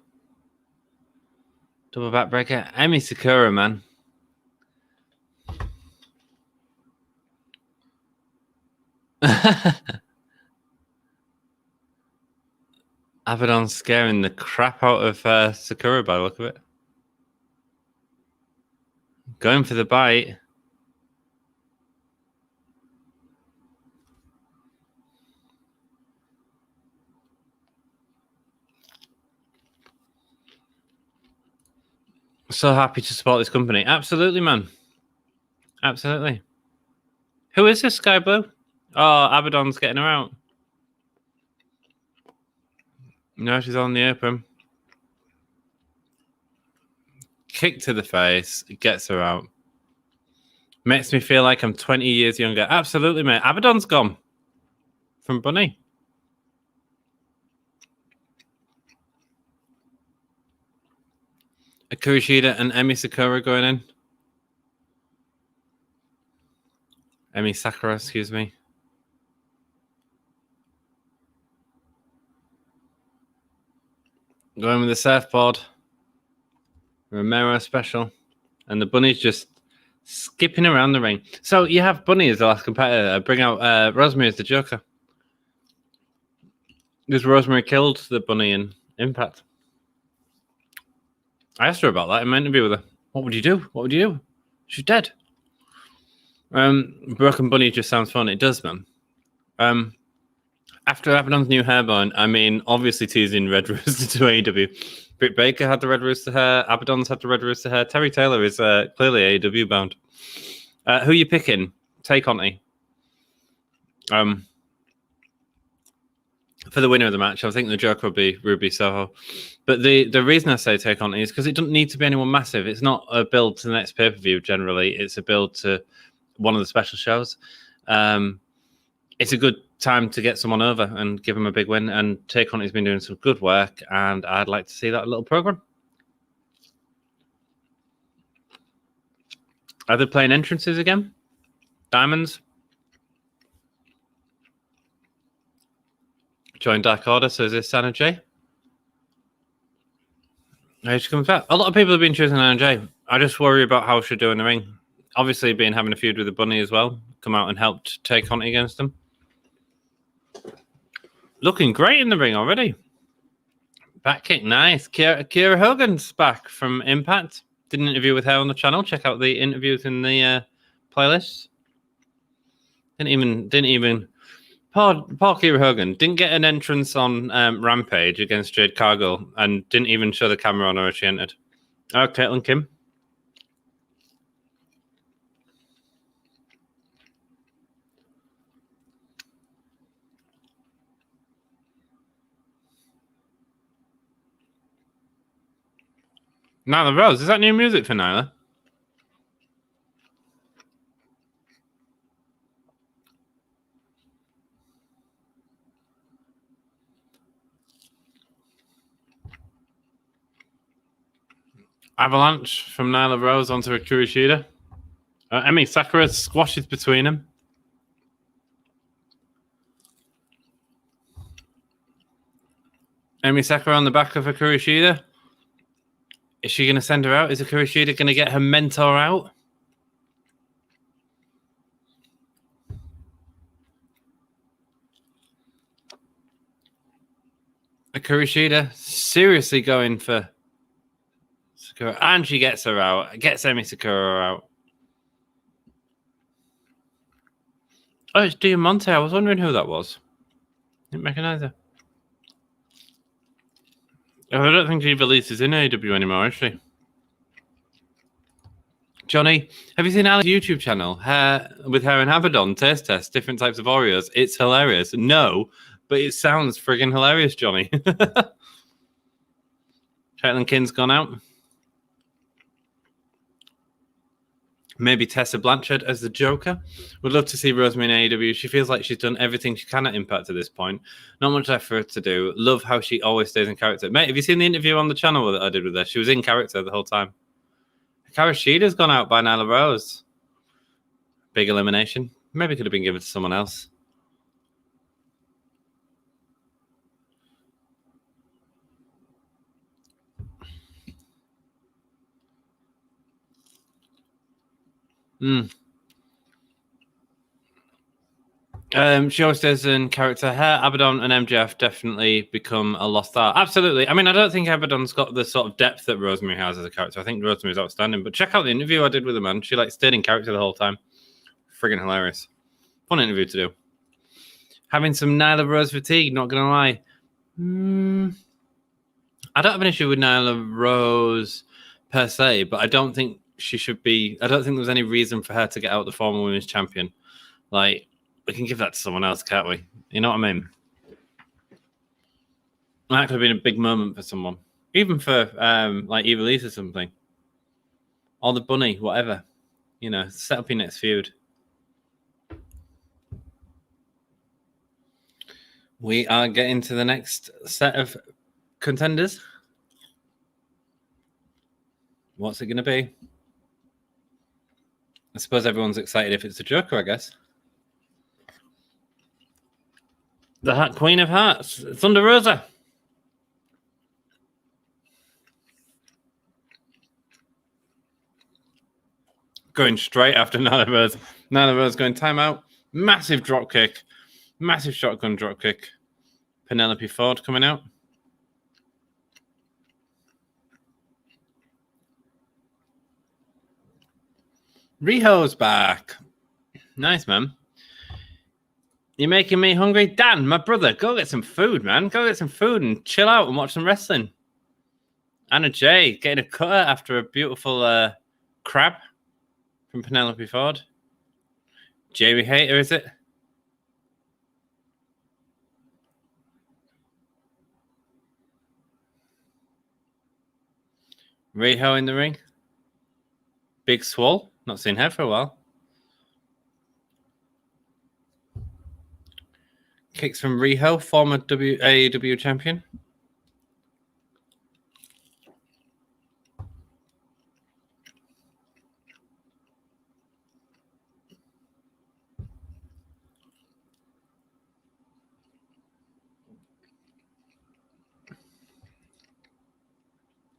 Speaker 3: Double backbreaker. Emi Sakura, man. Abaddon scaring the crap out of Sakura by the look of it. Going for the bite. So happy to support this company. Absolutely, man. Absolutely. Who is this Sky Blue? Oh, Abaddon's getting her out. No, she's on the apron. Kick to the face. Gets her out. Makes me feel like I'm 20 years younger. Absolutely, mate. Abaddon's gone. From Bunny. Kurishida and Emi Sakura going in. Emi Sakura, excuse me. Going with the surfboard. Romero special. And the Bunny's just skipping around the ring. So you have Bunny as the last competitor. Bring out Rosemary as the Joker. Because Rosemary killed the Bunny in Impact. I asked her about that in my interview with her. What would you do? What would you do? She's dead. Broken Bunny just sounds fun. It does, man. After Abaddon's new hairbone, I mean, obviously teasing Red Rooster to AEW. Britt Baker had the Red Rooster hair. Abaddon's had the Red Rooster hair. Terry Taylor is clearly AEW bound. Who are you picking? Tay Conti. For the winner of the match, I think the Joker will be Ruby Soho. But the reason I say Tay Conti is because it doesn't need to be anyone massive. It's not a build to the next pay-per-view generally. It's a build to one of the special shows. It's a good time to get someone over and give them a big win. And Tay Conti's been doing some good work, and I'd like to see that little program. Are they playing entrances again? Diamonds? Join Dark Order, so is this Anna J? Here she comes back. A lot of people have been choosing Anna J. I just worry about how she'll do in the ring. Obviously, having a feud with the Bunny as well. Come out and helped Tay Conti against them. Looking great in the ring already. Back kick, nice. Kiera Hogan's back from Impact. Did an interview with her on the channel. Check out the interviews in the playlist. Didn't even. Paul Kiera Hogan didn't get an entrance on Rampage against Jade Cargill and didn't even show the camera on her as she entered. Caitlin Kim. Nyla Rose. Is that new music for Nyla? Avalanche from Nyla Rose onto a Kurishida. Emi Sakura squashes between them. Emi Sakura on the back of a Kurishida. Is she going to send her out? Is a Kurishida going to get her mentor out? A Kurishida seriously going for Sakura. And she gets her out. Gets Emi Sakura out. Oh, it's D.M.D. I was wondering who that was. Didn't recognize her. I don't think she releases in AEW anymore, is she? Johnny, have you seen Allin's YouTube channel? With her and Abaddon taste test different types of Oreos. It's hilarious. No, but it sounds friggin' hilarious, Johnny. Caitlin Kinn's gone out. Maybe Tessa Blanchard as the Joker. Would love to see Rosemary in AEW. She feels like she's done everything she can at Impact at this point. Not much left for her to do. Love how she always stays in character. Mate, have you seen the interview on the channel that I did with her? She was in character the whole time. Kurashida's gone out by Nyla Rose. Big elimination. Maybe could have been given to someone else. She always says in character, Abaddon and MJF definitely become a lost art. Absolutely. I mean, I don't think Abaddon's got the sort of depth that Rosemary has as a character. I think Rosemary's outstanding. But check out the interview I did with her, man. She stayed in character the whole time. Friggin' hilarious. Fun interview to do. Having some Nyla Rose fatigue, not gonna lie. I don't have an issue with Nyla Rose per se, but I don't think she should be. I don't think there's any reason for her to get out the former women's champion. We can give that to someone else, can't we? You know what I mean? That could have been a big moment for someone, even for Eva Lise or something, or the Bunny, whatever. Set up your next feud. We are getting to the next set of contenders. What's it going to be? I suppose everyone's excited if it's the Joker, I guess. The Queen of Hearts, Thunder Rosa. Going straight after Nyla Rose. Nyla Rose going timeout. Massive drop kick. Massive shotgun drop kick. Penelope Ford coming out. Riho's back. Nice, man. You're making me hungry. Dan, my brother, go get some food, man. Go get some food and chill out and watch some wrestling. Anna Jay getting a cutter after a beautiful crab from Penelope Ford. Jamie Hayter, is it? Riho in the ring. Big Swole. Not seen her for a while. Kicks from Riho, former AEW champion.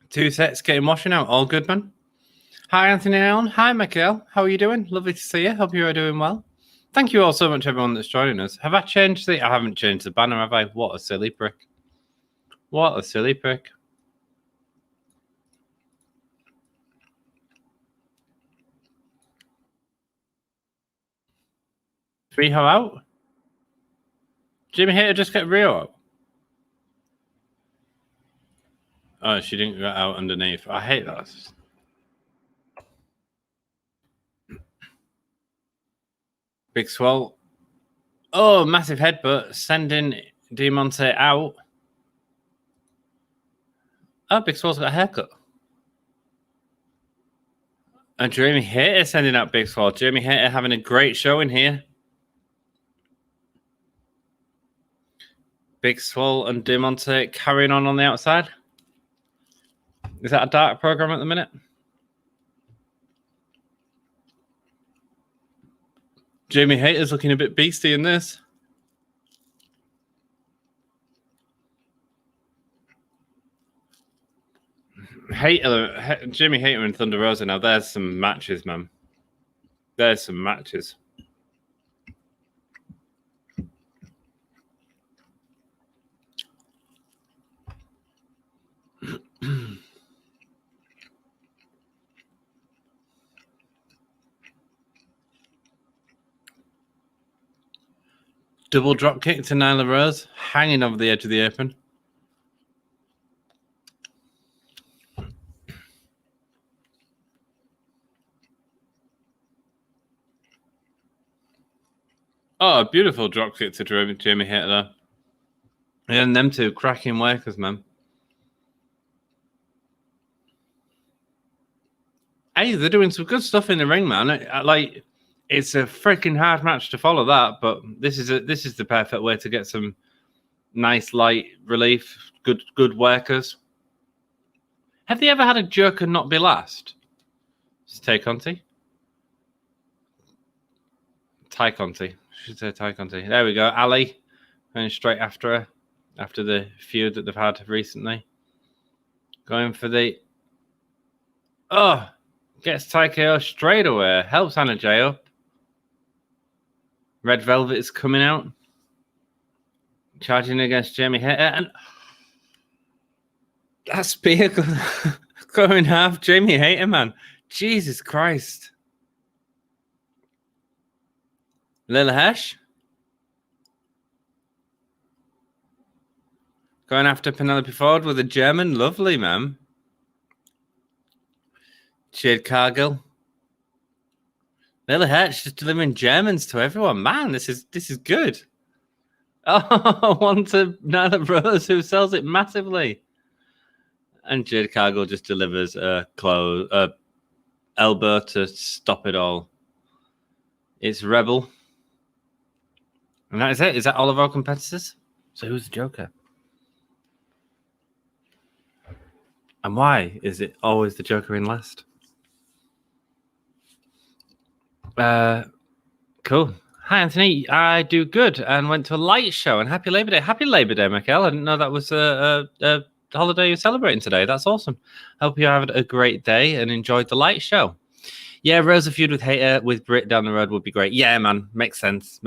Speaker 3: Two sets getting washing out. All good, man. Hi, Anthony Allen. Hi, Michael. How are you doing? Lovely to see you. Hope you are doing well. Thank you all so much, everyone that's joining us. Have I changed I haven't changed the banner, have I? What a silly prick. What a silly prick. Riho out? Jimmy Hayter just get Rio out? Oh, she didn't get out underneath. I hate that. Big Swell. Oh, massive headbutt. Sending Diamante out. Oh, Big Swell's got a haircut. And Jamie Hayter sending out Big Swell. Jamie Hayter having a great showing here. Big Swell and Diamante carrying on the outside. Is that a dark program at the minute? Jamie Hayter's looking a bit beastie in this. Jamie Hayter and Thunder Rosa. Now there's some matches, man. There's some matches. Double drop kick to Nyla Rose, hanging over the edge of the apron. Oh, a beautiful drop kick to Jamie Hayter there. And them two cracking workers, man. Hey, they're doing some good stuff in the ring, man. It's a freaking hard match to follow that, but this is the perfect way to get some nice light relief, good workers. Have they ever had a Joker not be last? It's Tay Conti. Ty Conti. Should say Ty Conti. There we go. Ali going straight after her after the feud that they've had recently. Going for the gets Ty KO straight away. Helps Anna Jay up. Red Velvet is coming out. Charging against Jamie Hayter. And that spear going half Jamie Hayter, man. Jesus Christ. Lila Hesh. Going after Penelope Ford with a German. Lovely, man. Jade Cargill. Lila Hesh just delivering Germans to everyone. Man, this is good. Oh, one to Nyla Rose, who sells it massively. And Jade Cargill just delivers a elbow to stop it all. It's Rebel. And that is it. Is that all of our competitors? So who's the Joker? And why is it always the Joker in last? Cool. Hi, Anthony. I do good and went to a light show. And happy Labor Day. Happy Labor Day, Michael. I didn't know that was a holiday you're celebrating today. That's awesome. Hope you have a great day and enjoyed the light show. Yeah, Rosa feud with Hayter with Britt down the road would be great. Yeah, man. Makes sense.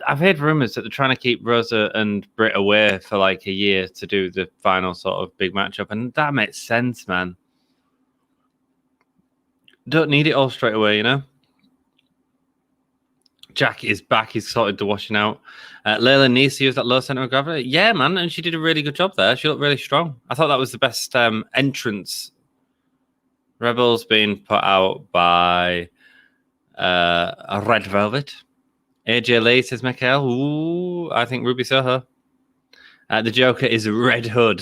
Speaker 3: I've heard rumors that they're trying to keep Rosa and Britt away for like a year to do the final sort of big matchup. And that makes sense, man. Don't need it all straight away, you know? Jack is back. He's sorted the washing out. Layla needs to use that low center of gravity. Yeah, man. And she did a really good job there. She looked really strong. I thought that was the best entrance. Rebels being put out by a Red Velvet. AJ Lee says, Michael. Ooh, I think Ruby Soho. The Joker is Red Hood.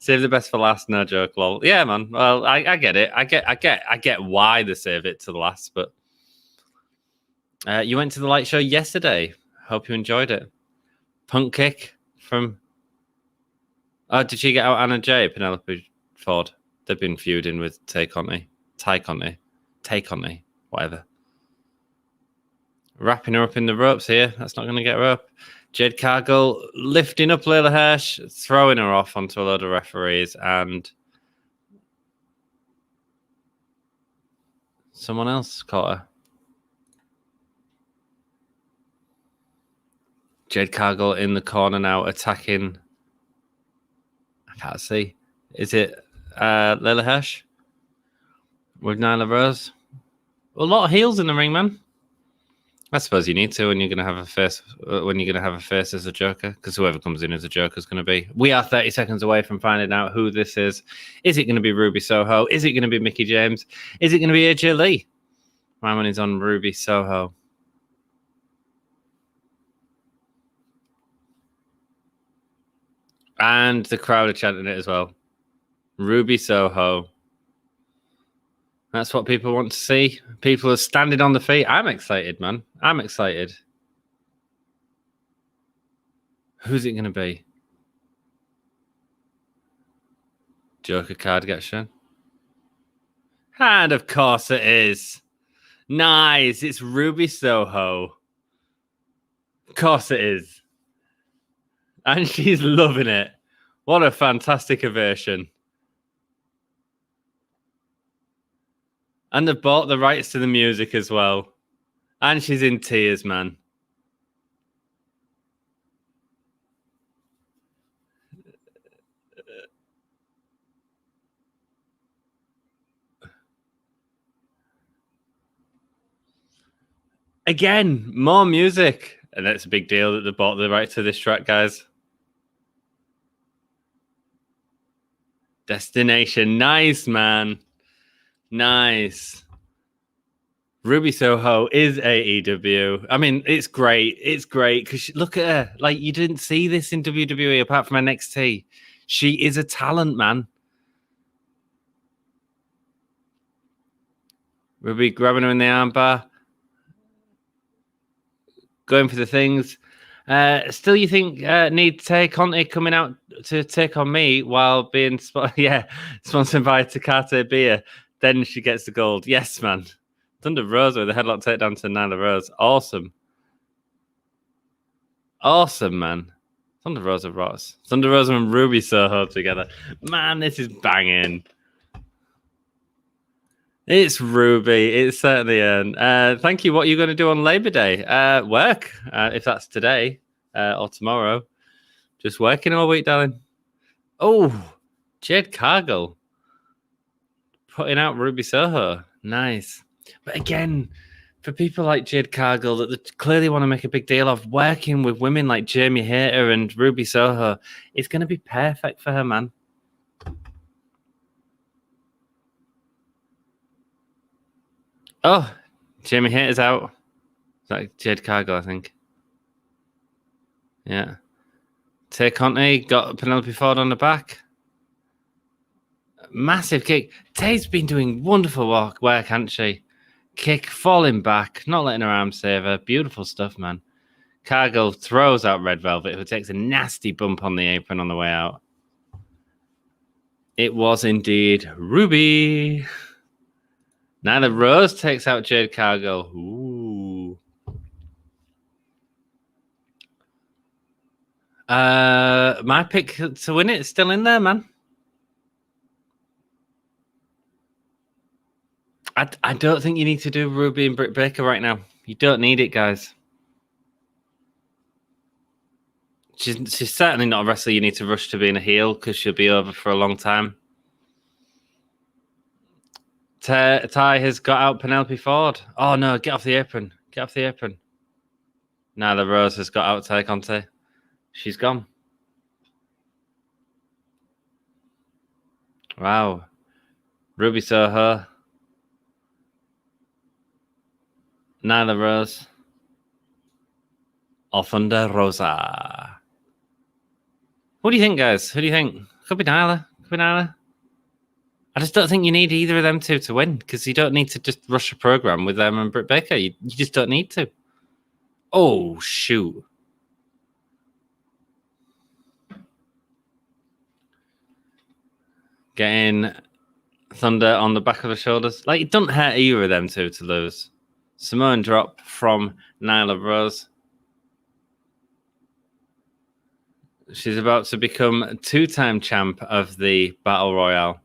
Speaker 3: Save the best for last, no joke, lol. Yeah, man. Well, I get it. I get why they save it to the last, but you went to the light show yesterday. Hope you enjoyed it. Punk kick from... Oh, did she get out Anna Jay, Penelope Ford? They've been feuding with Tay Conti, whatever. Wrapping her up in the ropes here. That's not going to get her up. Jade Cargill lifting up Layla Hirsch, throwing her off onto a load of referees, and someone else caught her. Jade Cargill in the corner now, attacking. I can't see. Is it Layla Hirsch with Nyla Rose? A lot of heels in the ring, man. I suppose you need to when you're going to have a face. When you're going to have a face as a Joker, because whoever comes in as a Joker is going to be. We are 30 seconds away from finding out who this is. Is it going to be Ruby Soho? Is it going to be Mickie James? Is it going to be AJ Lee? My money's on Ruby Soho. And the crowd are chanting it as well. Ruby Soho. That's what people want to see. People are standing on the feet. I'm excited, man. I'm excited. Who's it going to be? Joker card gets shown. And of course it is. Nice. It's Ruby Soho. Of course it is. And she's loving it. What a fantastic ovation. And they've bought the rights to the music as well. And she's in tears, man. Again, more music. And it's a big deal that they bought the rights to this track, guys. Destination. Nice, man. Nice. Ruby Soho is AEW. I mean, it's great. It's great because look at her. Like, you didn't see this in WWE apart from NXT. She is a talent, man. Ruby grabbing her in the armbar. Going for the things. Still, you think need Tay Conti coming out to take on me while being sponsored by Tecate Beer? Then she gets the gold. Yes, man. Thunder Rosa with a headlock takedown to Nyla Rose. Awesome. Awesome, man. Thunder Rosa rocks. Thunder Rosa and Ruby Soho together. Man, this is banging. It's Ruby. It's certainly thank you. What are you going to do on Labor Day? Work, if that's today or tomorrow. Just working all week, darling. Oh, Jade Cargill putting out Ruby Soho. Nice. But again, for people like Jade Cargill that they clearly want to make a big deal of, working with women like Jamie Hayter and Ruby Soho, it's going to be perfect for her, man. Oh, Jamie Hayter's out. It's like Jade Cargill, I think. Yeah. Tay Conti got Penelope Ford on the back. Massive kick. Tay's been doing wonderful work, hasn't she? Kick, falling back, not letting her arm save her. Beautiful stuff, man. Cargill throws out Red Velvet, who takes a nasty bump on the apron on the way out. It was indeed Ruby. Nyla Rose takes out Jade Cargill. Ooh. My pick to win it is still in there, man. I don't think you need to do Ruby and Britt Baker right now. You don't need it, guys. She's certainly not a wrestler you need to rush to being a heel because she'll be over for a long time. Ty has got out Penelope Ford. Oh, no, get off the apron. Get off the apron. Nyla Rose has got out Tay Conti. She's gone. Wow. Ruby Soho. Nyla Rose. Or Thunder Rosa. What do you think, guys? Who do you think? Could be Nyla. Could be Nyla. I just don't think you need either of them two to win because you don't need to just rush a program with them and Britt Baker. You just don't need to. Oh, shoot. Getting Thunder on the back of the shoulders. Like, it doesn't hurt either of them two to lose. Samoan drop from Nyla Rose. She's about to become two-time champ of the Battle Royale.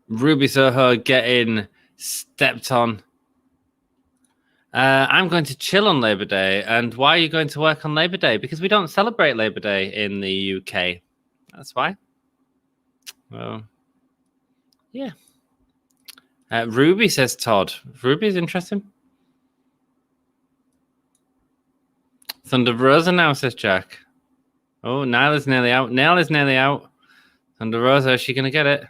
Speaker 3: Ruby Soho getting stepped on. I'm going to chill on Labor Day. And why are you going to work on Labor Day? Because we don't celebrate Labor Day in the UK. That's why. Well, yeah. Ruby, says Todd. Ruby's interesting. Thunder Rosa now, says Jack. Oh, Nyla's nearly out. Nyla's nearly out. Thunder Rosa, is she going to get it?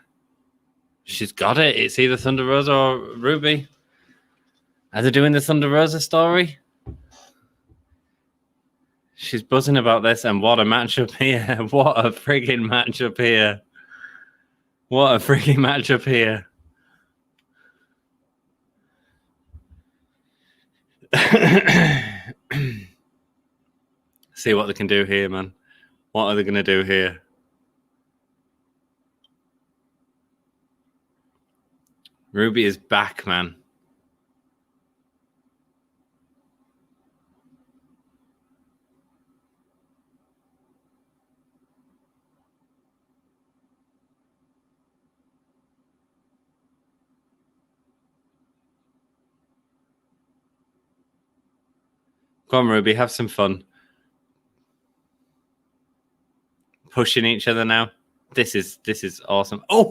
Speaker 3: She's got it. It's either Thunder Rosa or Ruby. Are they doing the Thunder Rosa story? She's buzzing about this, and what a matchup here. What a friggin' matchup here. What a freaking matchup here. See what they can do here, man. What are they going to do here? Ruby is back, man. Come on, Ruby, have some fun. Pushing each other now. This is awesome. Oh!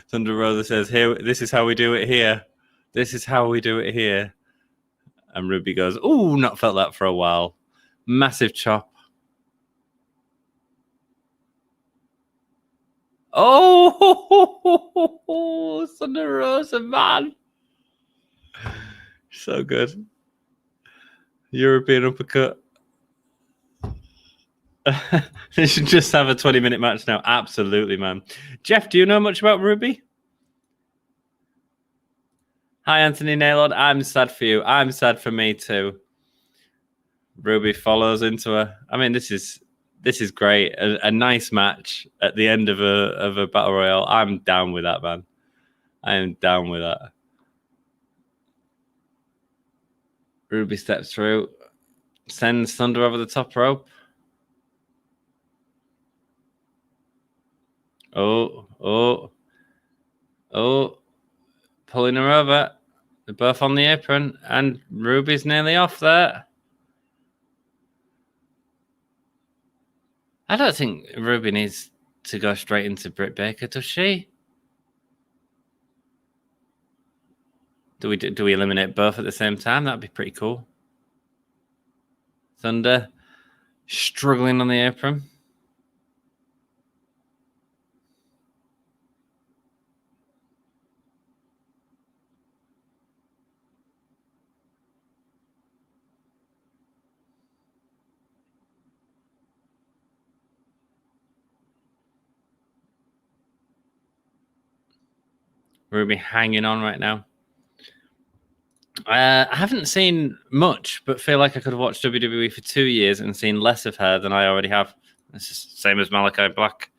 Speaker 3: Thunder Rosa says, "Here, this is how we do it here. This is how we do it here." And Ruby goes, "Oh, not felt that for a while." Massive chop. Oh, Thunder Rosa, man. So good. European uppercut. They should just have a 20-minute match now. Absolutely, man. Jeff, do you know much about Ruby? Hi, Anthony Naylord. I'm sad for you. I'm sad for me too. Ruby follows into her. I mean, this is great. A nice match at the end of a battle royale. I'm down with that, man. I am down with that. Ruby steps through, sends Thunder over the top rope. Oh, pulling her over. They're both on the apron, and Ruby's nearly off there. I don't think Ruby needs to go straight into Britt Baker, does she? Do we eliminate both at the same time? That'd be pretty cool. Thunder struggling on the apron. Ruby hanging on right now. I haven't seen much, but feel like I could have watched WWE for 2 years and seen less of her than I already have. It's just the same as Malachi Black.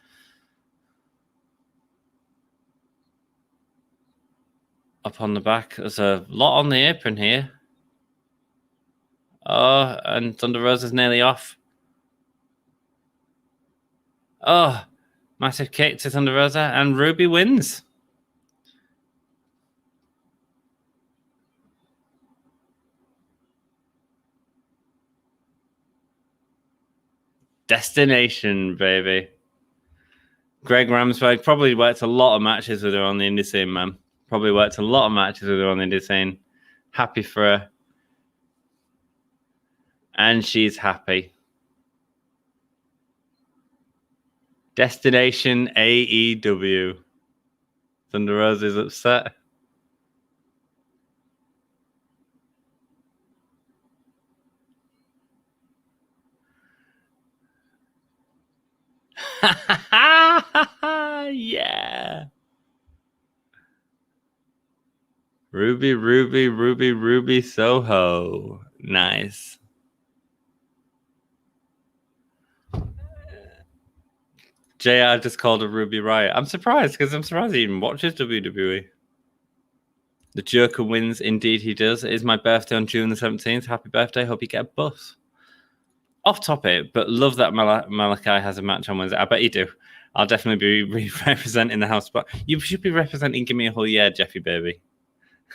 Speaker 3: Up on the back. There's a lot on the apron here. Oh, and Thunder Rosa's nearly off. Oh, massive kick to Thunder Rosa, and Ruby wins. Destination, baby. Greg Ramsberg probably worked a lot of matches with her on the indie scene, man. Probably worked a lot of matches with her on the indie scene. Happy for her. And she's happy. Destination AEW. Thunder Rosa's upset. Yeah. Ruby Soho. Nice. JR just called her Ruby Riot. I'm surprised because I'm surprised he even watches WWE. The Joker wins. Indeed, he does. It is my birthday on June the 17th. Happy birthday. Hope you get a bus. Off topic, but love that Malachi has a match on Wednesday. I bet you do. I'll definitely be representing the house. But you should be representing Gimme a Whole Year, Jeffy baby.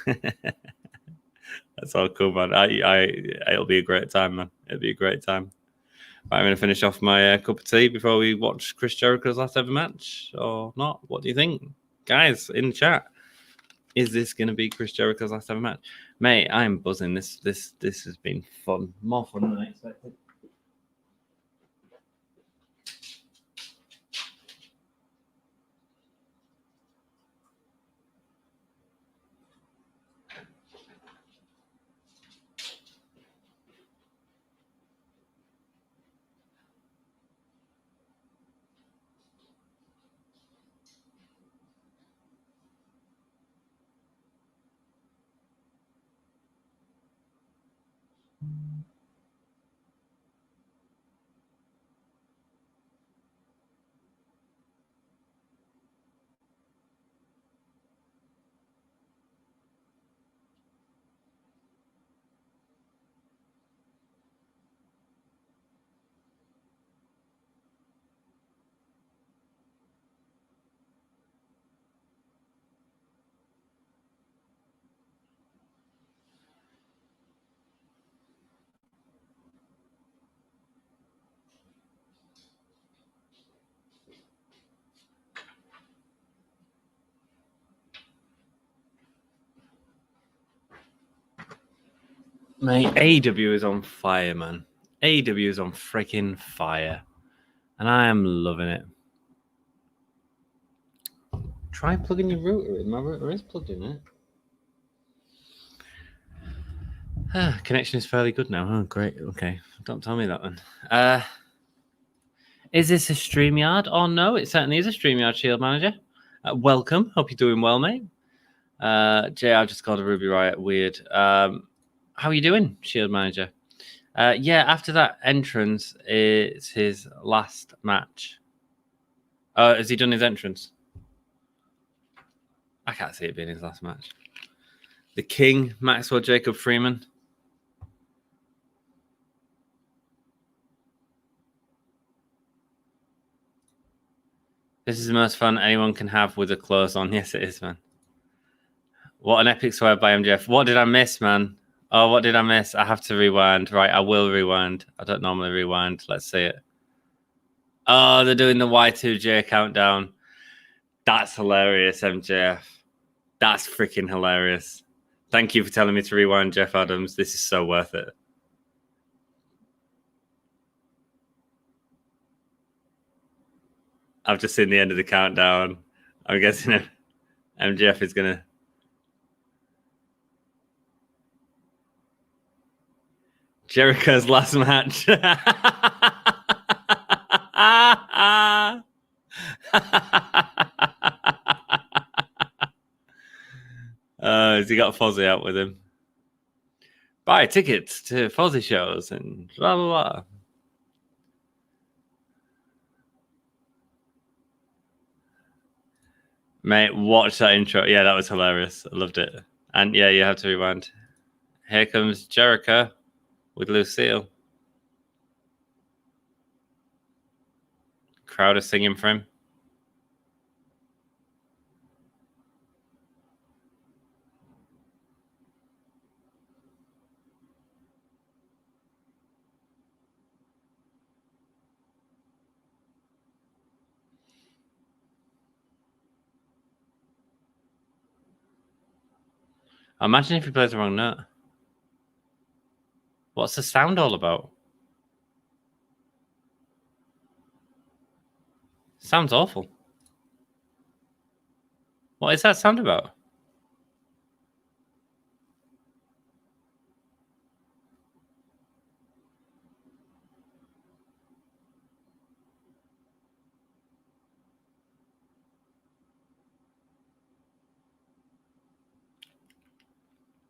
Speaker 3: That's all cool, man. It'll be a great time, man. It'll be a great time. Right, I'm going to finish off my cup of tea before we watch Chris Jericho's last ever match, or not. What do you think, guys? In the chat, is this going to be Chris Jericho's last ever match, mate? I'm buzzing. This has been fun, more fun than I expected. Mate, AEW is on fire, man. AEW is on freaking fire. And I am loving it. Try plugging your router in. My router is plugged in, it? Connection is fairly good now. Oh, great. Okay. Don't tell me that then. Is this a StreamYard? Oh, no. It certainly is a StreamYard, Shield Manager. Welcome. Hope you're doing well, mate. JR just called a Ruby Riot. Weird. How are you doing, Shield Manager? Yeah, after that entrance, it's his last match. Has he done his entrance? I can't see it being his last match. The King, Maxwell Jacob Freeman. This is the most fun anyone can have with a clothes on. Yes, it is, man. What an epic swear by MJF. What did I miss, man? Oh, what did I miss? I have to rewind. Right, I will rewind. I don't normally rewind. Let's see it. Oh, they're doing the Y2J countdown. That's hilarious, MJF. That's freaking hilarious. Thank you for telling me to rewind, Jeff Adams. This is so worth it. I've just seen the end of the countdown. I'm guessing MJF is going to... Jericho's last match. Has he got Fozzy out with him? Buy tickets to Fozzy shows and blah, blah, blah. Mate, watch that intro. Yeah, that was hilarious. I loved it. And yeah, you have to rewind. Here comes Jericho with Lucille. Crowd is singing for him. Imagine if he plays the wrong note. What's the sound all about? Sounds awful. What is that sound about?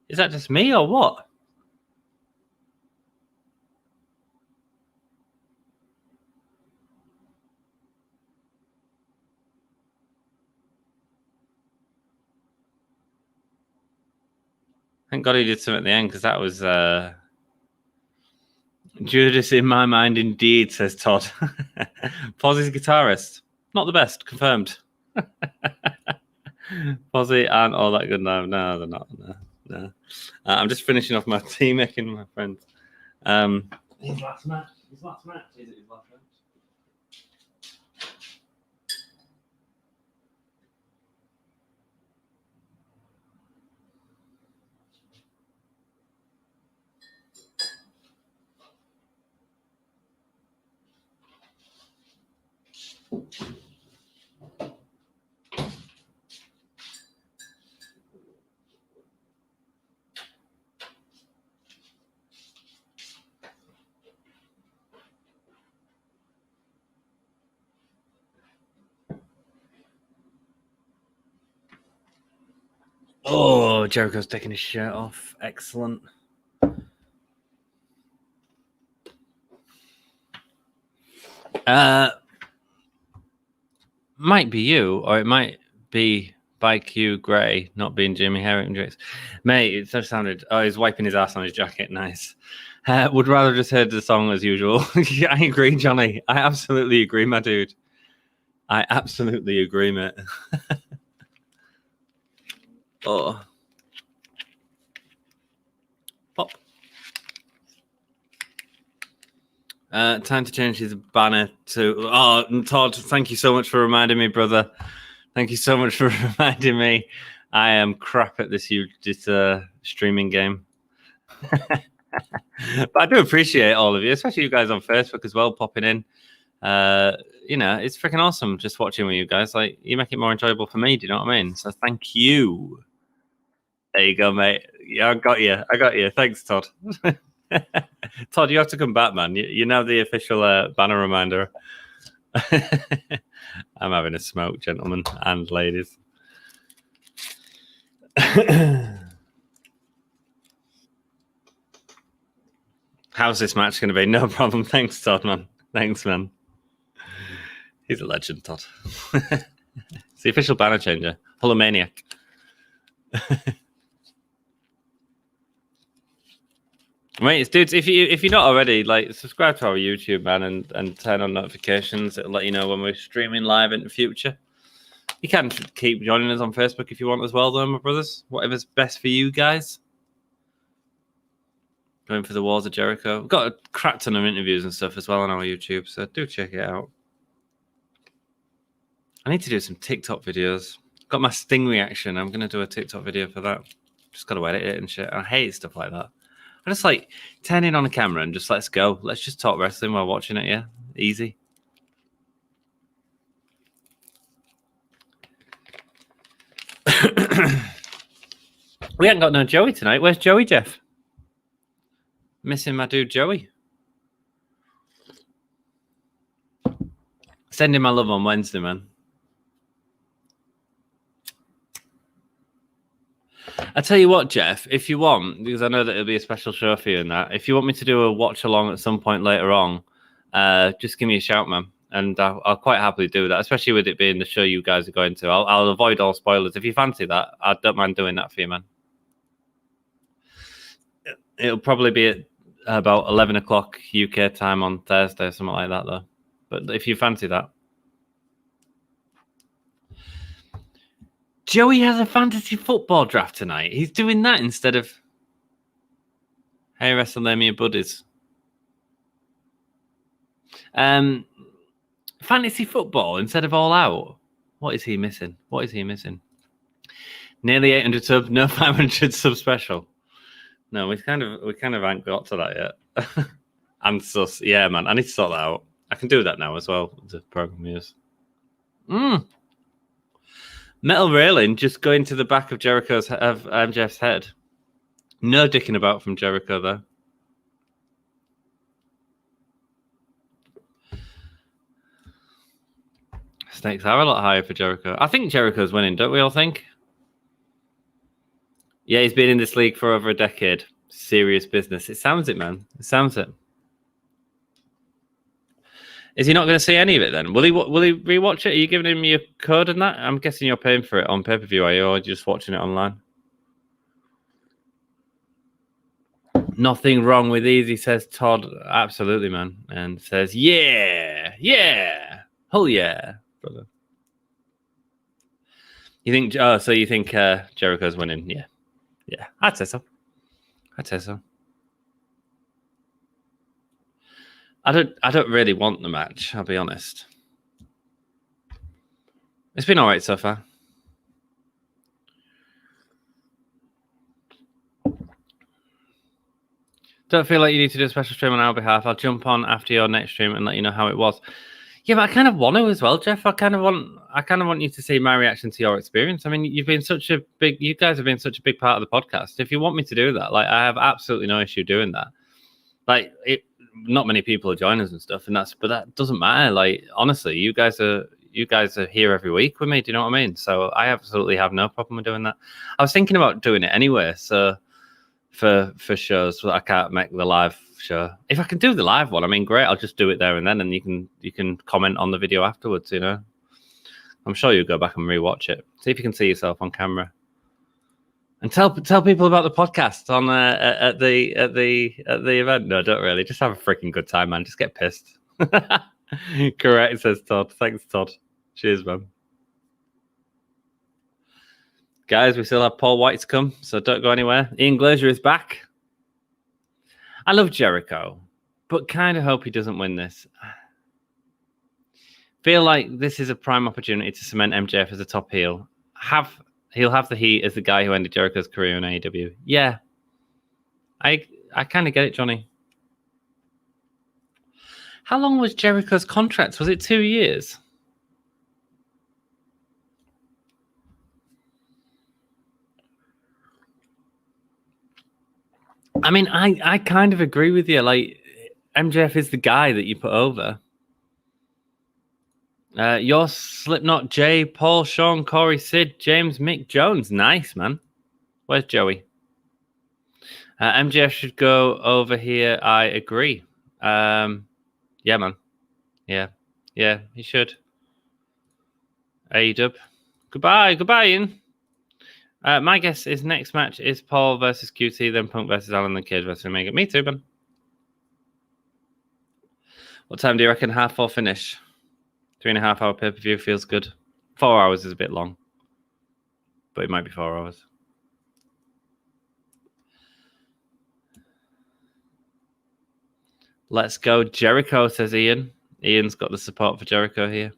Speaker 3: Is that just me or what? Thank God he did something at the end, because that was Judas in my mind indeed, says Todd. Fozzy's guitarist. Not the best, confirmed. Fozzy aren't all that good now. No, they're not. No. I'm just finishing off my tea making, my friend. His last match. Is it his last match? Oh, Jericho's taking his shirt off. Excellent. Might be you, or it might be by Q Gray not being Jimmy Hendrix. Mate, it just sounded... Oh, he's wiping his ass on his jacket. Nice. Would rather just heard the song as usual. Yeah, I agree, Johnny. I absolutely agree, my dude. I absolutely agree, mate. Oh. Pop. Time to change his banner to... Oh, Todd, thank you so much for reminding me, brother. Thank you so much for reminding me. I am crap at this streaming game. But I do appreciate all of you, especially you guys on Facebook as well, popping in. You know, it's freaking awesome just watching with you guys. Like, you make it more enjoyable for me, do you know what I mean? So thank you. There you go, mate. Yeah, I got you. Thanks, Todd. Todd, you have to come back, man. You're now the official banner reminder. I'm having a smoke, gentlemen and ladies. How's this match going to be? No problem. Thanks, Todd, man. Thanks, man. He's a legend, Todd. It's the official banner changer. Holomaniac. Wait, dudes, if you're not already, like, subscribe to our YouTube, man, and turn on notifications. It'll let you know when we're streaming live in the future. You can keep joining us on Facebook if you want as well, though, my brothers. Whatever's best for you guys. Going for the Walls of Jericho. We've got a crap ton of interviews and stuff as well on our YouTube, so do check it out. I need to do some TikTok videos. Got my Sting reaction. I'm going to do a TikTok video for that. Just got to edit it and shit. I hate stuff like that. I just like turning on a camera and just let's go. Let's just talk wrestling while watching it, yeah? Easy. We haven't got no Joey tonight. Where's Joey, Jeff? Missing my dude Joey. Send him my love on Wednesday, man. I tell you what, Jeff, if you want, because I know that it'll be a special show for you and that, if you want me to do a watch along at some point later on, just give me a shout, man. And I'll quite happily do that, especially with it being the show you guys are going to. I'll avoid all spoilers. If you fancy that, I don't mind doing that for you, man. It'll probably be at about 11 o'clock UK time on Thursday or something like that, though. But if you fancy that. Joey has a fantasy football draft tonight. He's doing that instead of Hey WrestleMania buddies. Fantasy football instead of All Out. What is he missing? What is he missing? Nearly 800 subs, no 500 sub special. No, we kind of ain't got to that yet. I'm sus. Yeah, man, I need to sort that out. I can do that now as well. The program is. Metal railing just going to the back of MJF's head. No dicking about from Jericho though. Stakes are a lot higher for Jericho. I think Jericho's winning, don't we all think? Yeah, he's been in this league for over a decade. Serious business. It sounds it, man. It sounds it. Is he not going to see any of it then? Will he rewatch it? Are you giving him your code and that? I'm guessing you're paying for it on pay-per-view, are you? Or just watching it online? Nothing wrong with these, he says Todd. Absolutely, man. And says, yeah. Oh, yeah, brother. You think, so you think Jericho's winning? Yeah, I'd say so. I don't really want the match, I'll be honest. It's been all right so far. Don't feel like you need to do a special stream on our behalf. I'll jump on after your next stream and let you know how it was. Yeah, but I kind of want to as well, Jeff. I kind of want you to see my reaction to your experience. I mean, you guys have been such a big part of the podcast. If you want me to do that, like, I have absolutely no issue doing that. Like, not many people are joining us and stuff, but that doesn't matter. Like, honestly, you guys are here every week with me. Do you know what I mean? So I absolutely have no problem with doing that. I was thinking about doing it anyway. So for shows that I can't make the live show, if I can do the live one, I mean, great. I'll just do it there and then, and you can comment on the video afterwards. You know, I'm sure you'll go back and rewatch it. See if you can see yourself on camera. And tell people about the podcast on at the event. No, don't really. Just have a freaking good time, man. Just get pissed. Correct, says Todd. Thanks, Todd. Cheers, man. Guys, we still have Paul Wight to come, so don't go anywhere. Ian Glazier is back. I love Jericho, but kind of hope he doesn't win this. Feel like this is a prime opportunity to cement MJF as a top heel. He'll have the heat as the guy who ended Jericho's career in AEW. Yeah. I kind of get it, Johnny. How long was Jericho's contract? Was it 2 years? I mean, I kind of agree with you. Like, MJF is the guy that you put over. Your Slipknot, Jay, Paul, Sean, Corey, Sid, James, Mick, Jones. Nice, man. Where's Joey? MJF should go over here. I agree. Yeah, man. Yeah, he should. AEW. Goodbye, Ian. My guess is next match is Paul versus QT, then Punk versus Allin, then Cage versus Omega. Me too, man. What time do you reckon? 4:30 finish. 3.5 hour pay-per-view feels good. 4 hours is a bit long, but it might be 4 hours. Let's go Jericho, says Ian. Ian's got the support for Jericho here.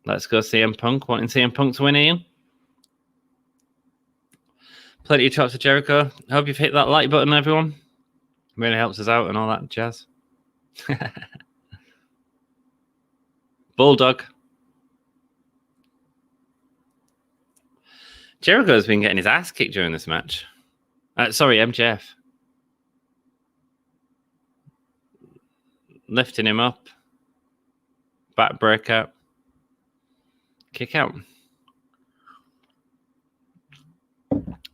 Speaker 3: Let's go CM Punk. Wanting CM Punk to win, Ian? Plenty of chops for Jericho. Hope you've hit that like button, everyone. Really helps us out and all that jazz. Bulldog. Jericho's been getting his ass kicked during this match. Sorry, MJF. Lifting him up. Back breakout. Kick out.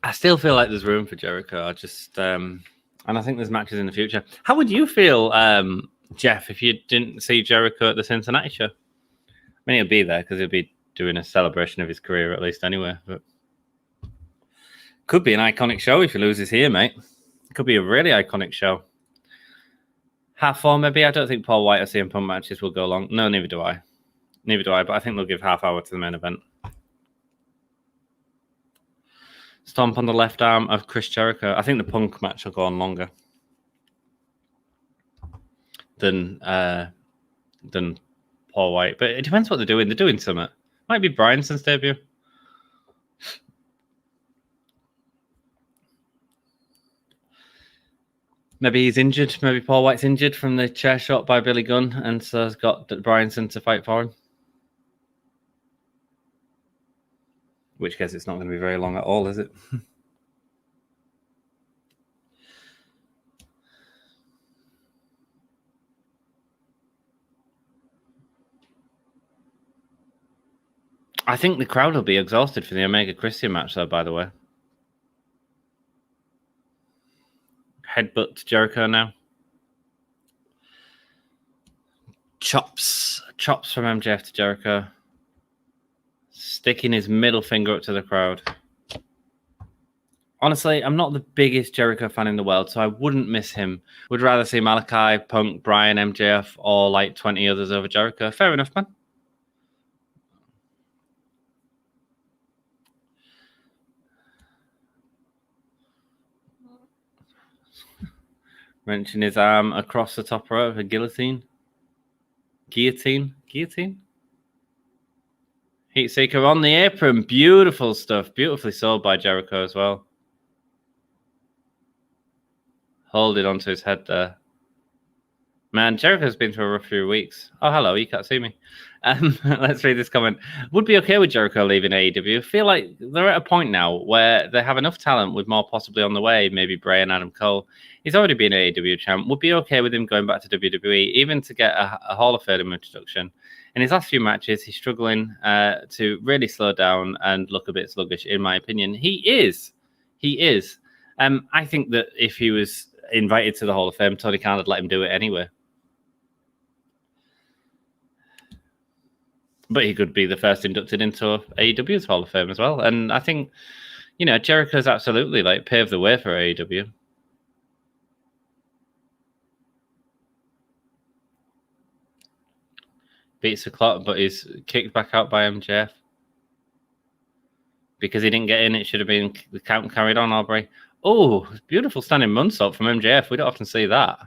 Speaker 3: I still feel like there's room for Jericho. And I think there's matches in the future. How would you feel, Jeff, if you didn't see Jericho at the Cincinnati show? I mean, he'll be there because he'll be doing a celebration of his career at least anyway. But could be an iconic show if he loses here, mate. Could be a really iconic show. 4:30 maybe. I don't think Paul Wight or CM Punk matches will go long. No, neither do I. But I think they'll give 1/2 hour to the main event. Stomp on the left arm of Chris Jericho. I think the Punk match will go on longer than Paul Wight. But it depends what they're doing. They're doing something. Might be Bryanson's debut. Maybe he's injured. Maybe Paul Wight's injured from the chair shot by Billy Gunn, and so has got Bryanson to fight for him. Which case it's not going to be very long at all, is it? I think the crowd will be exhausted for the Omega Christian match, though, by the way. Headbutt to Jericho now. Chops from MJF to Jericho. Sticking his middle finger up to the crowd. Honestly, I'm not the biggest Jericho fan in the world, so I wouldn't miss him. Would rather see Malachi, Punk, Bryan, MJF, or like 20 others over Jericho. Fair enough, man. Wrenching his arm across the top row of a guillotine. Guillotine? Heat Seeker on the apron. Beautiful stuff. Beautifully sold by Jericho as well. Hold it onto his head there. Man, Jericho's been through a rough few weeks. Oh, hello. You can't see me. Let's read this comment. Would be okay with Jericho leaving AEW. I feel like they're at a point now where they have enough talent with more possibly on the way. Maybe Bray and Adam Cole. He's already been AEW champ. Would be okay with him going back to WWE, even to get a Hall of Fame introduction. In his last few matches, he's struggling to really slow down and look a bit sluggish, in my opinion. He is. I think that if he was invited to the Hall of Fame, Tony Khan would let him do it anyway. But he could be the first inducted into AEW's Hall of Fame as well. And I think, Jericho's absolutely paved the way for AEW. Beats the clock, but he's kicked back out by MJF. Because he didn't get in, it should have been the count carried on, Aubrey. Oh, beautiful standing moonsault from MJF. We don't often see that.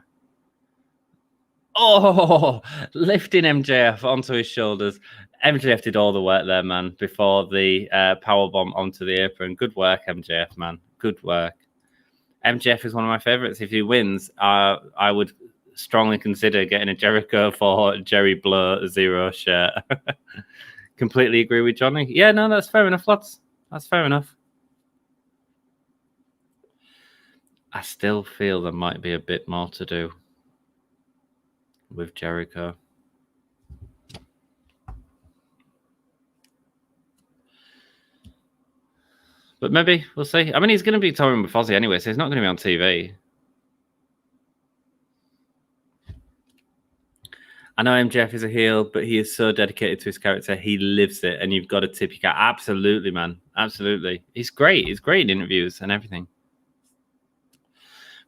Speaker 3: Oh, lifting MJF onto his shoulders. MJF did all the work there, man, before the powerbomb onto the apron. Good work, MJF, man. Good work. MJF is one of my favorites. If he wins, I would strongly consider getting a Jericho for Jerry Blow 0 shirt. Completely agree with Johnny. Yeah, no, that's fair enough, lads. That's fair enough. I still feel there might be a bit more to do with Jericho. But maybe we'll see. I mean, he's going to be touring with Fozzy anyway, so he's not going to be on TV. I know MJF is a heel, but he is so dedicated to his character. He lives it, and you've got to tip your cap. Absolutely, man. Absolutely. He's great. He's great in interviews and everything.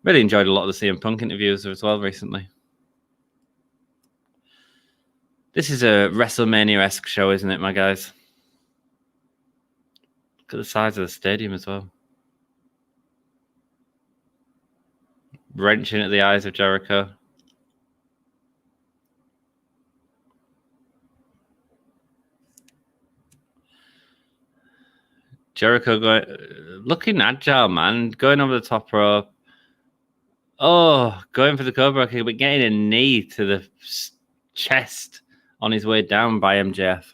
Speaker 3: Really enjoyed a lot of the CM Punk interviews as well recently. This is a WrestleMania-esque show, isn't it, my guys? Look at the size of the stadium as well. Wrenching at the eyes of Jericho. Jericho looking agile, man. Going over the top rope. Oh, going for the Cobra kick, but getting a knee to the chest on his way down by MJF.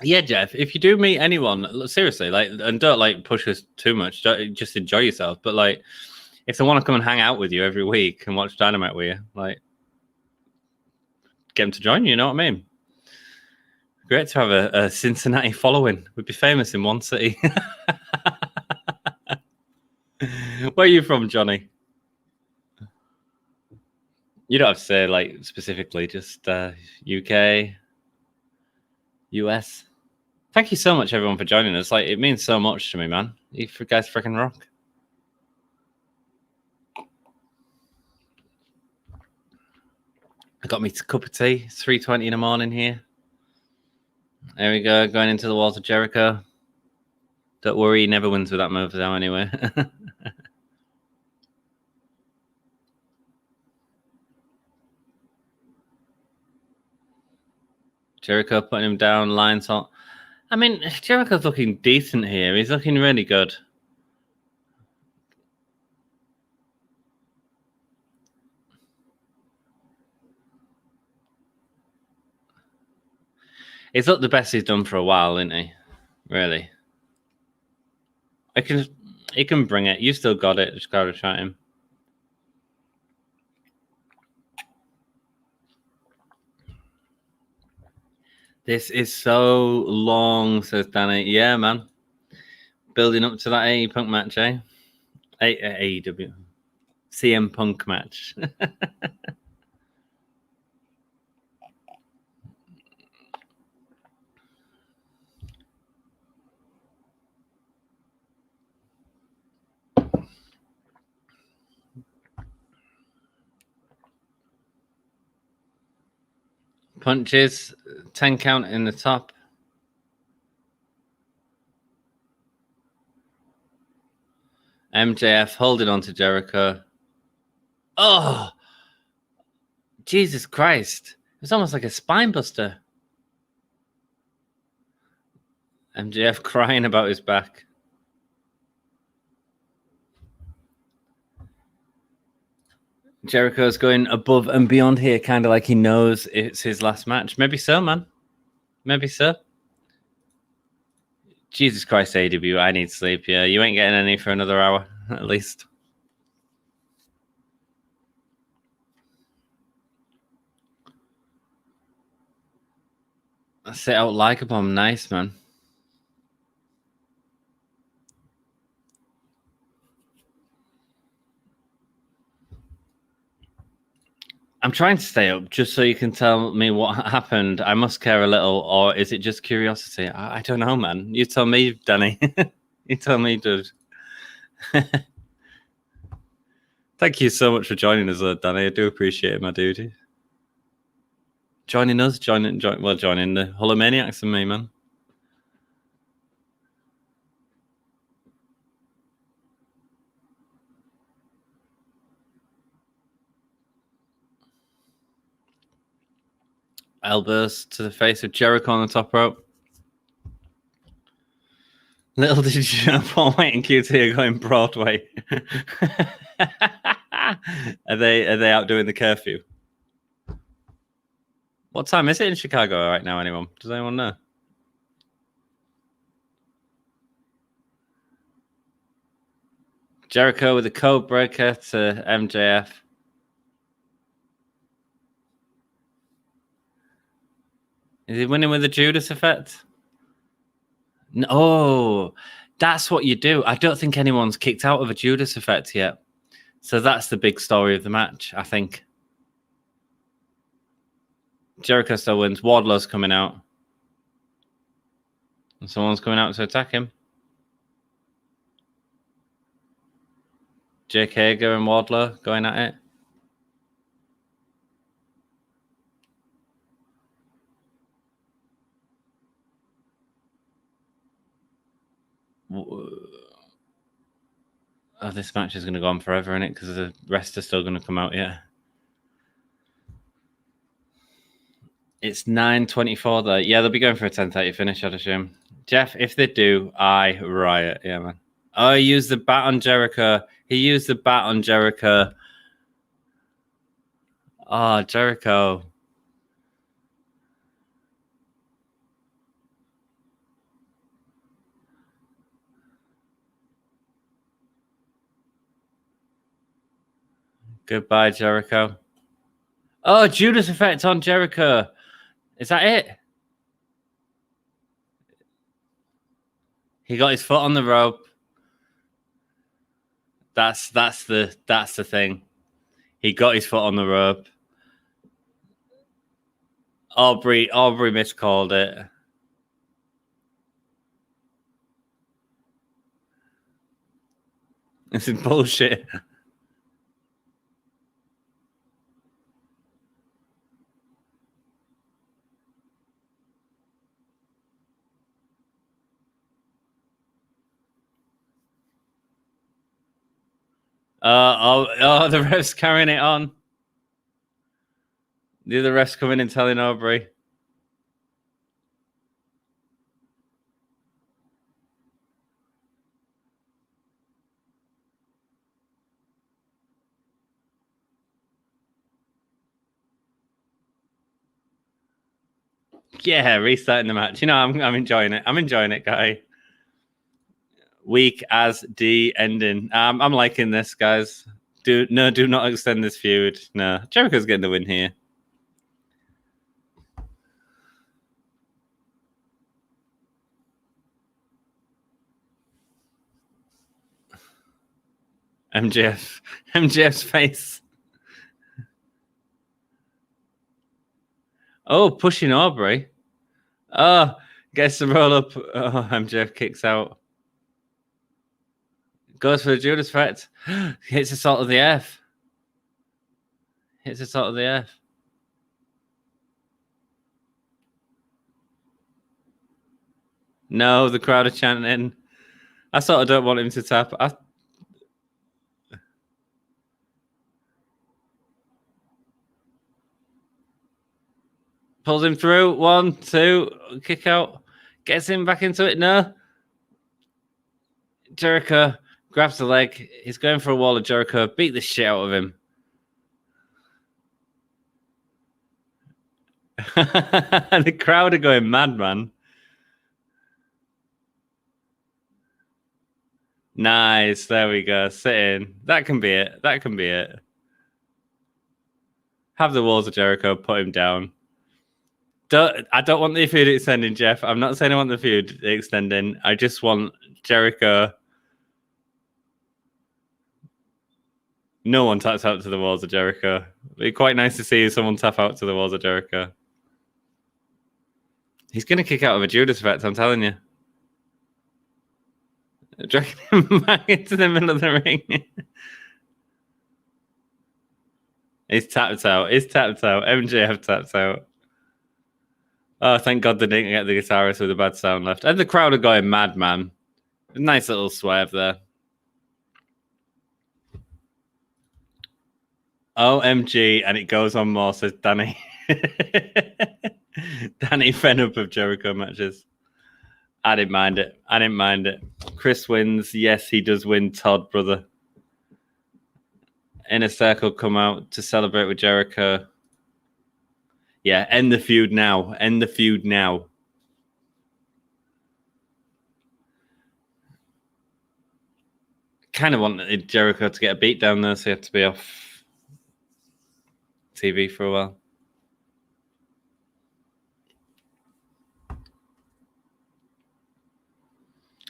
Speaker 3: Yeah, Jeff, if you do meet anyone, seriously, like, and don't like push us too much, just enjoy yourself. But like, if they want to come and hang out with you every week and watch Dynamite with you, like, get them to join you. You know what I mean? Great to have a Cincinnati following. We'd be famous in one city. Where are you from, Johnny? You don't have to say like specifically, just UK, US. Thank you so much, everyone, for joining us. Like, it means so much to me, man. You guys freaking rock. I got me a cup of tea. It's 3:20 in the morning here. There we go, going into the walls of Jericho. Don't worry, he never wins with that move now anyway. Jericho putting him down, lines on. I mean, Jericho's looking decent here. He's looking really good. He's looked the best he's done for a while, isn't he? Really. He can bring it. You still got it. Just gotta try him. This is so long, says Danny. Yeah, man. Building up to that AE Punk match, eh? AEW. CM Punk match. Punches, 10 count in the top. MJF holding on to Jericho. Oh, Jesus Christ. It's almost like a spine buster. MJF crying about his back. Jericho's going above and beyond here, kind of like he knows it's his last match. Maybe so, man. Maybe so. Jesus Christ, AEW, I need sleep. Yeah, you ain't getting any for another hour, at least. I set out like a bomb. Nice, man. I'm trying to stay up just so you can tell me what happened. I must care a little, or is it just curiosity? I don't know, man. You tell me, Danny. You tell me, dude. Thank you so much for joining us, Danny. I do appreciate it, my dude. Joining us, joining the Hulomaniacs and me, man. Elbows to the face of Jericho on the top rope. Little did you know, Paul White and QT are going Broadway. Are they out doing the curfew? What time is it in Chicago right now, anyone? Does anyone know? Jericho with a code breaker to MJF. Is he winning with the Judas effect? No, oh, that's what you do. I don't think anyone's kicked out of a Judas effect yet. So that's the big story of the match, I think. Jericho still wins. Wardlow's coming out. And someone's coming out to attack him. Jake Hager and Wardlow going at it. Oh, this match is going to go on forever, isn't it? Because the rest are still going to come out, yeah. It's 9:24 though. Yeah, they'll be going for a 10:30 finish, I'd assume. Jeff, if they do, I riot. Yeah, man. Oh, he used the bat on Jericho. He used the bat on Jericho. Oh, Jericho. Goodbye, Jericho. Oh, Judas effect on Jericho. Is that it? He got his foot on the rope. That's the thing. He got his foot on the rope. Aubrey miscalled it. This is bullshit. The ref's carrying it on. The other ref's coming and telling Aubrey. Yeah, restarting the match. You know, I'm enjoying it. I'm enjoying it, guy. Weak as D ending. I'm liking this, guys. Do not extend this feud. No, Jericho's getting the win here. MJF's face. Oh, pushing Aubrey. Oh, gets the roll up. Oh, MJF kicks out. Goes for the Judas threat. Hits the salt of the F. Hits the salt of the F. No, the crowd are chanting. I sort of don't want him to tap. Pulls him through. 1, 2. Kick out. Gets him back into it. No. Jericho grabs the leg. He's going for a wall of Jericho. Beat the shit out of him. The crowd are going mad, man. Nice. There we go. Sit in. That can be it. That can be it. Have the walls of Jericho. Put him down. I don't want the feud extending, Jeff. I'm not saying I want the feud extending. I just want Jericho. No one taps out to the walls of Jericho. It'd be quite nice to see someone tap out to the walls of Jericho. He's going to kick out of a Judas effect, I'm telling you. Dragging him back into the middle of the ring. He's tapped out. MJF tapped out. Oh, thank God they didn't get the guitarist with a bad sound left. And the crowd are going mad, man. Nice little swerve there. OMG, and it goes on more, says Danny. Danny fed up of Jericho matches. I didn't mind it. Kris wins. Yes, he does win. Todd, brother. Inner Circle come out to celebrate with Jericho. Yeah, end the feud now. kind of wanted Jericho to get a beat down there, so he had to be off TV for a while.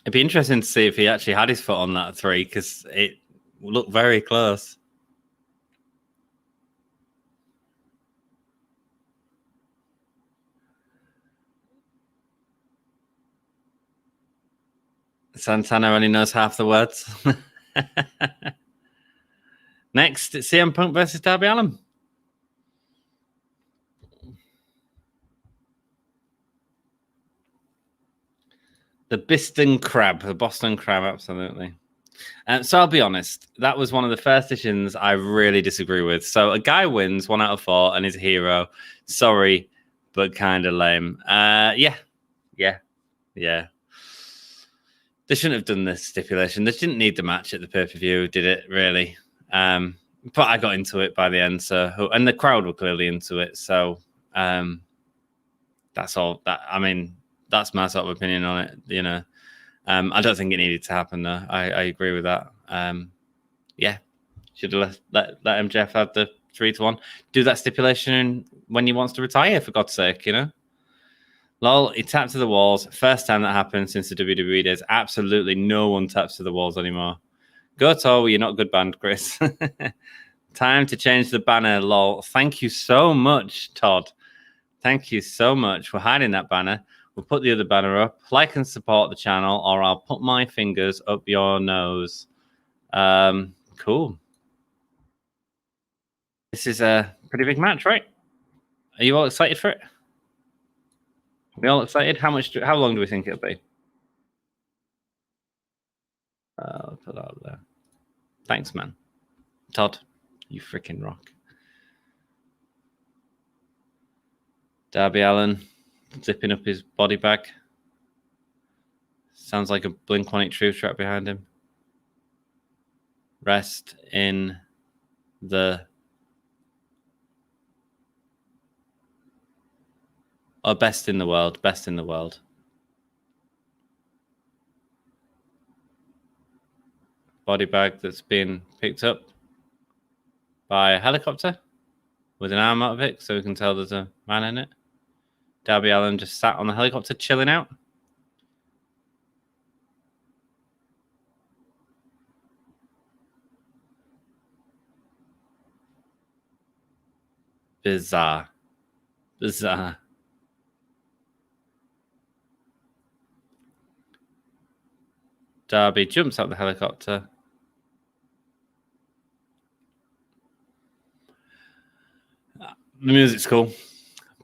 Speaker 3: It'd be interesting to see if he actually had his foot on that 3, because it looked very close. Santana only knows half the words. Next, it's CM Punk versus Darby Allin. The Boston Crab, absolutely. So I'll be honest, that was one of the first decisions I really disagree with. So a guy wins 1 out of 4 and is a hero. Sorry, but kind of lame. Yeah. They shouldn't have done this stipulation. They didn't need the match at the pay-per-view, did it, really? But I got into it by the end, and the crowd were clearly into it. So that's all. That's my sort of opinion on it. You know, I don't think it needed to happen, though. I agree with that. Yeah, should have let MJF have the 3-1. Do that stipulation when he wants to retire, for God's sake, you know. Lol, he tapped to the walls. First time that happened since the WWE days. Absolutely no one taps to the walls anymore. Goto, you're not a good band, Kris. Time to change the banner, lol. Thank you so much, Todd. Thank you so much for hiding that banner. We'll put the other banner up. Like and support the channel, or I'll put my fingers up your nose. Cool. This is a pretty big match, right? Are you all excited for it? We all excited? How long do we think it'll be? I'll put that up there. Thanks, man. Todd, you freaking rock. Darby Allin zipping up his body bag. Sounds like a Blink-182 track behind him. Rest in the... Oh, best in the world. Best in the world. Body bag that's been picked up by a helicopter with an arm out of it, so we can tell there's a man in it. Darby Allin just sat on the helicopter chilling out. Bizarre. Darby jumps out the helicopter. The music's cool.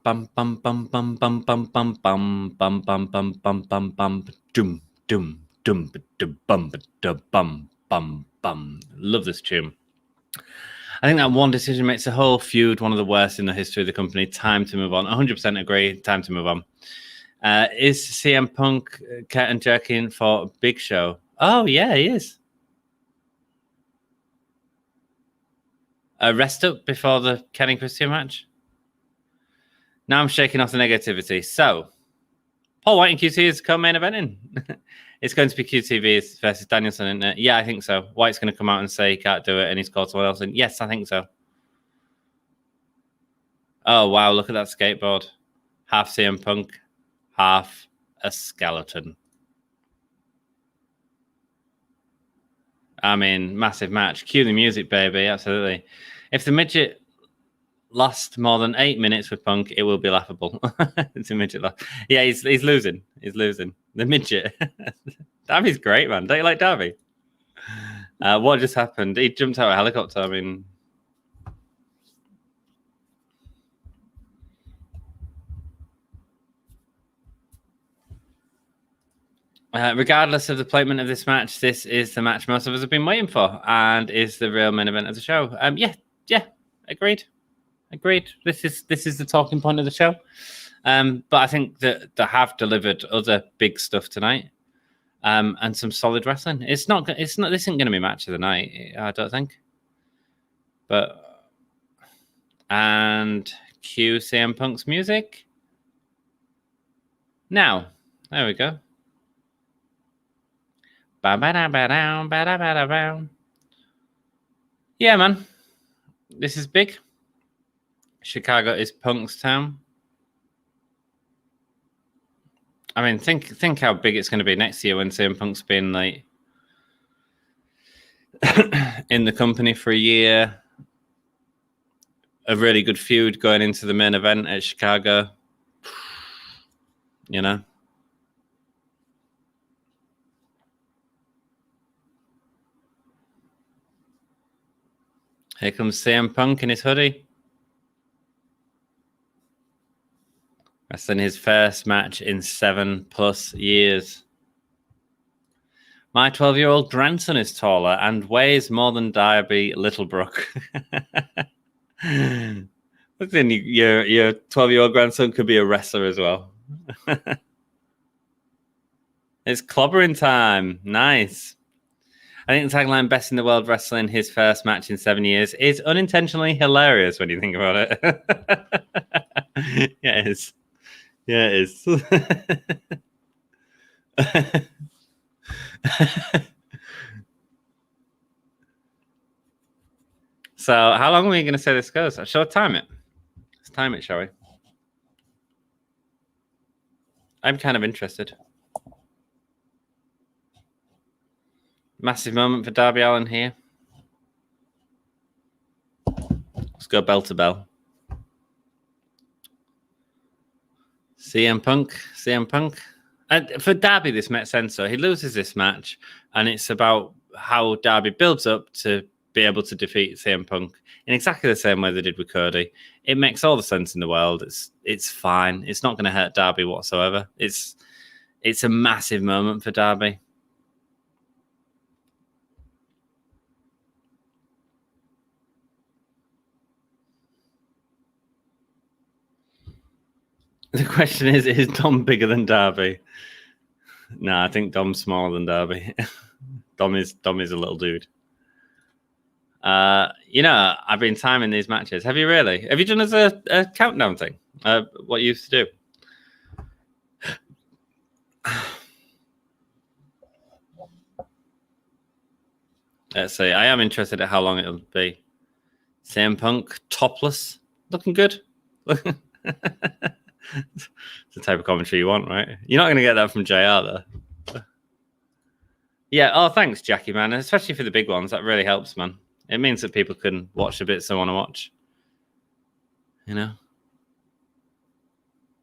Speaker 3: Bum bum bum bum bum bum bum bum bum bum bum bum bum bum dum dum dum bum bum bum bum. Love this tune. I think that one decision makes the whole feud one of the worst in the history of the company. Time to move on. 100% agree. Time to move on. Is CM Punk curtain jerking for Big Show? Oh, yeah, he is. Rest up before the Kenny Christian match. Now I'm shaking off the negativity. So, Paul Wight and QT is co-main eventing. It's going to be QTV versus Danielson, isn't it? Yeah, I think so. White's going to come out and say he can't do it, and he's called someone else in. Yes, I think so. Oh, wow, look at that skateboard. Half CM Punk, half a skeleton. I mean, massive match. Cue the music, baby. Absolutely. If the midget lasts more than 8 minutes with Punk, it will be laughable. It's a midget. Yeah, he's losing. He's losing. The midget. Darby's great, man. Don't you like Darby? What just happened? He jumped out of a helicopter. I mean... regardless of the placement of this match, this is the match most of us have been waiting for, and is the real main event of the show. Yeah, agreed. This is the talking point of the show. But I think that they have delivered other big stuff tonight, and some solid wrestling. It's not. This isn't going to be match of the night, I don't think. And cue CM Punk's music. Now, there we go. Yeah, man. This is big. Chicago is Punk's town. I mean, think how big it's going to be next year when CM Punk's been like in the company for a year. A really good feud going into the main event at Chicago. You know. Here comes CM Punk in his hoodie. Wrestling his first match in 7+ years. My 12-year-old grandson is taller and weighs more than Darby Littlebrook. Listen, your 12-year-old grandson could be a wrestler as well. It's clobbering time. Nice. I think the tagline, best in the world wrestling his first match in 7 years, is unintentionally hilarious when you think about it. Yeah, it is. Yeah, it is. So, how long are we going to say this goes? Shall I time it? Let's time it, shall we? I'm kind of interested. Massive moment for Darby Allin here. Let's go bell to bell. CM Punk. And for Darby, this makes sense. So he loses this match, and it's about how Darby builds up to be able to defeat CM Punk in exactly the same way they did with Cody. It makes all the sense in the world. It's fine. It's not going to hurt Darby whatsoever. It's a massive moment for Darby. The question is Dom bigger than Darby? No, I think Dom's smaller than Darby. Dom is a little dude. I've been timing these matches. Have you really? Have you done as a countdown thing? What you used to do? Let's see. I am interested at how long it'll be. CM Punk topless, looking good. It's the type of commentary you want, right? You're not going to get that from JR, though. Yeah. Oh, thanks, Jackie, man. Especially for the big ones. That really helps, man. It means that people can watch the bits they want to watch. You know?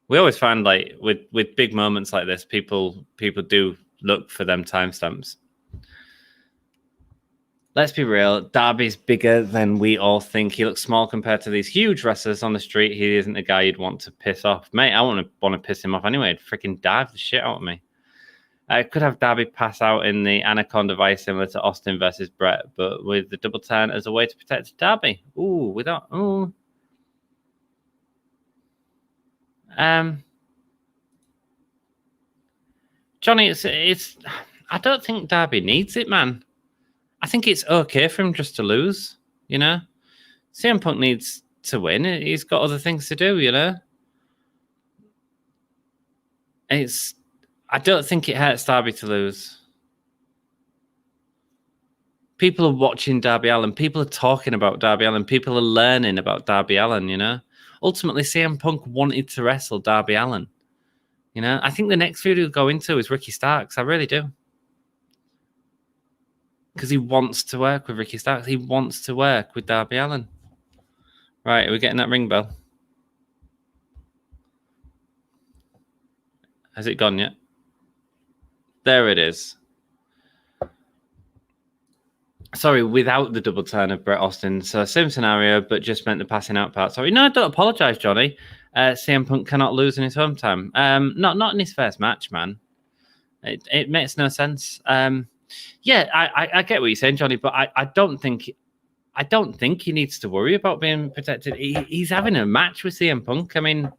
Speaker 3: We always find, like, with big moments like this, people do look for them timestamps. Let's be real. Darby's bigger than we all think. He looks small compared to these huge wrestlers on the street. He isn't the guy you'd want to piss off. Mate, I want to piss him off anyway. He'd freaking dive the shit out of me. I could have Darby pass out in the Anaconda Vice similar to Austin versus Brett, but with the double turn as a way to protect Darby. Johnny, it's. I don't think Darby needs it, man. I think it's okay for him just to lose, you know? CM Punk needs to win. He's got other things to do, you know? I don't think it hurts Darby to lose. People are watching Darby Allin. People are talking about Darby Allin. People are learning about Darby Allin, you know? Ultimately, CM Punk wanted to wrestle Darby Allin. You know? I think the next feud he'll go into is Ricky Starks. I really do. Because he wants to work with Ricky Starks. He wants to work with Darby Allin. Right, are we getting that ring bell? Has it gone yet? There it is. Sorry, without the double turn of Brett Austin. So same scenario, but just meant the passing out part. Sorry, no, don't apologise, Johnny. CM Punk cannot lose in his home time. Not in his first match, man. It makes no sense. Yeah, I get what you're saying, Johnny, but I don't think he needs to worry about being protected. He's having a match with CM Punk. I mean,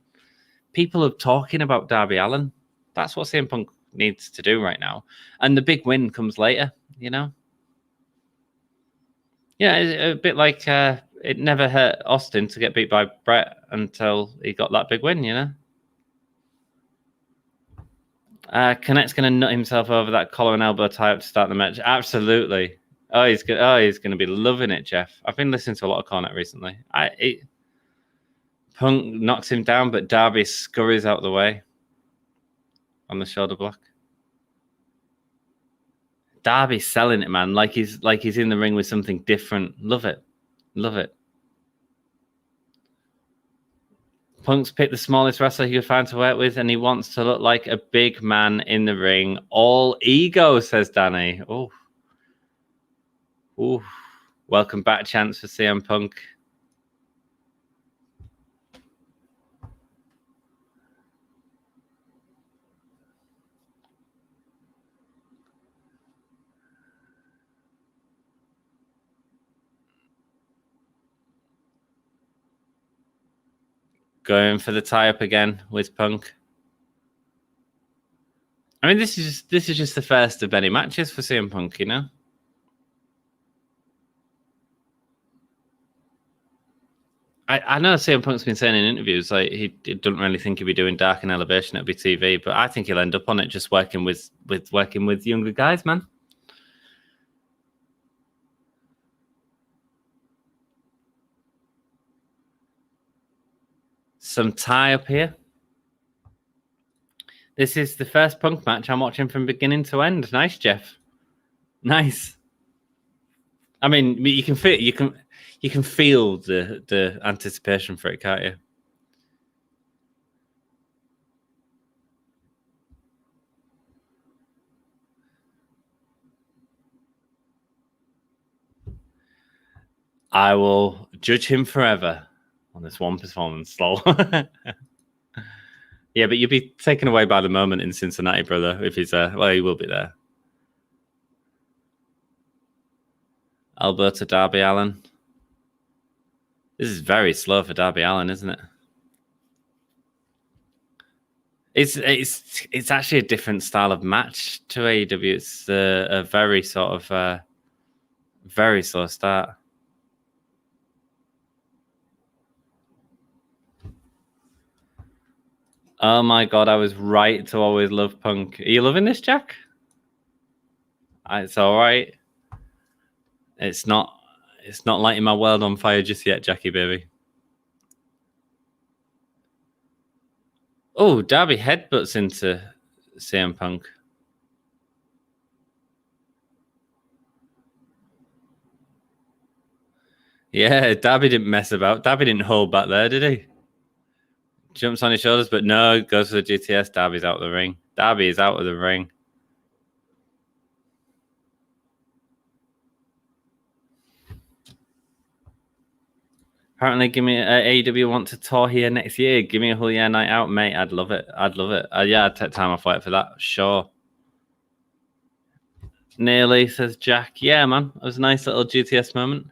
Speaker 3: people are talking about Darby Allin. That's what CM Punk needs to do right now. And the big win comes later, you know? Yeah, a bit like it never hurt Austin to get beat by Brett until he got that big win, you know? Connect's going to nut himself over that collar and elbow tie-up to start the match. Absolutely. Oh, he's going to be loving it, Jeff. I've been listening to a lot of Cornet recently. Punk knocks him down, but Darby scurries out the way on the shoulder block. Darby's selling it, man. Like he's in the ring with something different. Love it. Love it. Punk's picked the smallest wrestler he could find to work with, and he wants to look like a big man in the ring. All ego, says Danny. Oh. Ooh. Welcome back chance for CM Punk. Going for the tie-up again with Punk. I mean, this is just the first of many matches for CM Punk, you know? I know CM Punk's been saying in interviews like he doesn't really think he'll be doing Dark and Elevation, it'll be TV, but I think he'll end up on it just working with younger guys, man. Some tie up here. This is the first Punk match I'm watching from beginning to end. Nice, Jeff. Nice. I mean, you can feel the anticipation for it, can't you? I will judge him forever on this one performance. Lol. Yeah, but you'll be taken away by the moment in Cincinnati, brother, if he's there. Well, he will be there. Alberta Darby Allin. This is very slow for Darby Allin, isn't it? It's actually a different style of match to AEW. It's a very sort of very slow start. Oh my god, I was right to always love Punk. Are you loving this, Jack? It's all right. It's not lighting my world on fire just yet, Jackie baby. Oh, Darby headbutts into CM Punk. Yeah, Darby didn't mess about. Darby didn't hold back there, did he? Jumps on his shoulders, but no, goes for the GTS. Darby's out of the ring. Darby is out of the ring. Apparently, AEW want to tour here next year. Give me a whole year night out, mate. I'd love it. I'd love it. Yeah, I'd take time off work for that. Sure. Nearly, says Jack. Yeah, man. It was a nice little GTS moment.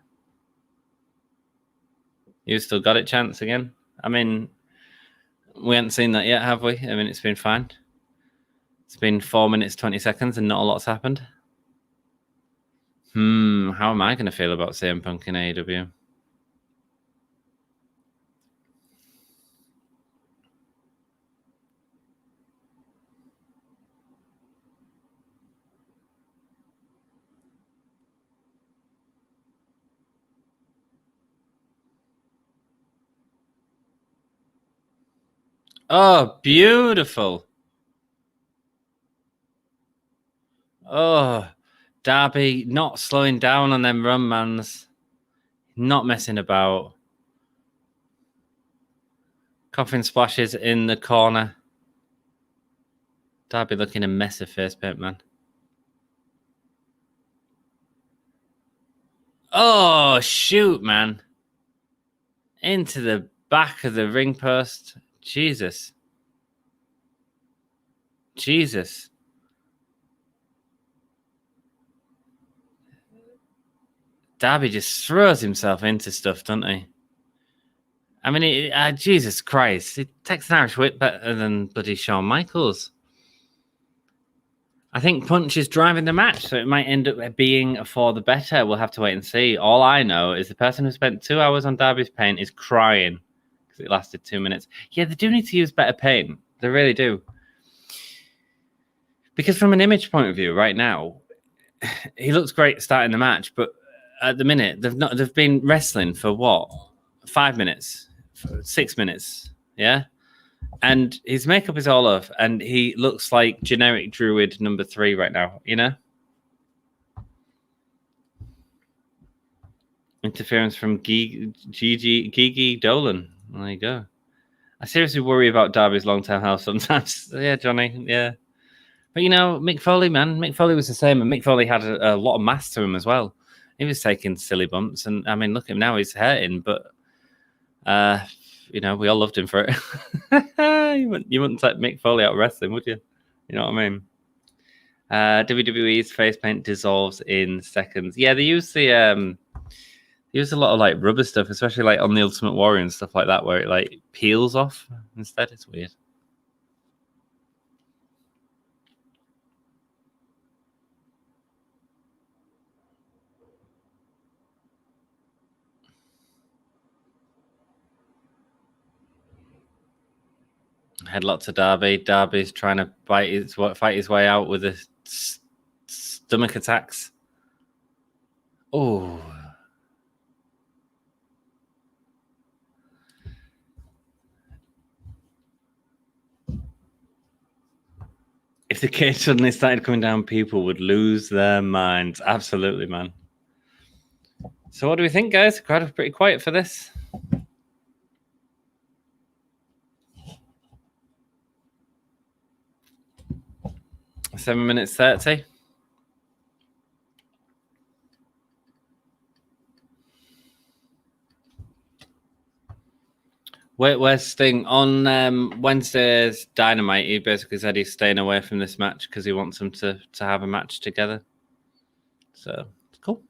Speaker 3: You still got it, Chance, again? I mean, we haven't seen that yet, have we? I mean, it's been fine. It's been 4 minutes, 20 seconds, and not a lot's happened. How am I going to feel about CM Punk in AEW? Oh, beautiful. Oh, Darby not slowing down on them run mans. Not messing about. Coffin splashes in the corner. Darby looking a mess of face paint, man. Oh, shoot, man. Into the back of the ring post. Jesus. Jesus. Darby just throws himself into stuff, doesn't he? I mean, Jesus Christ. He takes an Irish whip better than bloody Shawn Michaels. I think Punch is driving the match, so it might end up being for the better. We'll have to wait and see. All I know is the person who spent 2 hours on Darby's paint is crying because it lasted 2 minutes. Yeah, they do need to use better paint. They really do. Because from an image point of view, right now, he looks great starting the match, but at the minute they've been wrestling for what, 5 minutes, 6 minutes, yeah. And his makeup is all off, and he looks like generic druid number 3 right now, you know? Interference from Gigi Dolan. There you go. I seriously worry about Darby's long-term health sometimes. Yeah, Johnny, yeah. But, you know, Mick Foley, man. Mick Foley was the same, and Mick Foley had a lot of mass to him as well. He was taking silly bumps, and, I mean, look at him now. He's hurting, but... you know, we all loved him for it. You wouldn't take Mick Foley out of wrestling, would you? You know what I mean? WWE's face paint dissolves in seconds. Yeah, they use a lot of like rubber stuff, especially like on the Ultimate Warrior and stuff like that, where it like peels off instead. It's weird. Headlock to Darby. Darby's trying to fight his way out with the stomach attacks. Oh. If the cage suddenly started coming down, people would lose their minds. Absolutely, man. So what do we think, guys? The crowd was pretty quiet for this. Seven minutes 30. Where's Sting? On Wednesday's Dynamite, he basically said he's staying away from this match because he wants them to have a match together. So, it's cool.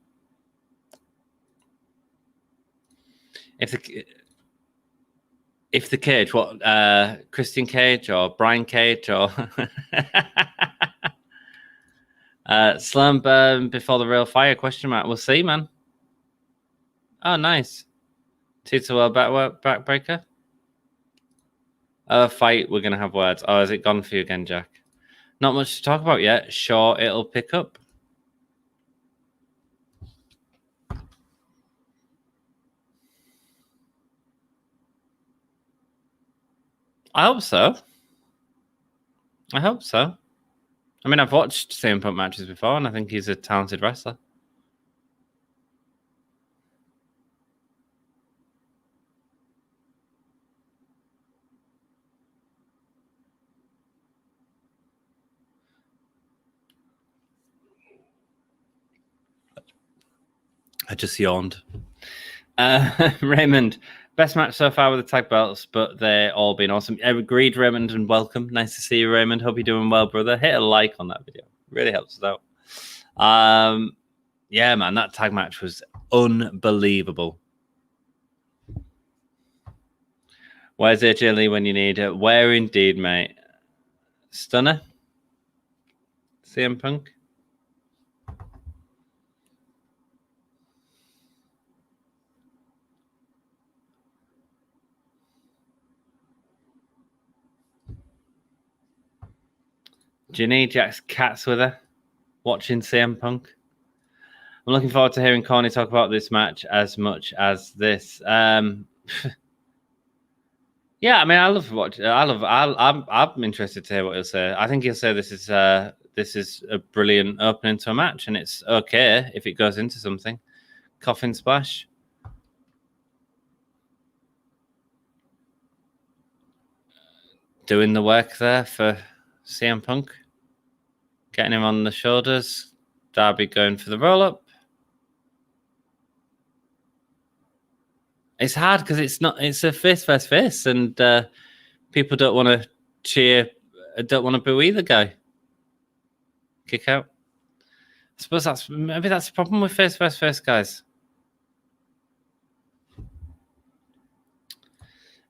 Speaker 3: If the Cage, what, Christian Cage or Brian Cage or... Slam burn before the real fire, question mark. We'll see, man. Oh, nice. Tito World backbreaker. Fight, we're going to have words. Oh, has it gone for you again, Jack? Not much to talk about yet. Sure, it'll pick up. I hope so. I mean, I've watched CM Punk matches before, and I think he's a talented wrestler. I just yawned. Raymond, best match so far with the tag belts, but they've all been awesome. Agreed, Raymond, and welcome. Nice to see you, Raymond. Hope you're doing well, brother. Hit a like on that video. Really helps us out. Yeah, man, that tag match was unbelievable. Where's AJ Lee when you need it? Where indeed, mate? Stunner? CM Punk? Ginny, Jack's cats with her, watching CM Punk. I'm looking forward to hearing Corny talk about this match as much as this. Yeah, I mean, I'm interested to hear what he'll say. I think he'll say this is a brilliant opening to a match, and it's okay if it goes into something. Coffin splash. Doing the work there for CM Punk. Getting him on the shoulders. Darby going for the roll-up. It's hard because it's a face versus face, and people don't want to cheer, don't want to boo either guy. Kick out. I suppose maybe that's the problem with face versus face, guys.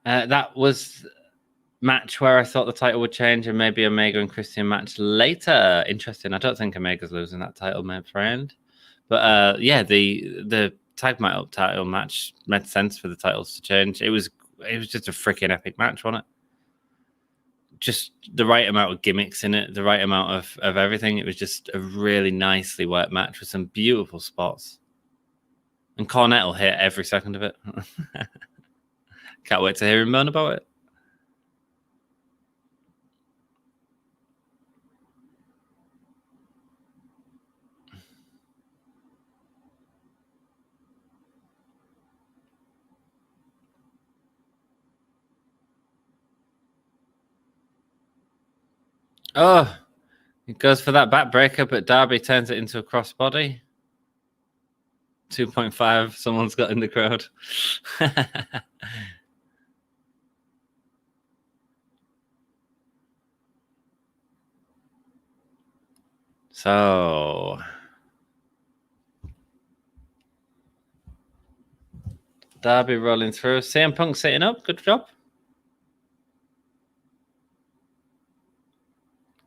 Speaker 3: That was match where I thought the title would change and maybe Omega and Christian match later. Interesting. I don't think Omega's losing that title, my friend. But yeah, the tag title match made sense for the titles to change. It was just a freaking epic match, wasn't it? just the right amount of gimmicks in it, the right amount of everything. It was just a really nicely worked match with some beautiful spots. And Cornette will hit every second of it. Can't wait to hear him moan about it. Oh, he goes for that backbreaker, but Darby turns it into a crossbody. 2.5, someone's got in the crowd. So, Darby rolling through. CM Punk sitting up. Good job.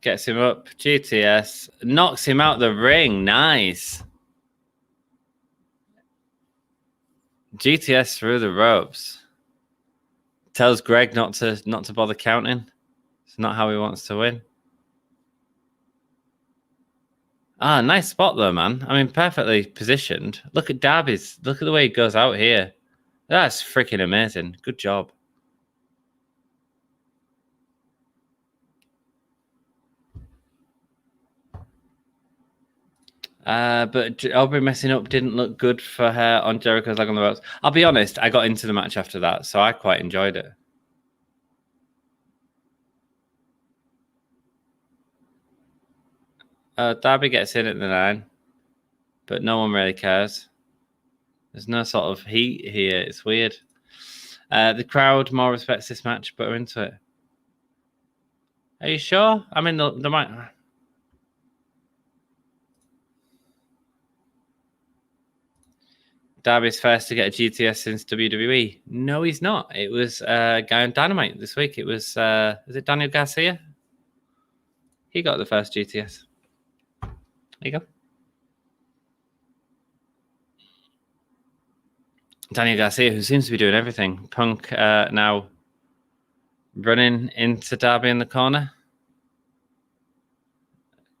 Speaker 3: Gets him up. GTS. Knocks him out the ring. Nice. GTS through the ropes. Tells Greg not to bother counting. It's not how he wants to win. Ah, nice spot though, man. I mean, perfectly positioned. Look at Darby's. Look at the way he goes out here. That's freaking amazing. Good job. But Aubrey messing up didn't look good for her on Jericho's leg on the ropes. I'll be honest, I got into the match after that, so I quite enjoyed it. Darby gets in at the 9, but no one really cares. There's no sort of heat here. It's weird. The crowd more respects this match, but are into it. Are you sure? I mean, they might... Darby's first to get a GTS since WWE. No, he's not. It was a guy on Dynamite this week. It was, is it Daniel Garcia? He got the first GTS. There you go. Daniel Garcia, who seems to be doing everything. Punk now running into Darby in the corner.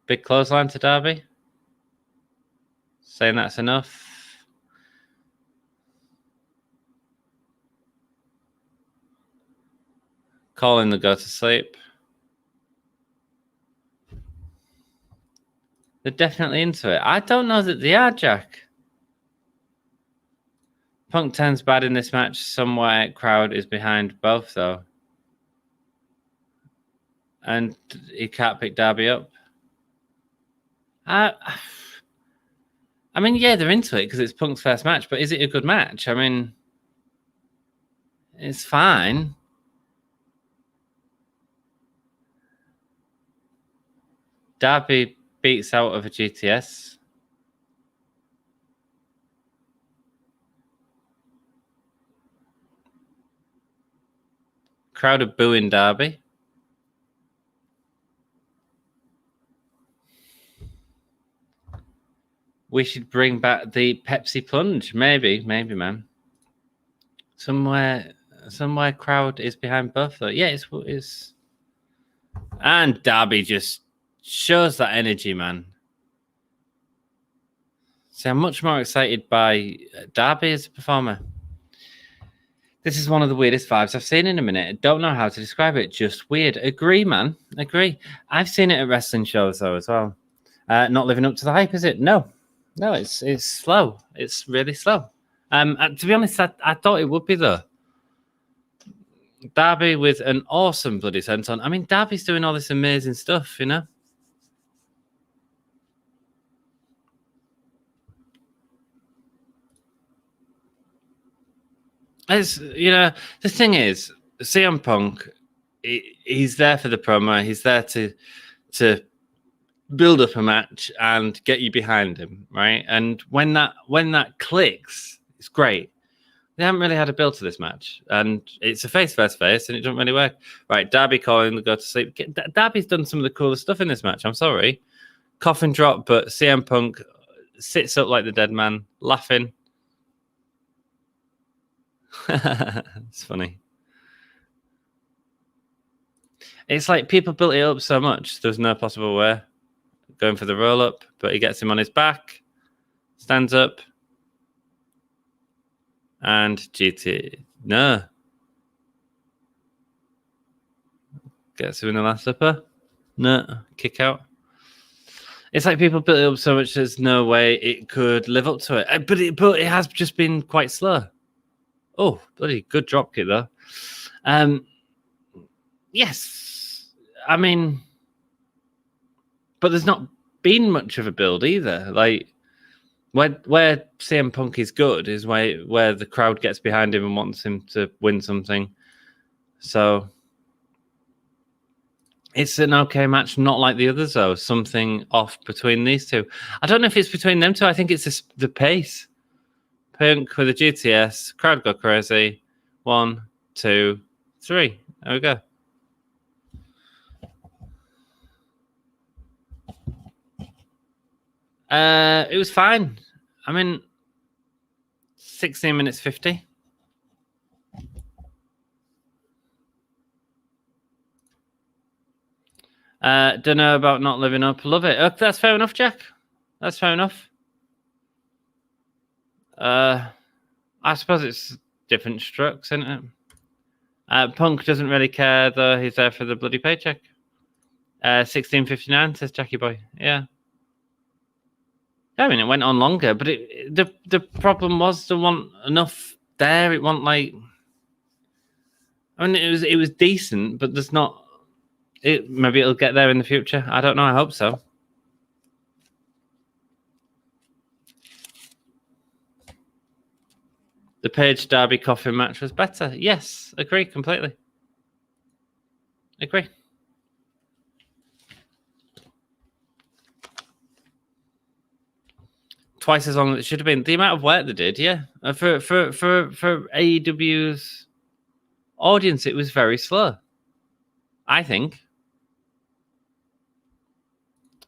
Speaker 3: Big clothesline to Darby. Saying that's enough. Calling the go to sleep. They're definitely into it. I don't know that they are, Jack. Punk turns bad in this match. Somewhere crowd is behind both, though. And he can't pick Darby up. I mean, yeah, they're into it because it's Punk's first match, but is it a good match? I mean, it's fine. Darby beats out of a GTS. Crowd are booing Darby. We should bring back the Pepsi plunge. Maybe, man. Somewhere crowd is behind both though. Yeah, it's and Darby just shows that energy, man. So I'm much more excited by Darby as a performer. This is one of the weirdest vibes I've seen in a minute. I don't know how to describe it. Just weird. Agree, man. Agree. I've seen it at wrestling shows though as well. Not living up to the hype, is it? No, it's slow. It's really slow. To be honest, I thought it would be though. Darby with an awesome bloody senton. I mean, Darby's doing all this amazing stuff, you know. As you know, the thing is, CM Punk, he's there for the promo. He's there to build up a match and get you behind him, right? And when that clicks, it's great. They haven't really had a build to this match, and it's a face versus face, and it doesn't really work. Right, Darby calling the go to sleep. Darby's done some of the coolest stuff in this match. I'm sorry, coffin drop, but CM Punk sits up like the dead man, laughing. It's funny. It's like people built it up so much. There's no possible way. Going for the roll up, but he gets him on his back, stands up, and GT. No. Gets him in the last upper. No. Kick out. It's like people built it up so much there's no way it could live up to it. But it has just been quite slow. Oh, bloody good drop kick though. Yes. I mean, but there's not been much of a build either. Like where CM Punk is good is where the crowd gets behind him and wants him to win something. So it's an okay match, not like the others though. Something off between these two. I don't know if it's between them two. I think it's just the pace. Punk with a GTS, crowd go crazy. 1, 2, 3. There we go. It was fine. I mean, 16 minutes 50. Don't know about not living up. Love it. Oh, that's fair enough, Jack. That's fair enough. I suppose it's different strokes, isn't it? Punk doesn't really care, though. He's there for the bloody paycheck. 16:59 says Jackie Boy. Yeah. I mean, it went on longer, but the problem was there wasn't enough there. It wasn't like. I mean, it was decent, but there's not. Maybe it'll get there in the future. I don't know. I hope so. The Page Darby Coffin match was better. Yes, agree completely. Agree. Twice as long as it should have been. The amount of work they did, yeah. For AEW's audience, it was very slow. I think.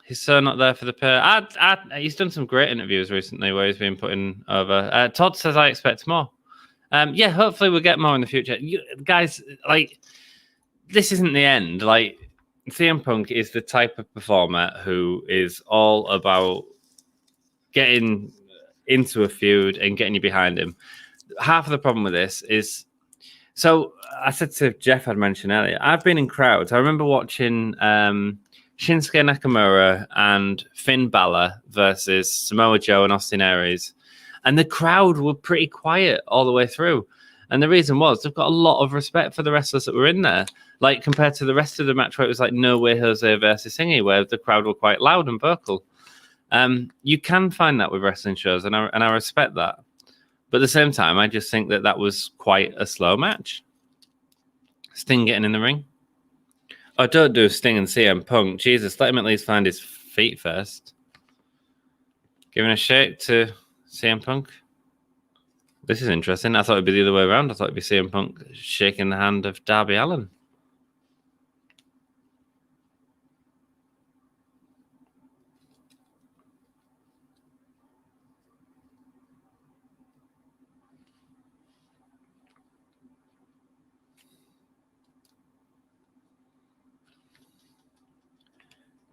Speaker 3: He's so not there for the pair. He's done some great interviews recently where he's been putting over. Todd says I expect more. Yeah, hopefully we'll get more in the future. Guys, like, this isn't the end. Like, CM Punk is the type of performer who is all about getting into a feud and getting you behind him. Half of the problem with this is, so I said to Jeff, I'd mentioned earlier, I've been in crowds. I remember watching Shinsuke Nakamura and Finn Balor versus Samoa Joe and Austin Aries. And the crowd were pretty quiet all the way through. And the reason was they've got a lot of respect for the wrestlers that were in there. Like compared to the rest of the match where it was like No Way Jose versus Thingy, where the crowd were quite loud and vocal. You can find that with wrestling shows, and I respect that. But at the same time, I just think that was quite a slow match. Sting getting in the ring. Oh, don't do Sting and CM Punk. Jesus, let him at least find his feet first. Giving a shake to CM Punk. This is interesting. I thought it'd be the other way around. I thought it'd be CM Punk shaking the hand of Darby Allin.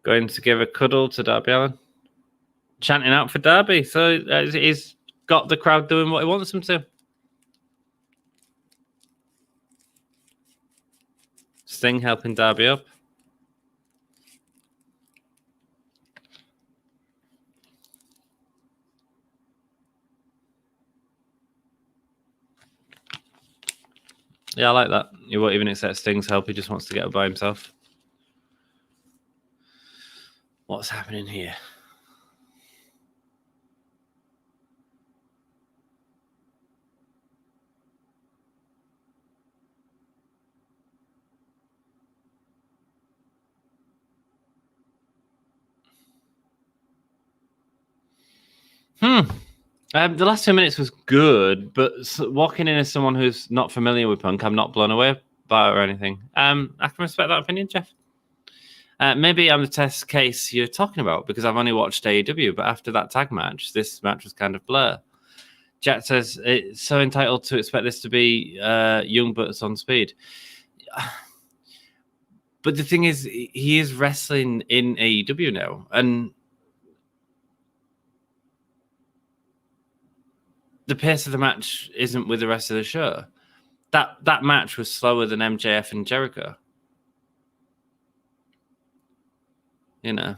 Speaker 3: Going to give a cuddle to Darby Allin. Chanting out for Darby. So he's got the crowd doing what he wants them to. Sting helping Darby up. Yeah, I like that. He won't even accept Sting's help. He just wants to get up by himself. What's happening here? The last 2 minutes was good, but walking in as someone who's not familiar with Punk, I'm not blown away by it or anything. I can respect that opinion, Jeff. Maybe I'm the test case you're talking about because I've only watched AEW, but after that tag match, this match was kind of blur. Jack says it's so entitled to expect this to be young bucks on speed. But the thing is, he is wrestling in AEW now, and the pace of the match isn't with the rest of the show. That match was slower than MJF and Jericho. You know,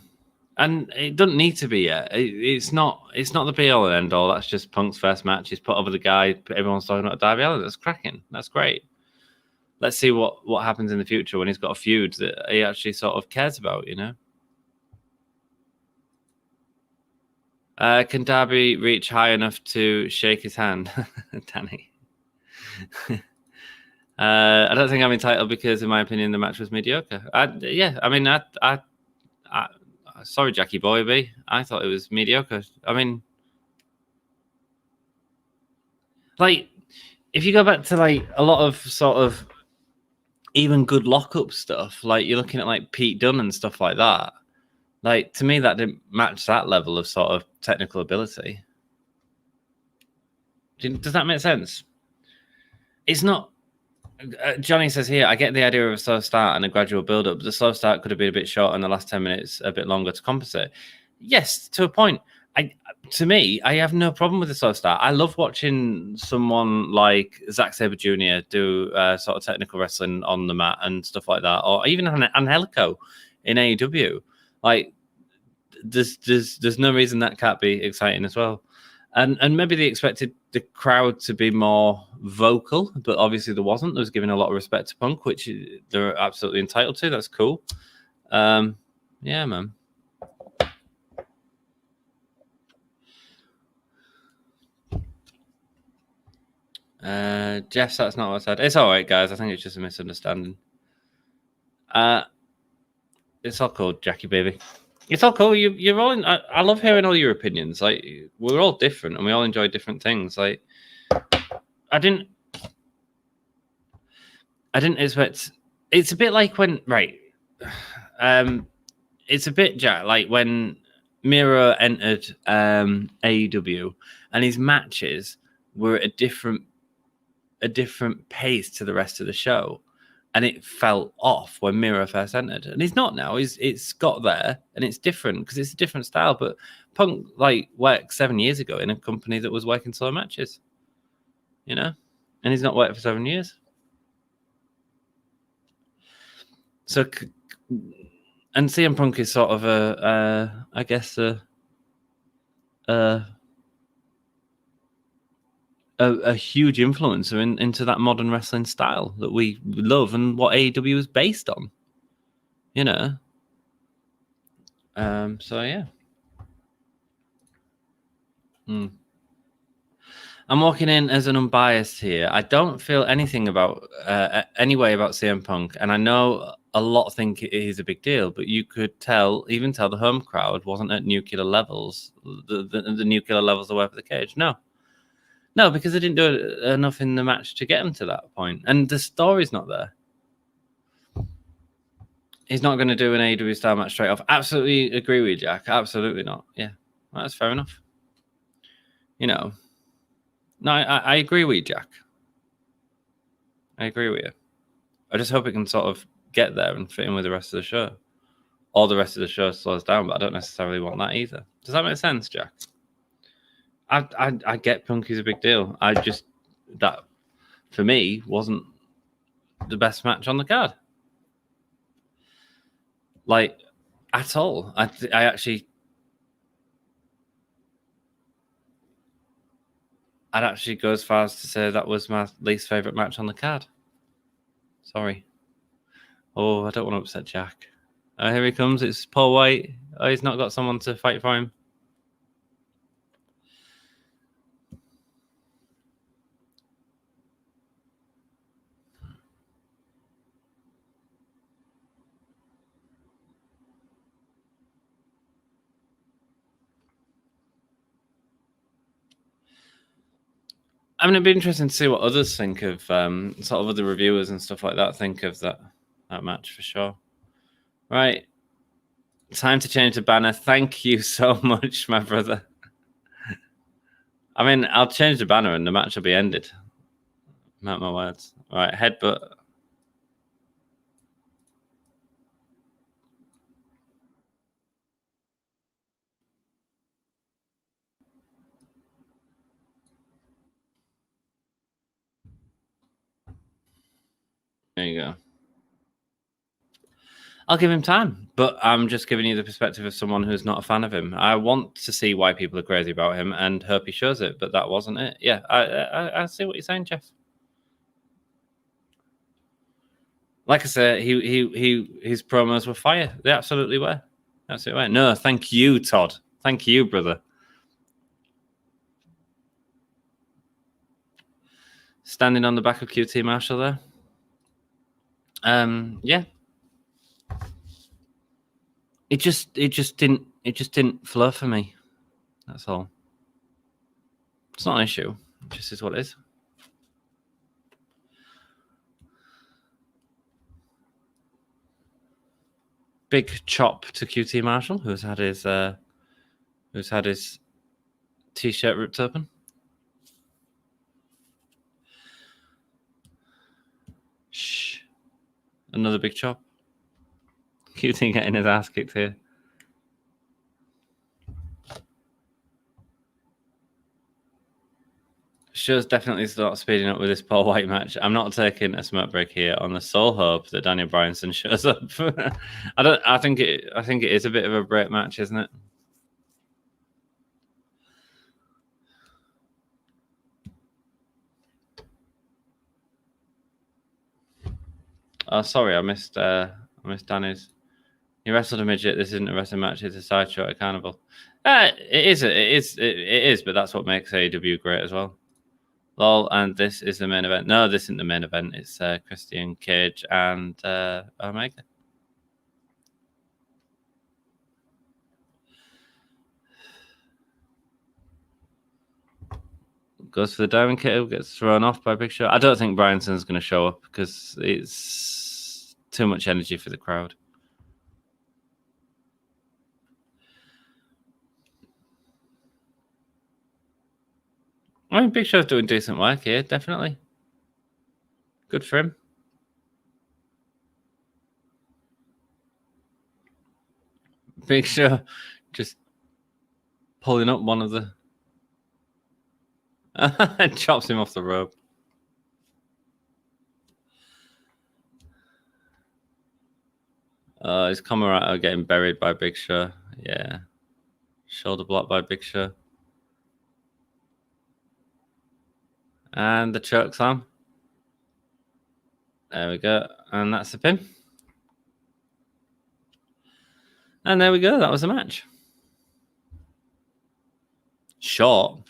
Speaker 3: and it doesn't need to be yet. It's not the be all and end all. That's just Punk's first match. He's put over the guy everyone's talking about, Darby Allin. That's cracking. That's great. Let's see what happens in the future when he's got a feud that he actually sort of cares about, you know. Can Darby reach high enough to shake his hand? Danny. I don't think I'm entitled because, in my opinion, the match was mediocre. Sorry, Jackie Boy B. I thought it was mediocre. I mean, like, if you go back to like a lot of sort of even good lockup stuff, like you're looking at like Pete Dunne and stuff like that. Like, to me, that didn't match that level of sort of technical ability. Does that make sense? It's not. Johnny says here, I get the idea of a slow start and a gradual build-up. The slow start could have been a bit short and the last 10 minutes a bit longer to compensate. Yes, to a point. To me, I have no problem with the slow start. I love watching someone like Zack Sabre Jr. do sort of technical wrestling on the mat and stuff like that, or even Angelico in AEW. Like, there's no reason that can't be exciting as well. And maybe they expected the crowd to be more vocal, but obviously there wasn't. There was giving a lot of respect to Punk, which they're absolutely entitled to. That's cool. Yeah, man. Jeff, that's not what I said. It's all right, guys. I think it's just a misunderstanding. It's all cool, Jackie baby. It's all cool. You're all in. I love hearing all your opinions. Like, we're all different and we all enjoy different things. Like, I didn't expect. It's a bit like when it's a bit, Jack, like when Miro entered AEW and his matches were at a different pace to the rest of the show. And it fell off when Miro first entered. And he's not now. It's got there and it's different because it's a different style. But Punk like worked 7 years ago in a company that was working slow matches. You know? And he's not worked for 7 years. So, and CM Punk is sort of I guess a huge influencer into that modern wrestling style that we love and what AEW is based on, you know. So yeah. I'm walking in as an unbiased here. I don't feel anything about anyway about CM Punk, and I know a lot think he's a big deal, but you could even tell the home crowd wasn't at nuclear levels, the nuclear levels that were for the cage. No, because they didn't do enough in the match to get him to that point. And the story's not there. He's not going to do an AEW style match straight off. Absolutely agree with you, Jack. Absolutely not. Yeah, well, that's fair enough. You know. No, I agree with you, Jack. I agree with you. I just hope it can sort of get there and fit in with the rest of the show. Or the rest of the show slows down, but I don't necessarily want that either. Does that make sense, Jack? I get Punk is a big deal. That for me wasn't the best match on the card, like at all. I'd actually go as far as to say that was my least favorite match on the card. Sorry. Oh, I don't want to upset Jack. Here he comes. It's Paul Wight. Oh, he's not got someone to fight for him. I mean, it'd be interesting to see what others think of, sort of other reviewers and stuff like that think of that match for sure. Right. Time to change the banner. Thank you so much, my brother. I mean, I'll change the banner and the match will be ended. Mark my words. All right, headbutt. There you go. I'll give him time, but I'm just giving you the perspective of someone who's not a fan of him. I want to see why people are crazy about him and hope he shows it, but that wasn't it. Yeah, I see what you're saying, Jeff. Like I said, his promos were fire. They absolutely were. Absolutely were. No, thank you, Todd. Thank you, brother. Standing on the back of QT Marshall there. Yeah. It just didn't flow for me. That's all. It's not an issue. It just is what it is. Big chop to QT Marshall, who's had his t-shirt ripped open. Shh. Another big chop. QT getting his ass kicked here. Show's definitely not speeding up with this Paul Wight match. I'm not taking a smoke break here on the sole hope that Daniel Bryanson shows up. I think it is a bit of a break match, isn't it? Oh, sorry, I missed Danny's. He wrestled a midget. This isn't a wrestling match. It's a sideshow at a carnival. It is, but that's what makes AEW great as well. Lol, and this is the main event. No, this isn't the main event. It's Christian Cage and Omega. Goes for the Diamond Kit, gets thrown off by Big Show. I don't think Bryanson's going to show up because it's too much energy for the crowd. I mean, Big Show's doing decent work here, definitely. Good for him. Big Show just pulling up one of the... and chops him off the rope. Is Comarato getting buried by Big Show? Yeah. Shoulder block by Big Show. And the choke slam. There we go. And that's the pin. And there we go. That was the match. Short.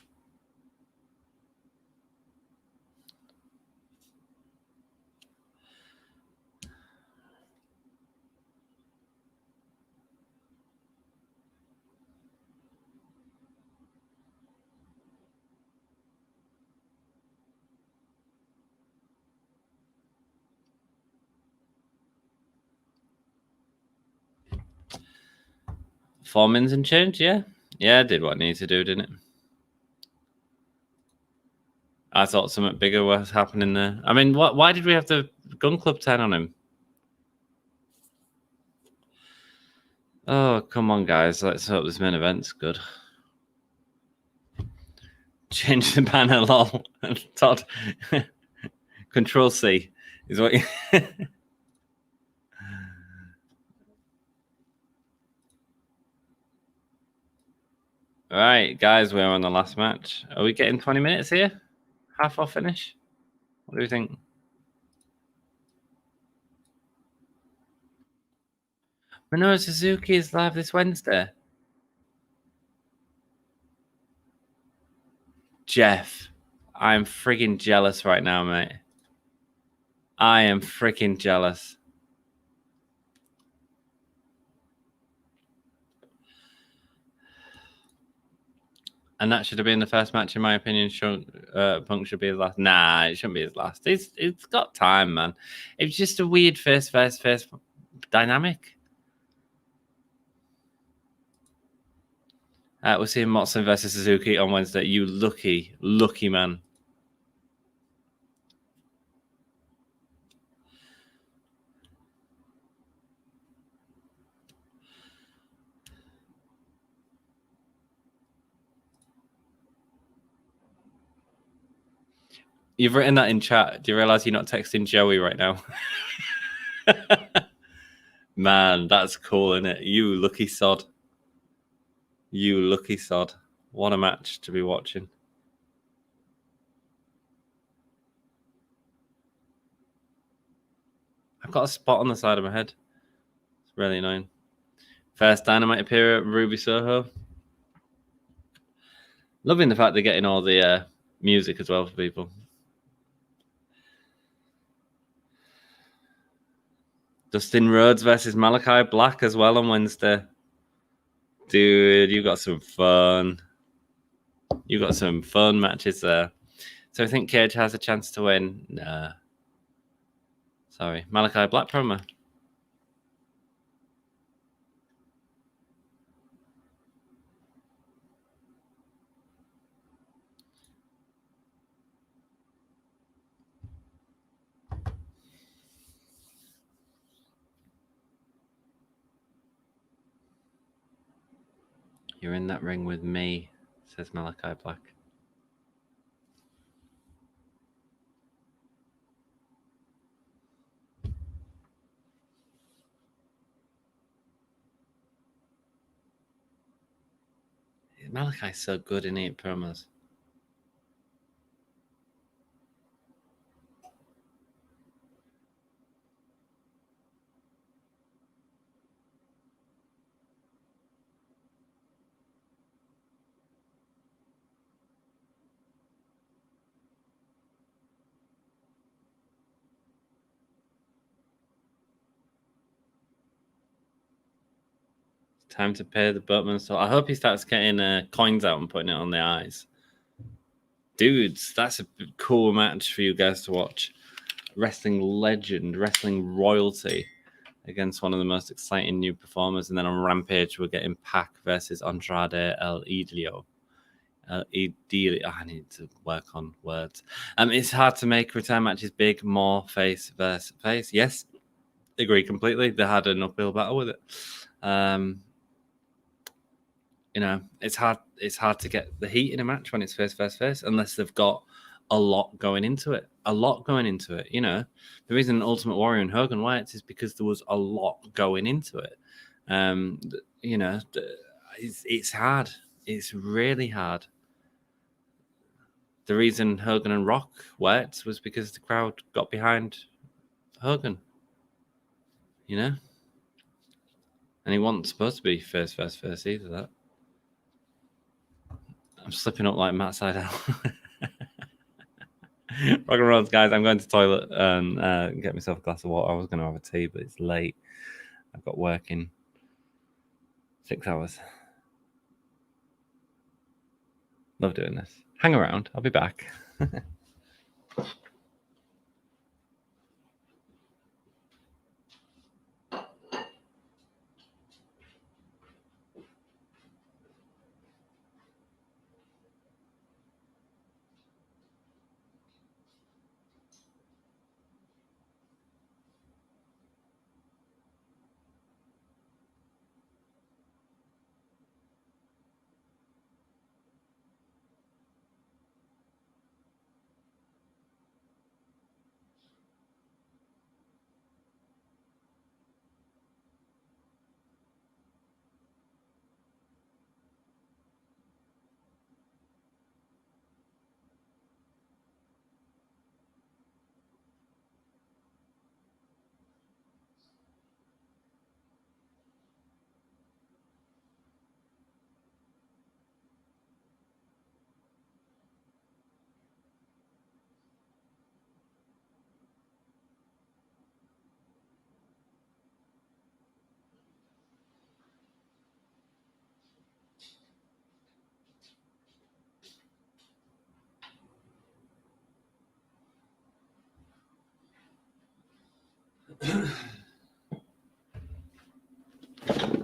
Speaker 3: Four minutes and change, yeah. Yeah, did what it needed to do, didn't it? I thought something bigger was happening there. I mean, why did we have the Gun Club 10 on him? Oh, come on, guys. Let's hope this main event's good. Change the banner, lol. Todd. Control C is what you... All right, guys, we're on the last match. Are we getting 20 minutes here? Half or finish? What do you think? Minoru Suzuki is live this Wednesday. Jeff, I'm frigging jealous right now, mate. I am freaking jealous. And that should have been the first match, in my opinion. Punk should be his last. Nah, it shouldn't be his last. It's got time, man. It's just a weird face dynamic. We're seeing Moxley versus Suzuki on Wednesday. You lucky man. You've written that in chat. Do you realize you're not texting Joey right now? Man, that's cool, isn't it? You lucky sod. You lucky sod. What a match to be watching. I've got a spot on the side of my head. It's really annoying. First Dynamite appear at Ruby Soho. Loving the fact they're getting all the music as well for people. Dustin Rhodes versus Malachi Black as well on Wednesday. Dude, you got some fun. You got some fun matches there. So I think Cage has a chance to win. Nah. Sorry. Malachi Black promo. You're in that ring with me, says Malachi Black. Malachi's so good in it promos. Time to pay the boatman. So I hope he starts getting coins out and putting it on the eyes. Dudes, that's a cool match for you guys to watch. Wrestling legend, wrestling royalty against one of the most exciting new performers. And then on Rampage, we're getting Pac versus Andrade El Idolo. I need to work on words. It's hard to make return matches big, more face versus face. Yes, agree completely. They had an uphill battle with it. You know, it's hard to get the heat in a match when it's face versus face unless they've got a lot going into it. You know, the reason Ultimate Warrior and Hogan Wight is because there was a lot going into it. You know, it's hard. It's really hard. The reason Hogan and Rock worked was because the crowd got behind Hogan. You know? And he wasn't supposed to be face versus face either, that. I'm slipping up like Matt Sydal. Rock and rolls, guys. I'm going to the toilet and get myself a glass of water. I was going to have a tea, but it's late. I've got work in 6 hours. Love doing this. Hang around. I'll be back.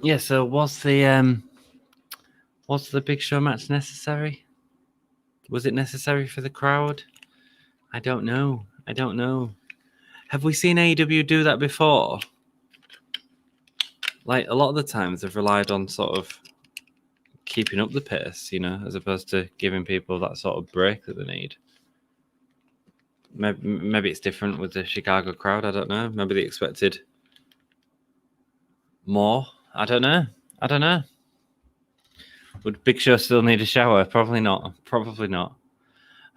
Speaker 3: Yeah, so was the Big Show match necessary? Was it necessary for the crowd? I don't know. Have we seen AEW do that before? Like, a lot of the times they've relied on sort of keeping up the pace, you know, as opposed to giving people that sort of break that they need. Maybe it's different with the Chicago crowd. I don't know. Maybe they expected more. I don't know. Would Big Show still need a shower? Probably not.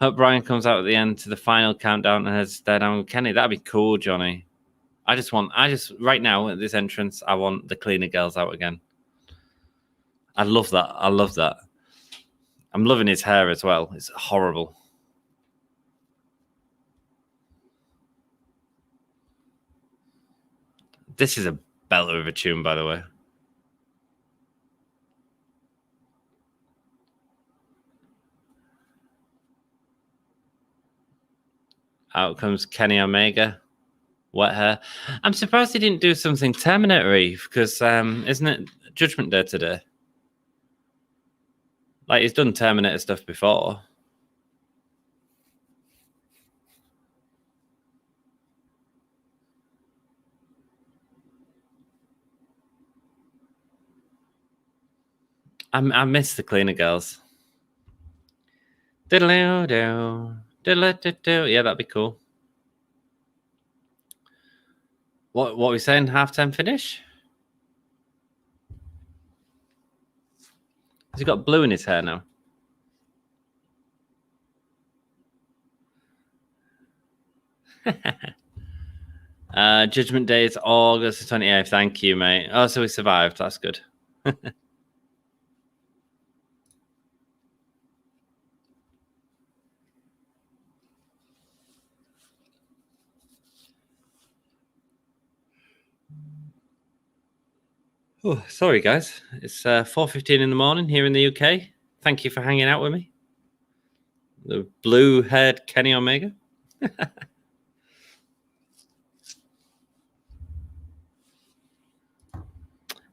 Speaker 3: Hope Brian comes out at the end to the final countdown and has stare down with Kenny. That'd be cool, Johnny. I just right now at this entrance, I want the cleaner girls out again. I love that. I'm loving his hair as well. It's horrible. This is a belter of a tune, by the way. Out comes Kenny Omega. Wet hair. I'm surprised he didn't do something Terminator-y because isn't it Judgment Day today? Like, he's done Terminator stuff before. I miss the cleaner girls. Diddle-doo-doo. Diddle-doo-doo. Yeah, that'd be cool. What are we saying? 10:30 finish? Has he got blue in his hair now? Judgment Day is August 28th. Thank you, mate. Oh, so we survived. That's good. Oh, sorry, guys. It's 4:15 in the morning here in the UK. Thank you for hanging out with me. The blue-haired Kenny Omega.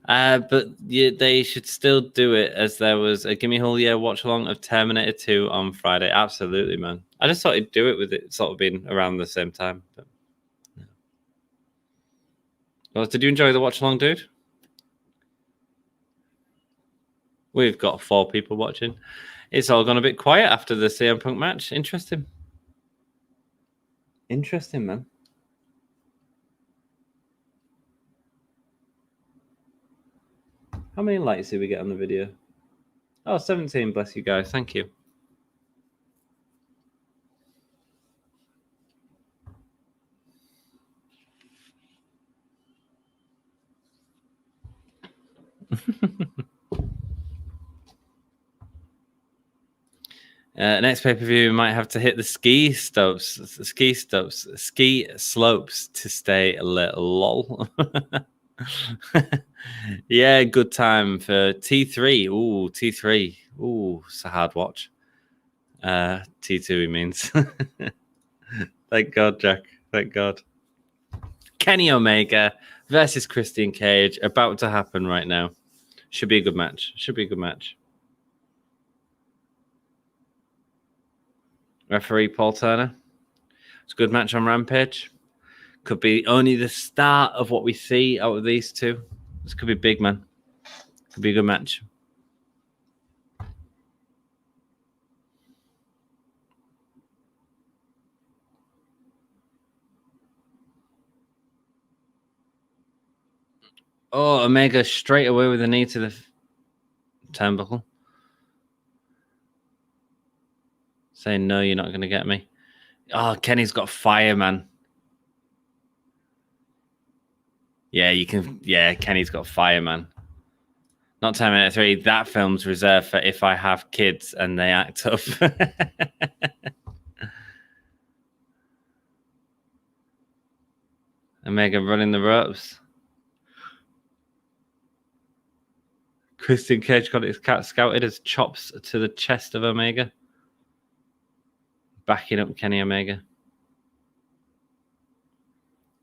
Speaker 3: But yeah, they should still do it as there was a Gimme Julia watch along of Terminator 2 on Friday. Absolutely, man. I just thought he'd do it with it sort of being around the same time. But, yeah. Well, did you enjoy the watch along, dude? We've got 4 people watching. It's all gone a bit quiet after the CM Punk match. Interesting, man. How many likes did we get on the video? Oh, 17. Bless you guys. Thank you. Next pay-per-view might have to hit the ski slopes to stay lit. Lol. Yeah, good time for T3. Ooh, T3. Ooh, it's a hard watch. T2, he means. Thank God, Jack. Thank God. Kenny Omega versus Christian Cage about to happen right now. Should be a good match. Referee Paul Turner. It's a good match on Rampage. Could be only the start of what we see out of these two. This could be big, man. Could be a good match. Oh, Omega straight away with a knee to the turnbuckle. Saying, no, you're not going to get me. Oh, Kenny's got fire, man. Yeah, you can. Yeah, Kenny's got fire, man. Not Terminator 3. That film's reserved for if I have kids and they act up. Omega running the ropes. Christian Cage got his cat scouted as chops to the chest of Omega. Backing up Kenny Omega.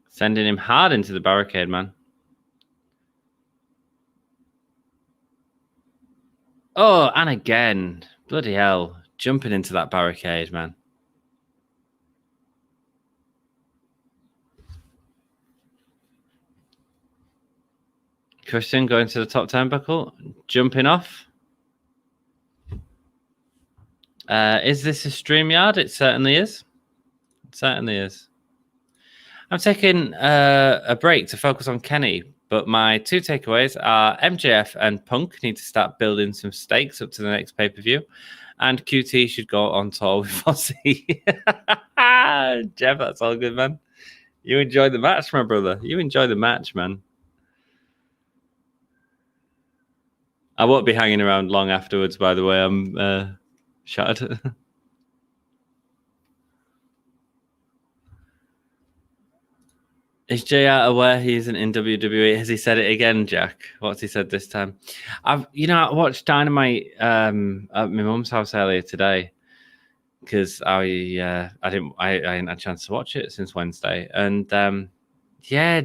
Speaker 3: Sending him hard into the barricade, man. Oh, and again. Bloody hell. Jumping into that barricade, man. Christian going to the top turnbuckle. Jumping off. Is this a StreamYard? It certainly is. Certainly is. I'm taking a break to focus on Kenny, but my two takeaways are MJF and Punk need to start building some stakes up to the next pay-per-view, and QT should go on tour with Fozzy. Jeff, that's all good, man. You enjoyed the match, my brother. You enjoyed the match, man. I won't be hanging around long afterwards, by the way. I'm shattered. Is JR aware he isn't in WWE? Has he said it again, Jack? What's he said this time? I watched Dynamite at my mum's house earlier today because I hadn't had a chance to watch it since Wednesday, and JR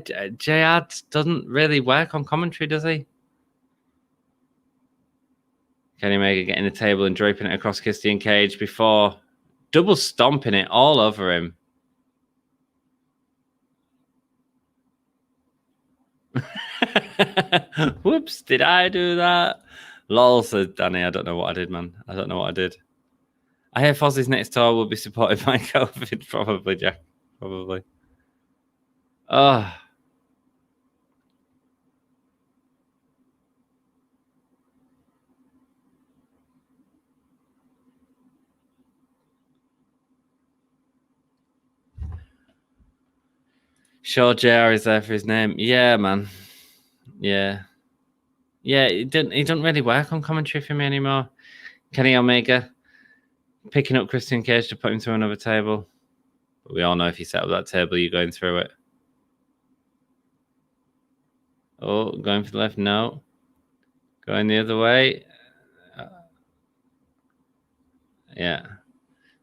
Speaker 3: doesn't really work on commentary, does he? Kenny Omega getting the table and draping it across Christian Cage before double stomping it all over him. Whoops, did I do that? Lol, said Danny. I don't know what I did, man. I don't know what I did. I hear Fozzy's next tour will be supported by COVID. Probably, Jack. Probably. Oh. Sure, JR is there for his name. Yeah, man. Yeah. Yeah, he doesn't really work on commentary for me anymore. Kenny Omega picking up Christian Cage to put him through another table. But we all know if you set up that table, you're going through it. Oh, going for the left? No. Going the other way. Yeah.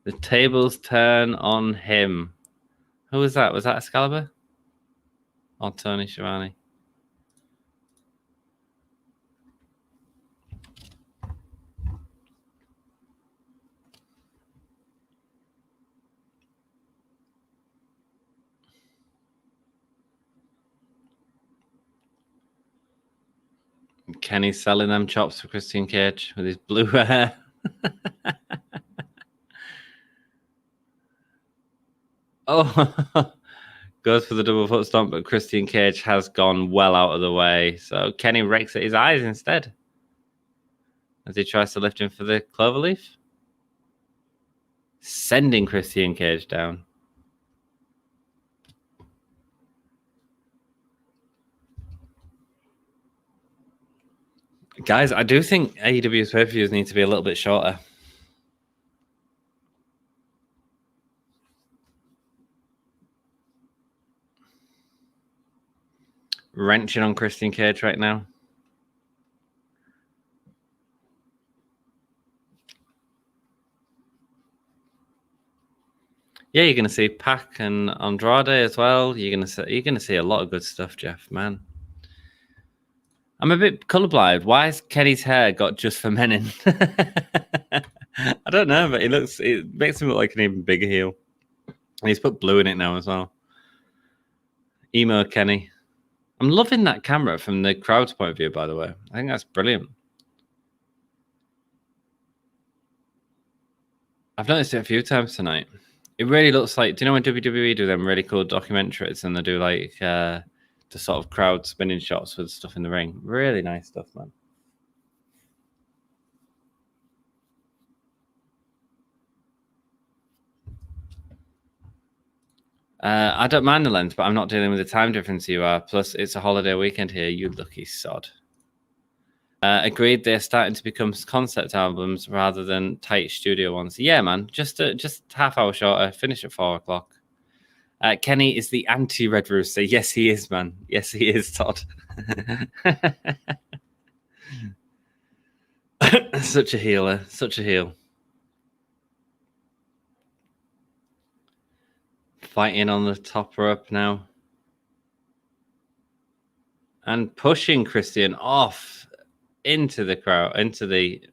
Speaker 3: The tables turn on him. Who was that? Was that Excalibur? Or Tony Schiavone? Kenny's selling them chops for Christian Cage with his blue hair. Oh, goes for the double foot stomp, but Christian Cage has gone well out of the way. So Kenny rakes at his eyes instead as he tries to lift him for the cloverleaf, sending Christian Cage down. Guys, I do think AEW's pay-per-views need to be a little bit shorter. Wrenching on Christian Cage right now. Yeah, you're going to see Pac and Andrade as well. You're going to see a lot of good stuff, Jeff, man. I'm a bit colorblind. Why has Kenny's hair got just for men in? I don't know, but it makes him look like an even bigger heel. And he's put blue in it now as well. Emo Kenny. I'm loving that camera from the crowd's point of view, by the way. I think that's brilliant. I've noticed it a few times tonight. It really looks like, do you know when WWE do them really cool documentaries and they do like the sort of crowd spinning shots with stuff in the ring? Really nice stuff, man. I don't mind the length, but I'm not dealing with the time difference you are. Plus, it's a holiday weekend here, you lucky sod. Agreed, they're starting to become concept albums rather than tight studio ones. Yeah, man, just half hour shorter, finish at 4 o'clock. Kenny is the anti-Red Rooster. Yes, he is, man. Yes, he is, Todd. Such a healer. Such a heel. Fighting on the top rope now. And pushing Christian off into the crowd, into the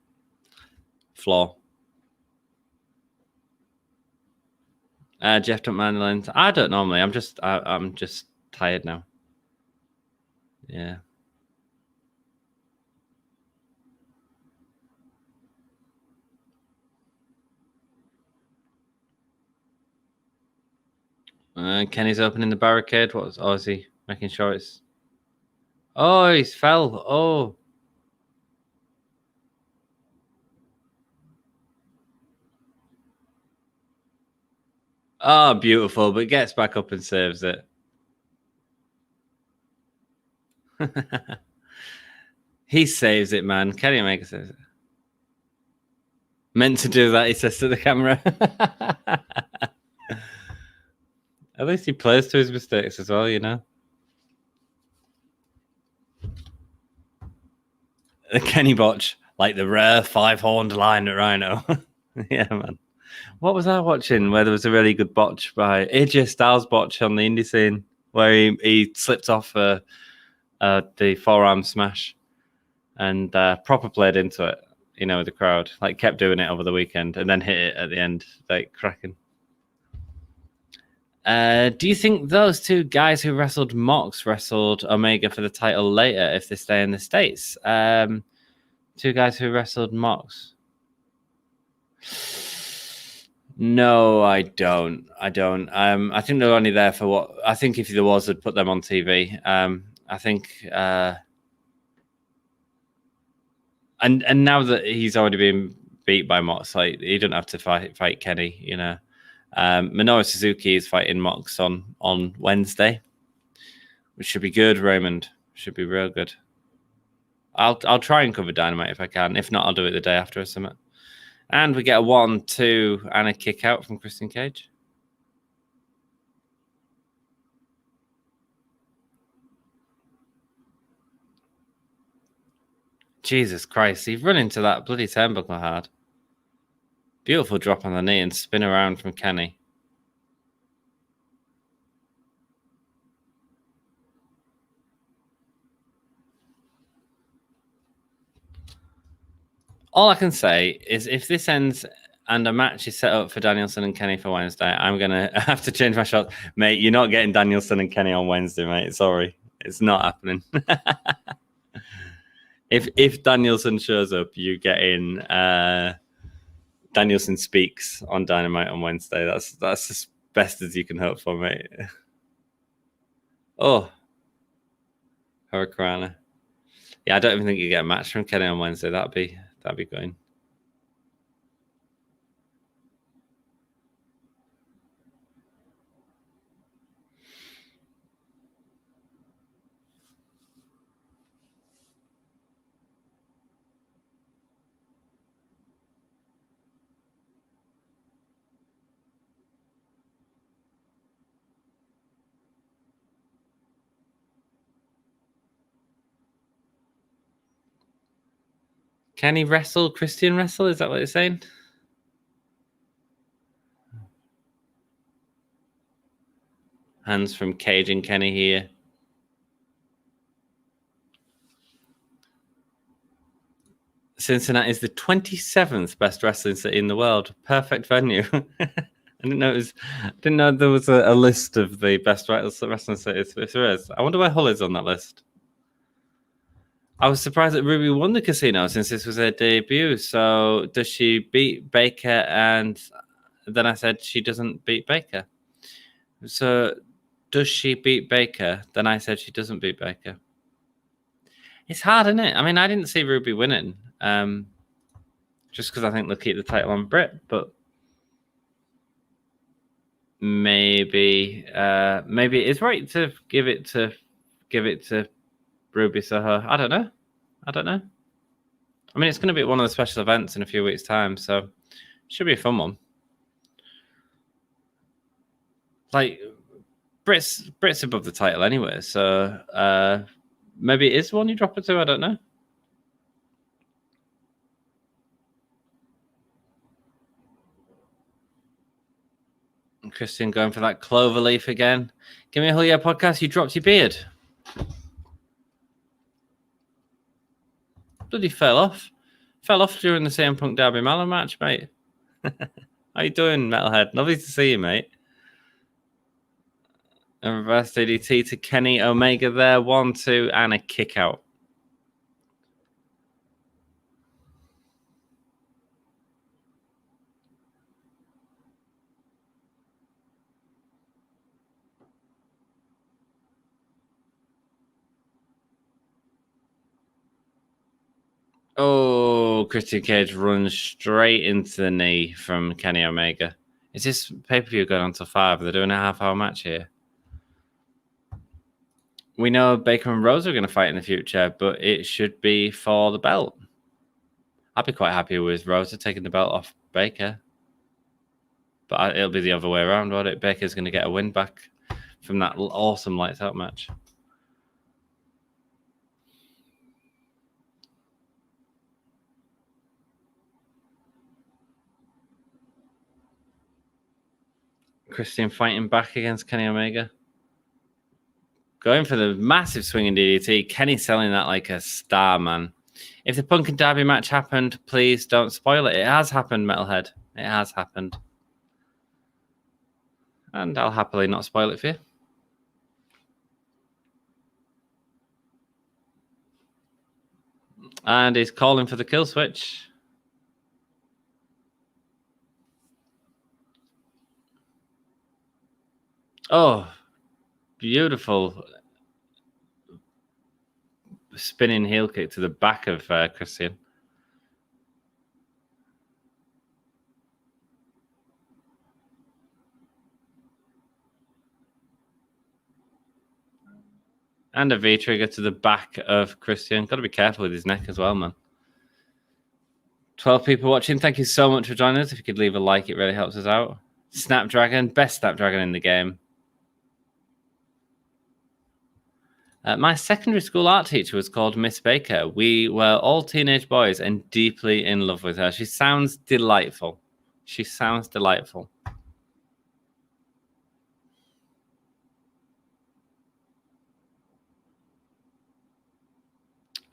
Speaker 3: floor. Jeff don't mind the length. I don't normally. I'm just tired now. Yeah. Kenny's opening the barricade. Oh, is he making sure it's... Oh, he's fell. Oh. Oh, beautiful, but gets back up and saves it. He saves it, man. Kenny Omega saves it. Meant to do that, he says to the camera. At least he plays to his mistakes as well, you know. The Kenny botch, like the rare 5-horned lion at Rhino. Yeah, man. What was I watching where there was a really good botch by AJ Styles botch on the indie scene where he slipped off the forearm smash and proper played into it, you know, with the crowd. Like kept doing it over the weekend and then hit it at the end, like cracking. Do you think those two guys who wrestled Mox wrestled Omega for the title later if they stay in the States? Two guys who wrestled Mox. No, I don't. I think they're only there for what... I think if there was, I'd put them on TV. I think... And now that he's already been beat by Mox, like, he doesn't have to fight Kenny, you know. Minoru Suzuki is fighting Mox on Wednesday, which should be good, Raymond. Should be real good. I'll try and cover Dynamite if I can. If not, I'll do it the day after or something. And we get a 1-2 and a kick out from Christian Cage. Jesus Christ, he's run into that bloody turnbuckle hard. Beautiful drop on the knee and spin around from Kenny. All I can say is if this ends and a match is set up for Danielson and Kenny for Wednesday, I'm going to have to change my shot. Mate, you're not getting Danielson and Kenny on Wednesday, mate. Sorry. It's not happening. If Danielson shows up, you get in Danielson speaks on Dynamite on Wednesday. That's as best as you can hope for, mate. Oh. Hurricane. Yeah, I don't even think you get a match from Kenny on Wednesday. That'd be going. Can he wrestle? Christian wrestle? Is that what you're saying? Hands from Cage and Kenny here. Cincinnati is the 27th best wrestling city in the world. Perfect venue. I didn't know there was a list of the best wrestling cities. If there is, I wonder where Hull is on that list. I was surprised that Ruby won the casino since this was her debut. So does she beat Baker? And then I said she doesn't beat Baker. So does she beat Baker? Then I said she doesn't beat Baker. It's hard, isn't it? I mean, I didn't see Ruby winning. Just because I think they'll keep the title on Britt, but maybe it's right to give it to Ruby Soho. I don't know. I mean, it's going to be one of the special events in a few weeks' time, so it should be a fun one. Like, Britt's above the title anyway, so maybe it is one you drop her to. I don't know. And Christian going for that clover leaf again. Give me a Julio podcast. You dropped your beard. Bloody fell off during the CM Punk Darby Allin match, mate. How you doing, Metalhead? Lovely to see you, mate. And reverse DDT to Kenny Omega there. 1-2 and a kick out. Oh, Christian Cage runs straight into the knee from Kenny Omega. Is this pay-per-view going on till 5? They're doing a half-hour match here. We know Baker and Rose are going to fight in the future, but it should be for the belt. I'd be quite happy with Rosa taking the belt off Baker. But it'll be the other way around, won't it? Baker's going to get a win back from that awesome lights out match. Christian fighting back against Kenny Omega. Going for the massive swinging DDT. Kenny selling that like a star, man. If the Punk and Darby match happened, please don't spoil it. It has happened, Metalhead. It has happened. And I'll happily not spoil it for you. And he's calling for the kill switch. Oh, beautiful spinning heel kick to the back of Christian. And a V-trigger to the back of Christian. Got to be careful with his neck as well, man. 12 people watching. Thank you so much for joining us. If you could leave a like, it really helps us out. Snapdragon. Best Snapdragon in the game. My secondary school art teacher was called Miss Baker. We were all teenage boys and deeply in love with her. She sounds delightful. She sounds delightful.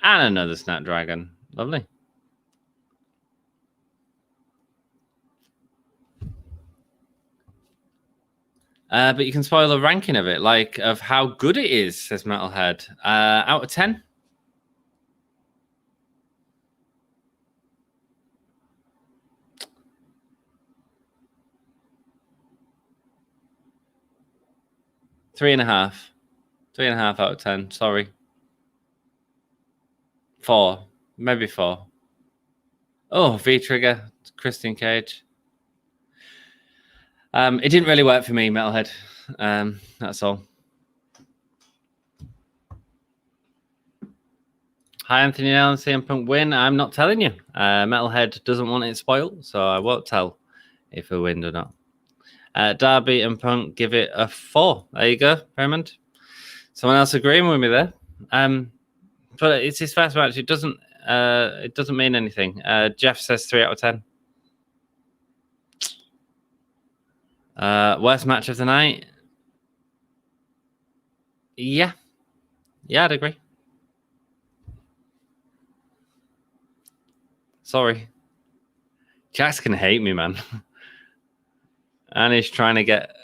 Speaker 3: And another Snapdragon. Lovely. But you can spoil the ranking of it, like of how good it is, says Metalhead. Out of 10? Three and a half. 3.5 out of 10. Sorry. 4. Maybe 4. Oh, V-trigger. Christian Cage. It didn't really work for me, Metalhead. That's all. Hi, Anthony Allen, CM Punk win. I'm not telling you. Metalhead doesn't want it spoiled, so I won't tell if we win or not. Darby and Punk give it a 4. There you go, Raymond. Someone else agreeing with me there. But it's his first match. It doesn't mean anything. Jeff says 3 out of 10. Worst match of the night? Yeah, I'd agree. Sorry. Jax can hate me, man. And he's trying to get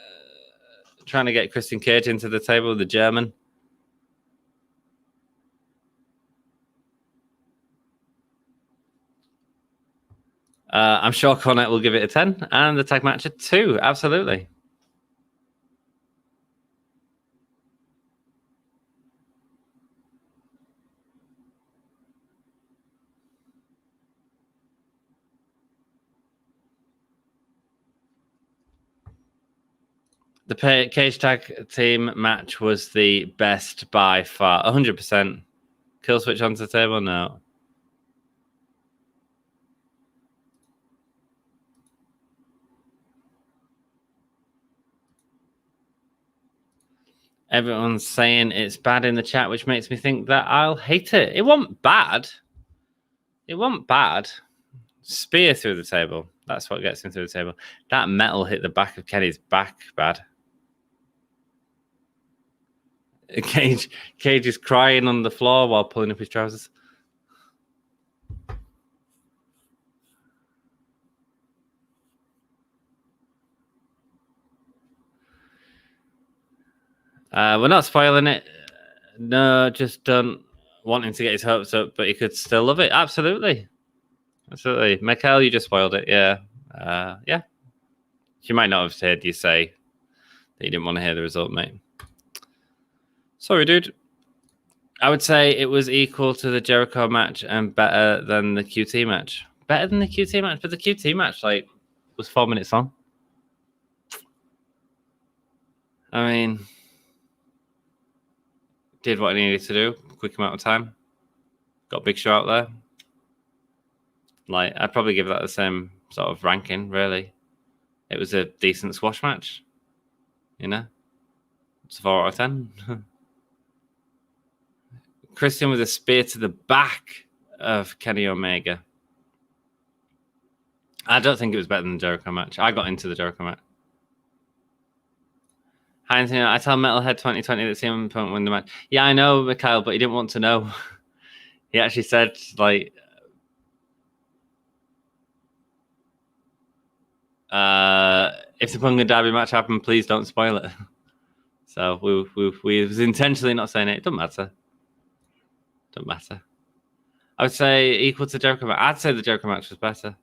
Speaker 3: Christian Cage into the table with the German. I'm sure Cornette will give it a 10, and the tag match a 2. Absolutely. The cage tag team match was the best by far. 100%. Kill switch onto the table? No. Everyone's saying it's bad in the chat, which makes me think that I'll hate it. It wasn't bad. It wasn't bad. Spear through the table. That's what gets him through the table. That metal hit the back of Kenny's back bad. Cage is crying on the floor while pulling up his trousers. We're not spoiling it. No, just don't want him to get his hopes up, but he could still love it. Absolutely. Michael, you just spoiled it. Yeah. Yeah. She might not have heard you say that you didn't want to hear the result, mate. Sorry, dude. I would say it was equal to the Jericho match and better than the QT match. Better than the QT match, but the QT match like was 4 minutes long. I mean, did what I needed to do, quick amount of time. Got a big show out there. Like, I'd probably give that the same sort of ranking, really. It was a decent squash match, you know? It's a 4 out of 10. Christian with a spear to the back of Kenny Omega. I don't think it was better than the Jericho match. I got into the Jericho match. Hi, Anthony. I tell Metalhead 2020 that CM Punk win the match. Yeah, I know, Mikhail, but he didn't want to know. He actually said, like, if the Punk and Darby match happened, please don't spoil it. So we was intentionally not saying it. It doesn't matter. Don't matter. I would say equal to Jericho match. I'd say the Jericho match was better.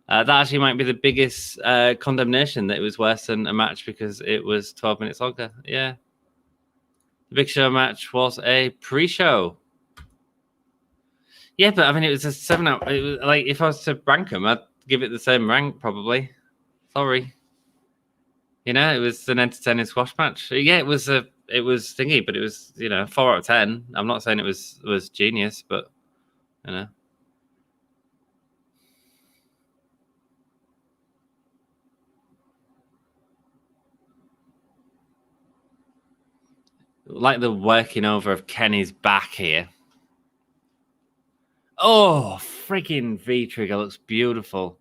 Speaker 3: That actually might be the biggest condemnation, that it was worse than a match because it was 12 minutes longer. Yeah. The Big Show match was a pre-show. Yeah, but I mean, it was a 7 out. It was, like, if I was to rank them, I'd give it the same rank, probably. Sorry. You know, it was an entertaining squash match. Yeah, it was thingy, but it was, 4 out of 10. I'm not saying it was genius, but, Like the working over of Kenny's back here. Oh, freaking V-trigger looks beautiful.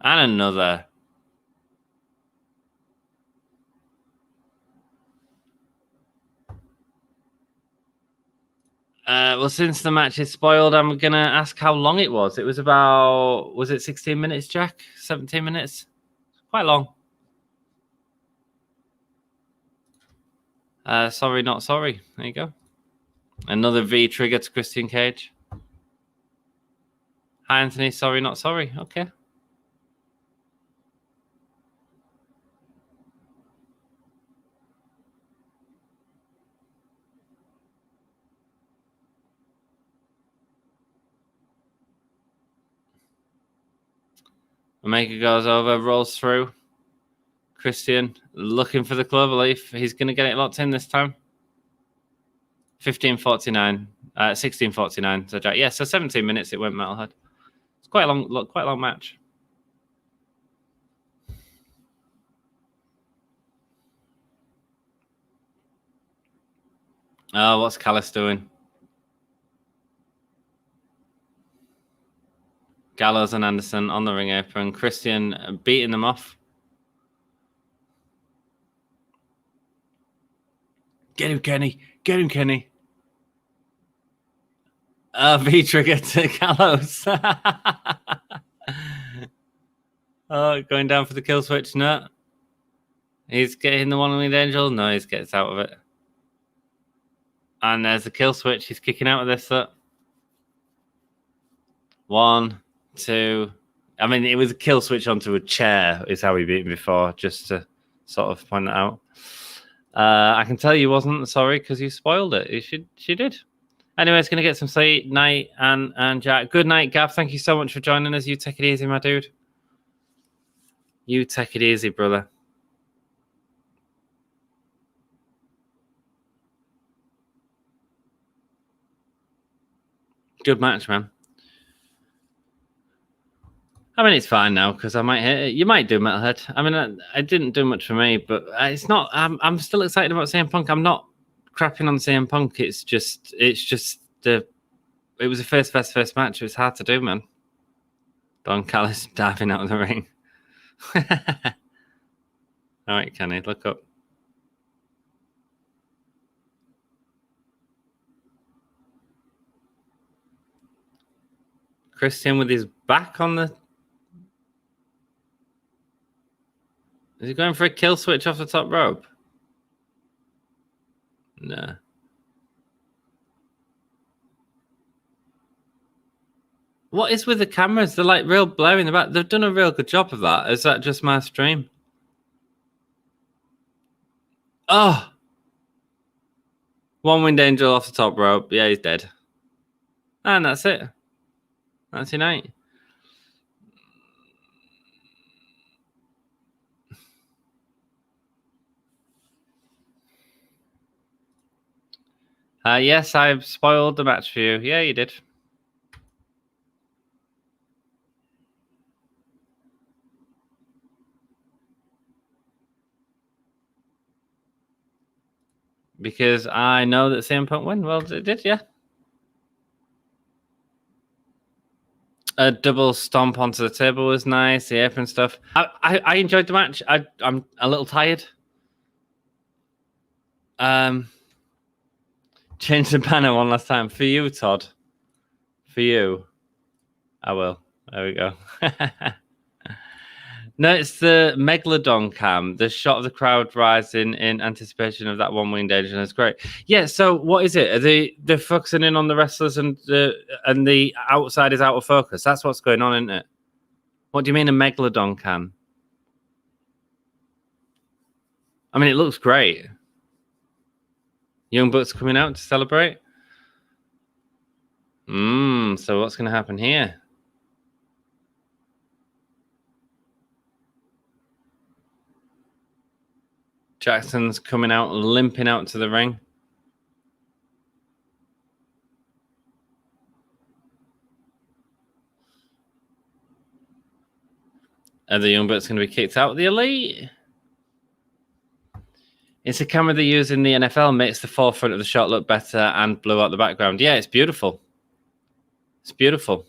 Speaker 3: And another. Well, since the match is spoiled, I'm going to ask how long it was. It was about, was it 16 minutes, Jack? 17 minutes? Quite long. Sorry, not sorry. There you go. Another V trigger to Christian Cage. Hi, Anthony. Sorry, not sorry. Okay. Omega goes over, rolls through. Christian looking for the clover leaf. He's going to get it locked in this time. 15:49, 16:49. So Jack, yeah, so 17 minutes it went, Metalhead. It's quite a long match. Oh, what's Callis doing? Gallows and Anderson on the ring apron. Christian beating them off. Get him, Kenny. Get him, Kenny. V-trigger to Gallows. Oh, going down for the kill switch. No. He's getting the one-winged angel. No, he gets out of it. And there's a kill switch. He's kicking out of this. 1, 2. I mean, it was a kill switch onto a chair is how he beat him before, just to sort of point that out. I can tell you wasn't sorry because you spoiled it. She did. Anyway, it's going to get some sleep. Night, and Jack. Good night, Gav. Thank you so much for joining us. You take it easy, my dude. You take it easy, brother. Good match, man. I mean, it's fine now because I might hit it. You might do, Metalhead. I mean, I didn't do much for me, but it's not. I'm still excited about CM Punk. I'm not crapping on CM Punk. It's just it was a first match. It was hard to do, man. Don Callis diving out of the ring. All right, Kenny, look up. Christian with his back on the. Is he going for a kill switch off the top rope? No. What is with the cameras? They're like real blurry in the back. They've done a real good job of that. Is that just my stream? Oh, one winged angel off the top rope. Yeah, he's dead. And that's it. That's your night. Yes, I've spoiled the match for you. Yeah, you did. Because I know that CM Punk win. Well, it did, yeah. A double stomp onto the table was nice. The apron stuff. I enjoyed the match. I'm a little tired. Change the banner one last time for you, Todd. For you, I will. There we go. No, it's the Megalodon cam, the shot of the crowd rising in anticipation of that one winged angel. It's great. Yeah, so what is it? Are they're focusing in on the wrestlers and the outside is out of focus? That's what's going on, isn't it? What do you mean a Megalodon cam? I mean, it looks great. Young Bucks coming out to celebrate. So what's going to happen here? Jackson's coming out, limping out to the ring. Are the Young Bucks going to be kicked out of the Elite? It's a camera they use in the NFL, makes the forefront of the shot look better and blue out the background. Yeah, it's beautiful. It's beautiful.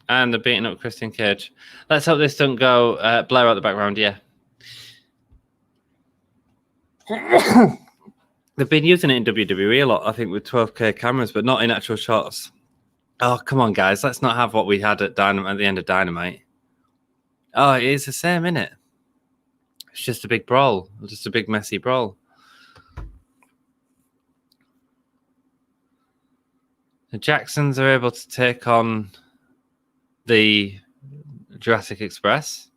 Speaker 3: And they're beating up Christian Cage. Let's hope this doesn't go blur out the background, yeah. They've been using it in WWE a lot, I think, with 12K cameras, but not in actual shots. Oh, come on, guys. Let's not have what we had at Dynamite at the end of Dynamite. Oh, it is the same, isn't it? It's just a big brawl. Just a big, messy brawl. The Jacksons are able to take on the Jurassic Express.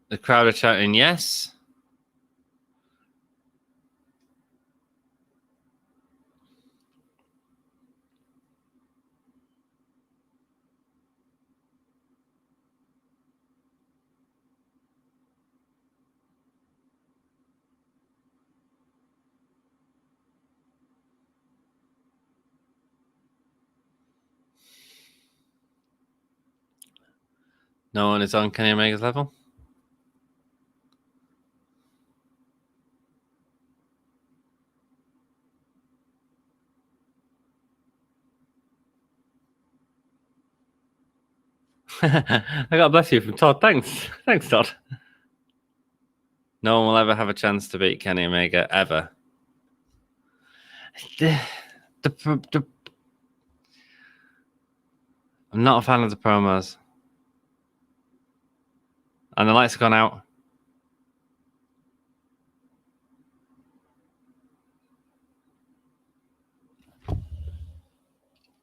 Speaker 3: The crowd are shouting yes. No one is on Kenny Omega's level. I got a bless you from Todd. Thanks. Thanks, Todd. No one will ever have a chance to beat Kenny Omega, ever. I'm not a fan of the promos. And the lights have gone out.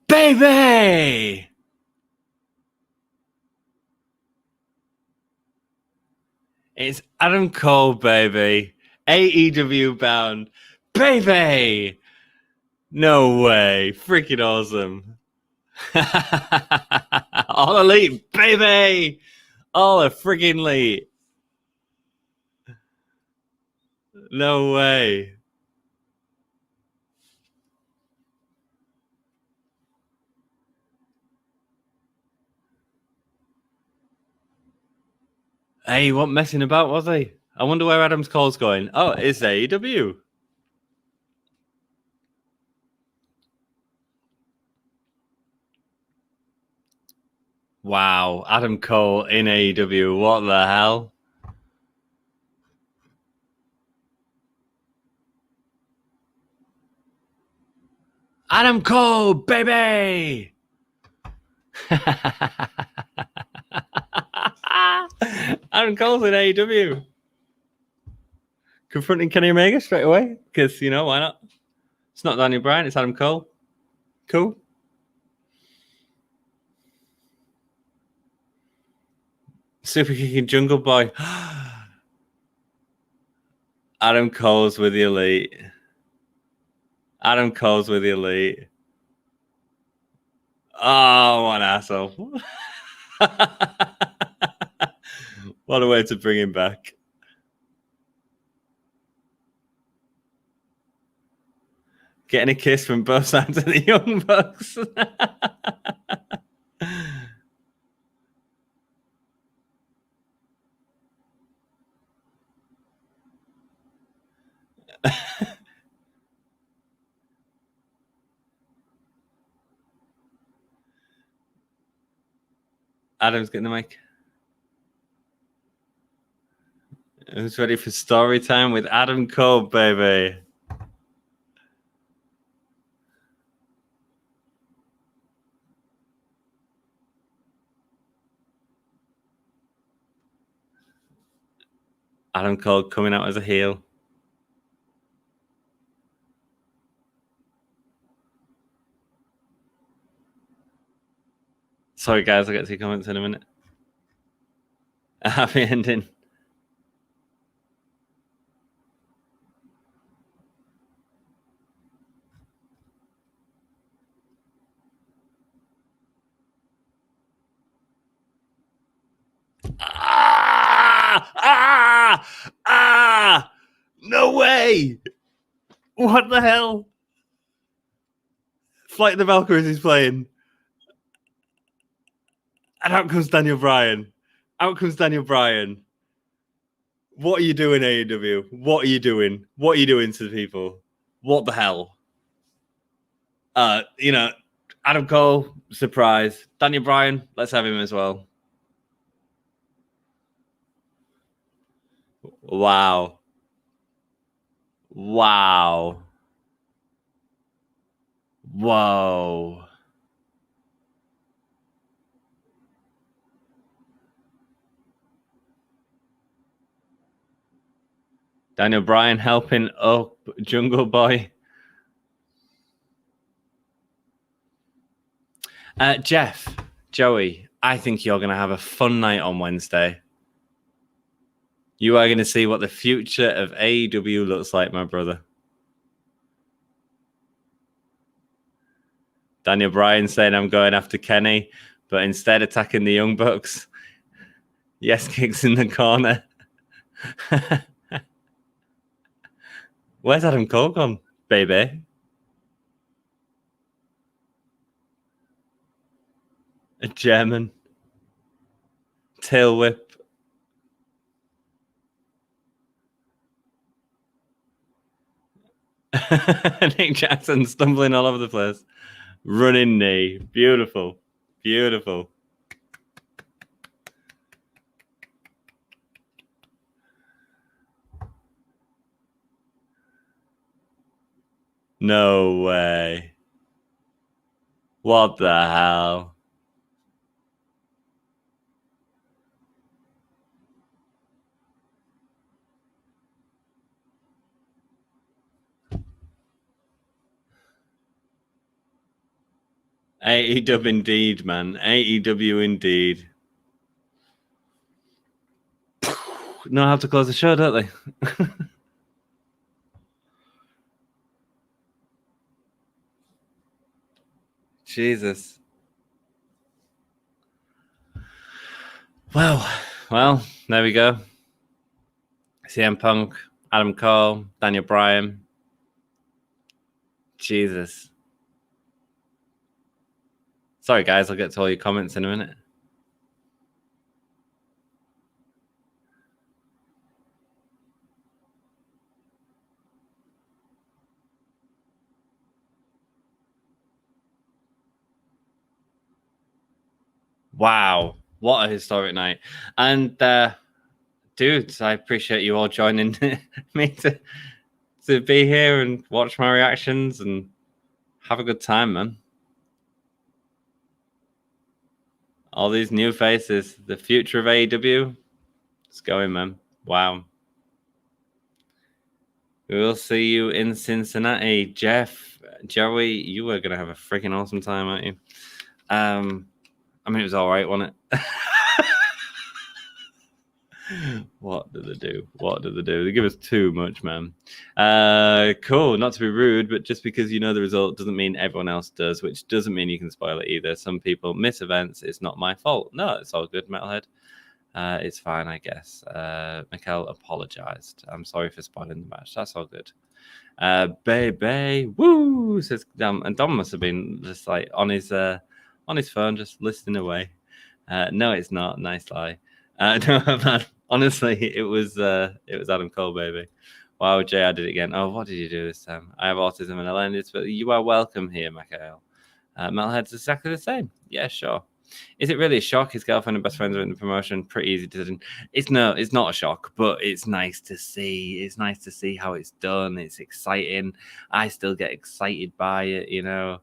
Speaker 3: Baby! It's Adam Cole, baby. AEW bound. Baby! No way. Freaking awesome. All elite, baby! All a freaking elite. No way. Hey, he wasn't messing about, was he? I wonder where Adam's Cole's going. Oh, it's AEW. Wow, Adam Cole in AEW. What the hell? Adam Cole, baby! Adam Cole's in AEW. Confronting Kenny Omega straight away. Because, you know, why not? It's not Daniel Bryan, it's Adam Cole. Cool. Super kicking Jungle Boy. Adam Cole's with the Elite. Adam Cole's with the Elite. Oh, what an asshole. What a way to bring him back. Getting a kiss from both sides of the Young Bucks. Adam's getting the mic. Who's ready for story time with Adam Cole, baby? Adam Cole coming out as a heel. Sorry, guys, I'll get to your comments in a minute. A happy ending. No way! What the hell? Flight of the Valkyries is playing. And out comes Daniel Bryan. Out comes Daniel Bryan. What are you doing, AEW? What are you doing? What are you doing to the people? What the hell? Adam Cole, surprise. Daniel Bryan, let's have him as well. Wow. Wow. Whoa. Daniel Bryan helping up Jungle Boy. Jeff, Joey, I think you're going to have a fun night on Wednesday. You are going to see what the future of AEW looks like, my brother. Daniel Bryan saying I'm going after Kenny, but instead attacking the Young Bucks. Yes, kicks in the corner. Where's Adam Cole gone, baby? A German. Tail whip. Nick Jackson stumbling all over the place. Running knee. Beautiful. Beautiful. No way. What the hell? AEW indeed, man. AEW indeed. Know how to close the show, don't they? Jesus. Well, there we go. CM Punk, Adam Cole, Daniel Bryan. Jesus. Sorry, guys. I'll get to all your comments in a minute. Wow. What a historic night. And, dudes, I appreciate you all joining me to be here and watch my reactions and have a good time, man. All these new faces, the future of AEW, it's going, man. Wow. We will see you in Cincinnati. Jeff, Joey, you were going to have a freaking awesome time, aren't you? I mean, it was all right, wasn't it? What do they do? What do they do? They give us too much, man. Cool. Not to be rude, but just because you know the result doesn't mean everyone else does, which doesn't mean you can spoil it either. Some people miss events. It's not my fault. No, it's all good, Metalhead. It's fine, I guess. Mikkel apologized. I'm sorry for spoiling the match. That's all good. Baby, woo, says Dom, and Dom must have been just like on his phone, just listening away. No, it's not. Nice lie. No, man. Honestly, it was Adam Cole, baby. Wow, Jay, I did it again. Oh, what did you do this time? I have autism and Alendis, but you are welcome here, Michael. Metalhead's exactly the same. Yeah, sure. Is it really a shock? His girlfriend and best friends are in the promotion. Pretty easy to. It's not a shock, but it's nice to see. It's nice to see how it's done. It's exciting. I still get excited by it, you know.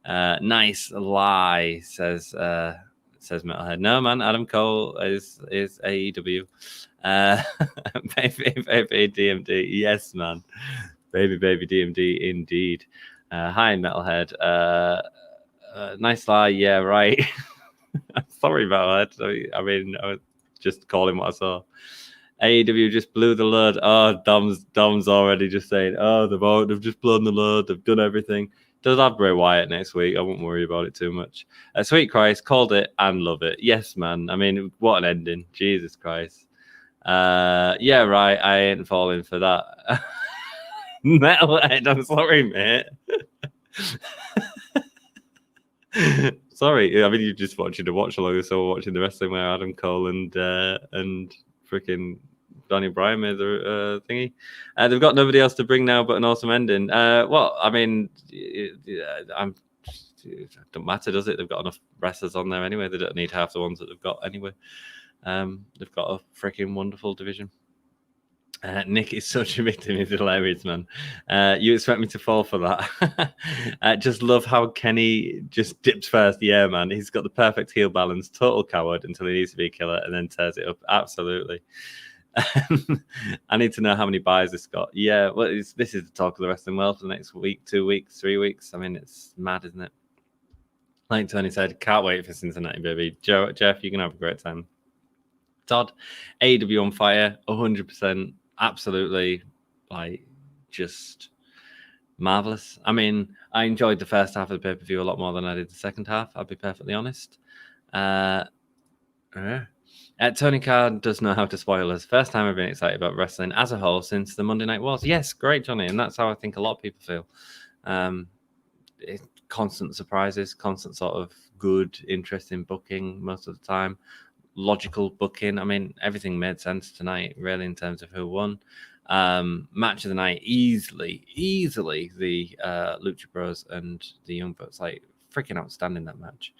Speaker 3: Nice lie, says Metalhead. No, man, Adam Cole is AEW. Baby D.M.D. Yes, man. Baby D.M.D. indeed. Hi, Metalhead. Nice lie. Yeah, right. I'm sorry about that. I mean, I was just calling what I saw. AEW just blew the load. Oh, Dom's already just saying, oh, they've just blown the load. They've done everything. Does have Bray Wyatt next week. I won't worry about it too much. Sweet Christ, called it and love it. Yes, man. I mean, what an ending. Jesus Christ. Yeah, right. I ain't falling for that. Metalhead, I'm sorry, mate. Sorry, I mean, you're just watching a watch along, so watching the wrestling where Adam Cole and freaking Donnie Bryan made the thingy. They've got nobody else to bring now but an awesome ending. Well, I mean, it don't matter, does it? They've got enough wrestlers on there anyway. They don't need half the ones that they've got anyway. They've got a freaking wonderful division. Nick is such a victim. He's hilarious, man. You expect me to fall for that? Just love how Kenny just dips first. Yeah, man. He's got the perfect heel balance. Total coward until he needs to be a killer and then tears it up. Absolutely. I need to know how many buys this got. Yeah, well, this is the talk of the wrestling world for the next week, 2 weeks, 3 weeks. I mean, it's mad, isn't it? Like Tony said, can't wait for Cincinnati, baby. Jeff, you're going to have a great time. Todd, AEW on fire, 100%. Absolutely, like, just marvelous. I mean, I enjoyed the first half of the pay-per-view a lot more than I did the second half, I'll be perfectly honest. Tony Khan does know how to spoil us. First time I've been excited about wrestling as a whole since the Monday Night Wars. Yes, great, Johnny, and that's how I think a lot of people feel. Constant surprises, constant sort of good, interesting booking most of the time. Logical booking. I mean, everything made sense tonight, really, in terms of who won. Match of the night, easily the Lucha Bros and the Young Bucks. Like, freaking outstanding, that match.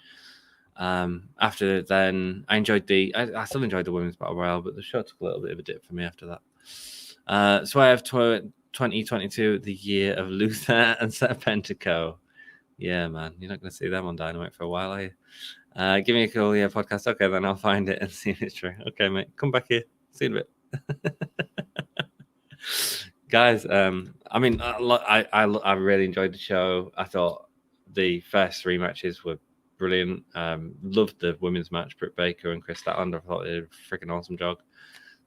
Speaker 3: After then, I enjoyed I still enjoyed the Women's Battle Royale, but the show took a little bit of a dip for me after that. Swerve 2022, the year of Luther and Serpentico. Yeah, man, you're not going to see them on Dynamite for a while, are you? Give me a call, yeah, podcast. Okay, then I'll find it and see if it's true. Okay, mate, come back here. See you in a bit. Guys, I mean, I really enjoyed the show. I thought the first 3 matches were brilliant. Loved the women's match, Britt Baker and Kris Statlander. I thought they did a freaking awesome job.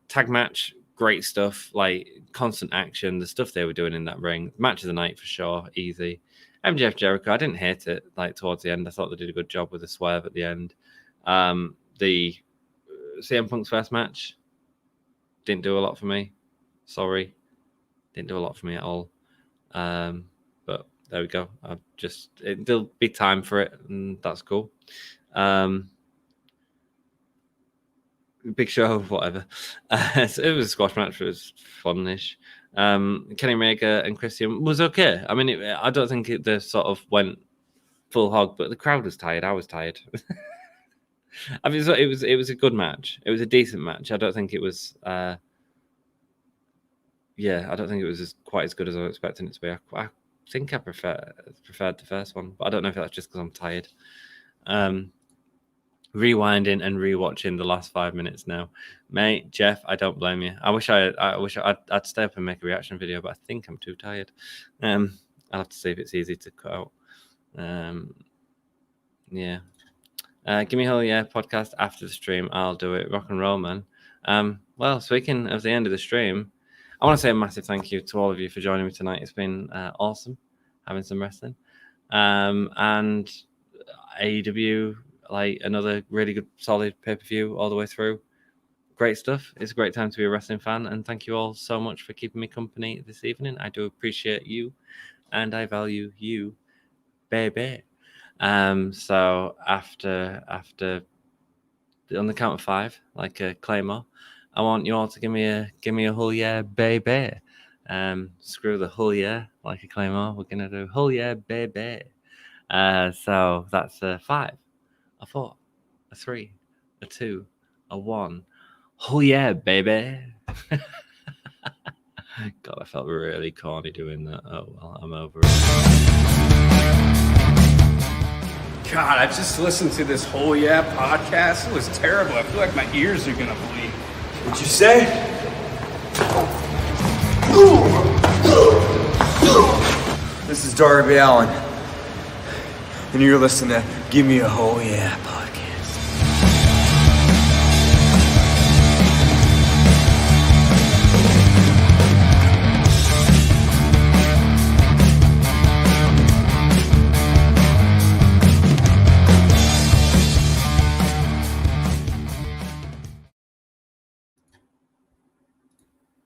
Speaker 3: Tag match, great stuff. Like, constant action, the stuff they were doing in that ring. Match of the night for sure, easy. MJF Jericho, I didn't hate it. Like, towards the end, I thought they did a good job with the swerve at the end. The CM Punk's first match didn't do a lot for me. Sorry, didn't do a lot for me at all. But there we go. There'll be time for it, and that's cool. Big show, whatever. So it was a squash match. It was fun-ish. Kenny Omega and Christian was okay. I mean, I don't think they sort of went full hog, but the crowd was tired. I was tired. I mean, it was a good match. It was a decent match. I don't think it was. I don't think it was quite as good as I was expecting it to be. I think I preferred the first one, but I don't know if that's just because I'm tired. Rewinding and rewatching the last 5 minutes now, mate. Jeff, I don't blame you. I wish I'd stay up and make a reaction video, but I think I'm too tired. I'll have to see if it's easy to cut out. Give me a whole podcast after the stream. I'll do it. Rock and roll, man. well, speaking of the end of the stream, I want to say a massive thank you to all of you for joining me tonight. It's been awesome having some wrestling. And AEW, like another really good, solid pay-per-view all the way through. Great stuff. It's a great time to be a wrestling fan. And thank you all so much for keeping me company this evening. I do appreciate you. And I value you, baby. So after on the count of 5, like a Claymore, I want you all to give me a hull yeah, baby. Screw the hull yeah, like a Claymore. We're gonna do hull yeah, baby. So that's a 5, a 4, a 3, a 2, a 1. Hull yeah, baby. God, I felt really corny doing that. Oh well, I'm over it.
Speaker 1: God, I just listened to this whole podcast. It was terrible. I feel like my ears are gonna bleed.
Speaker 2: What'd you say? This is Darby Allin, and you're listening to Gimme a Whole Yeah podcast.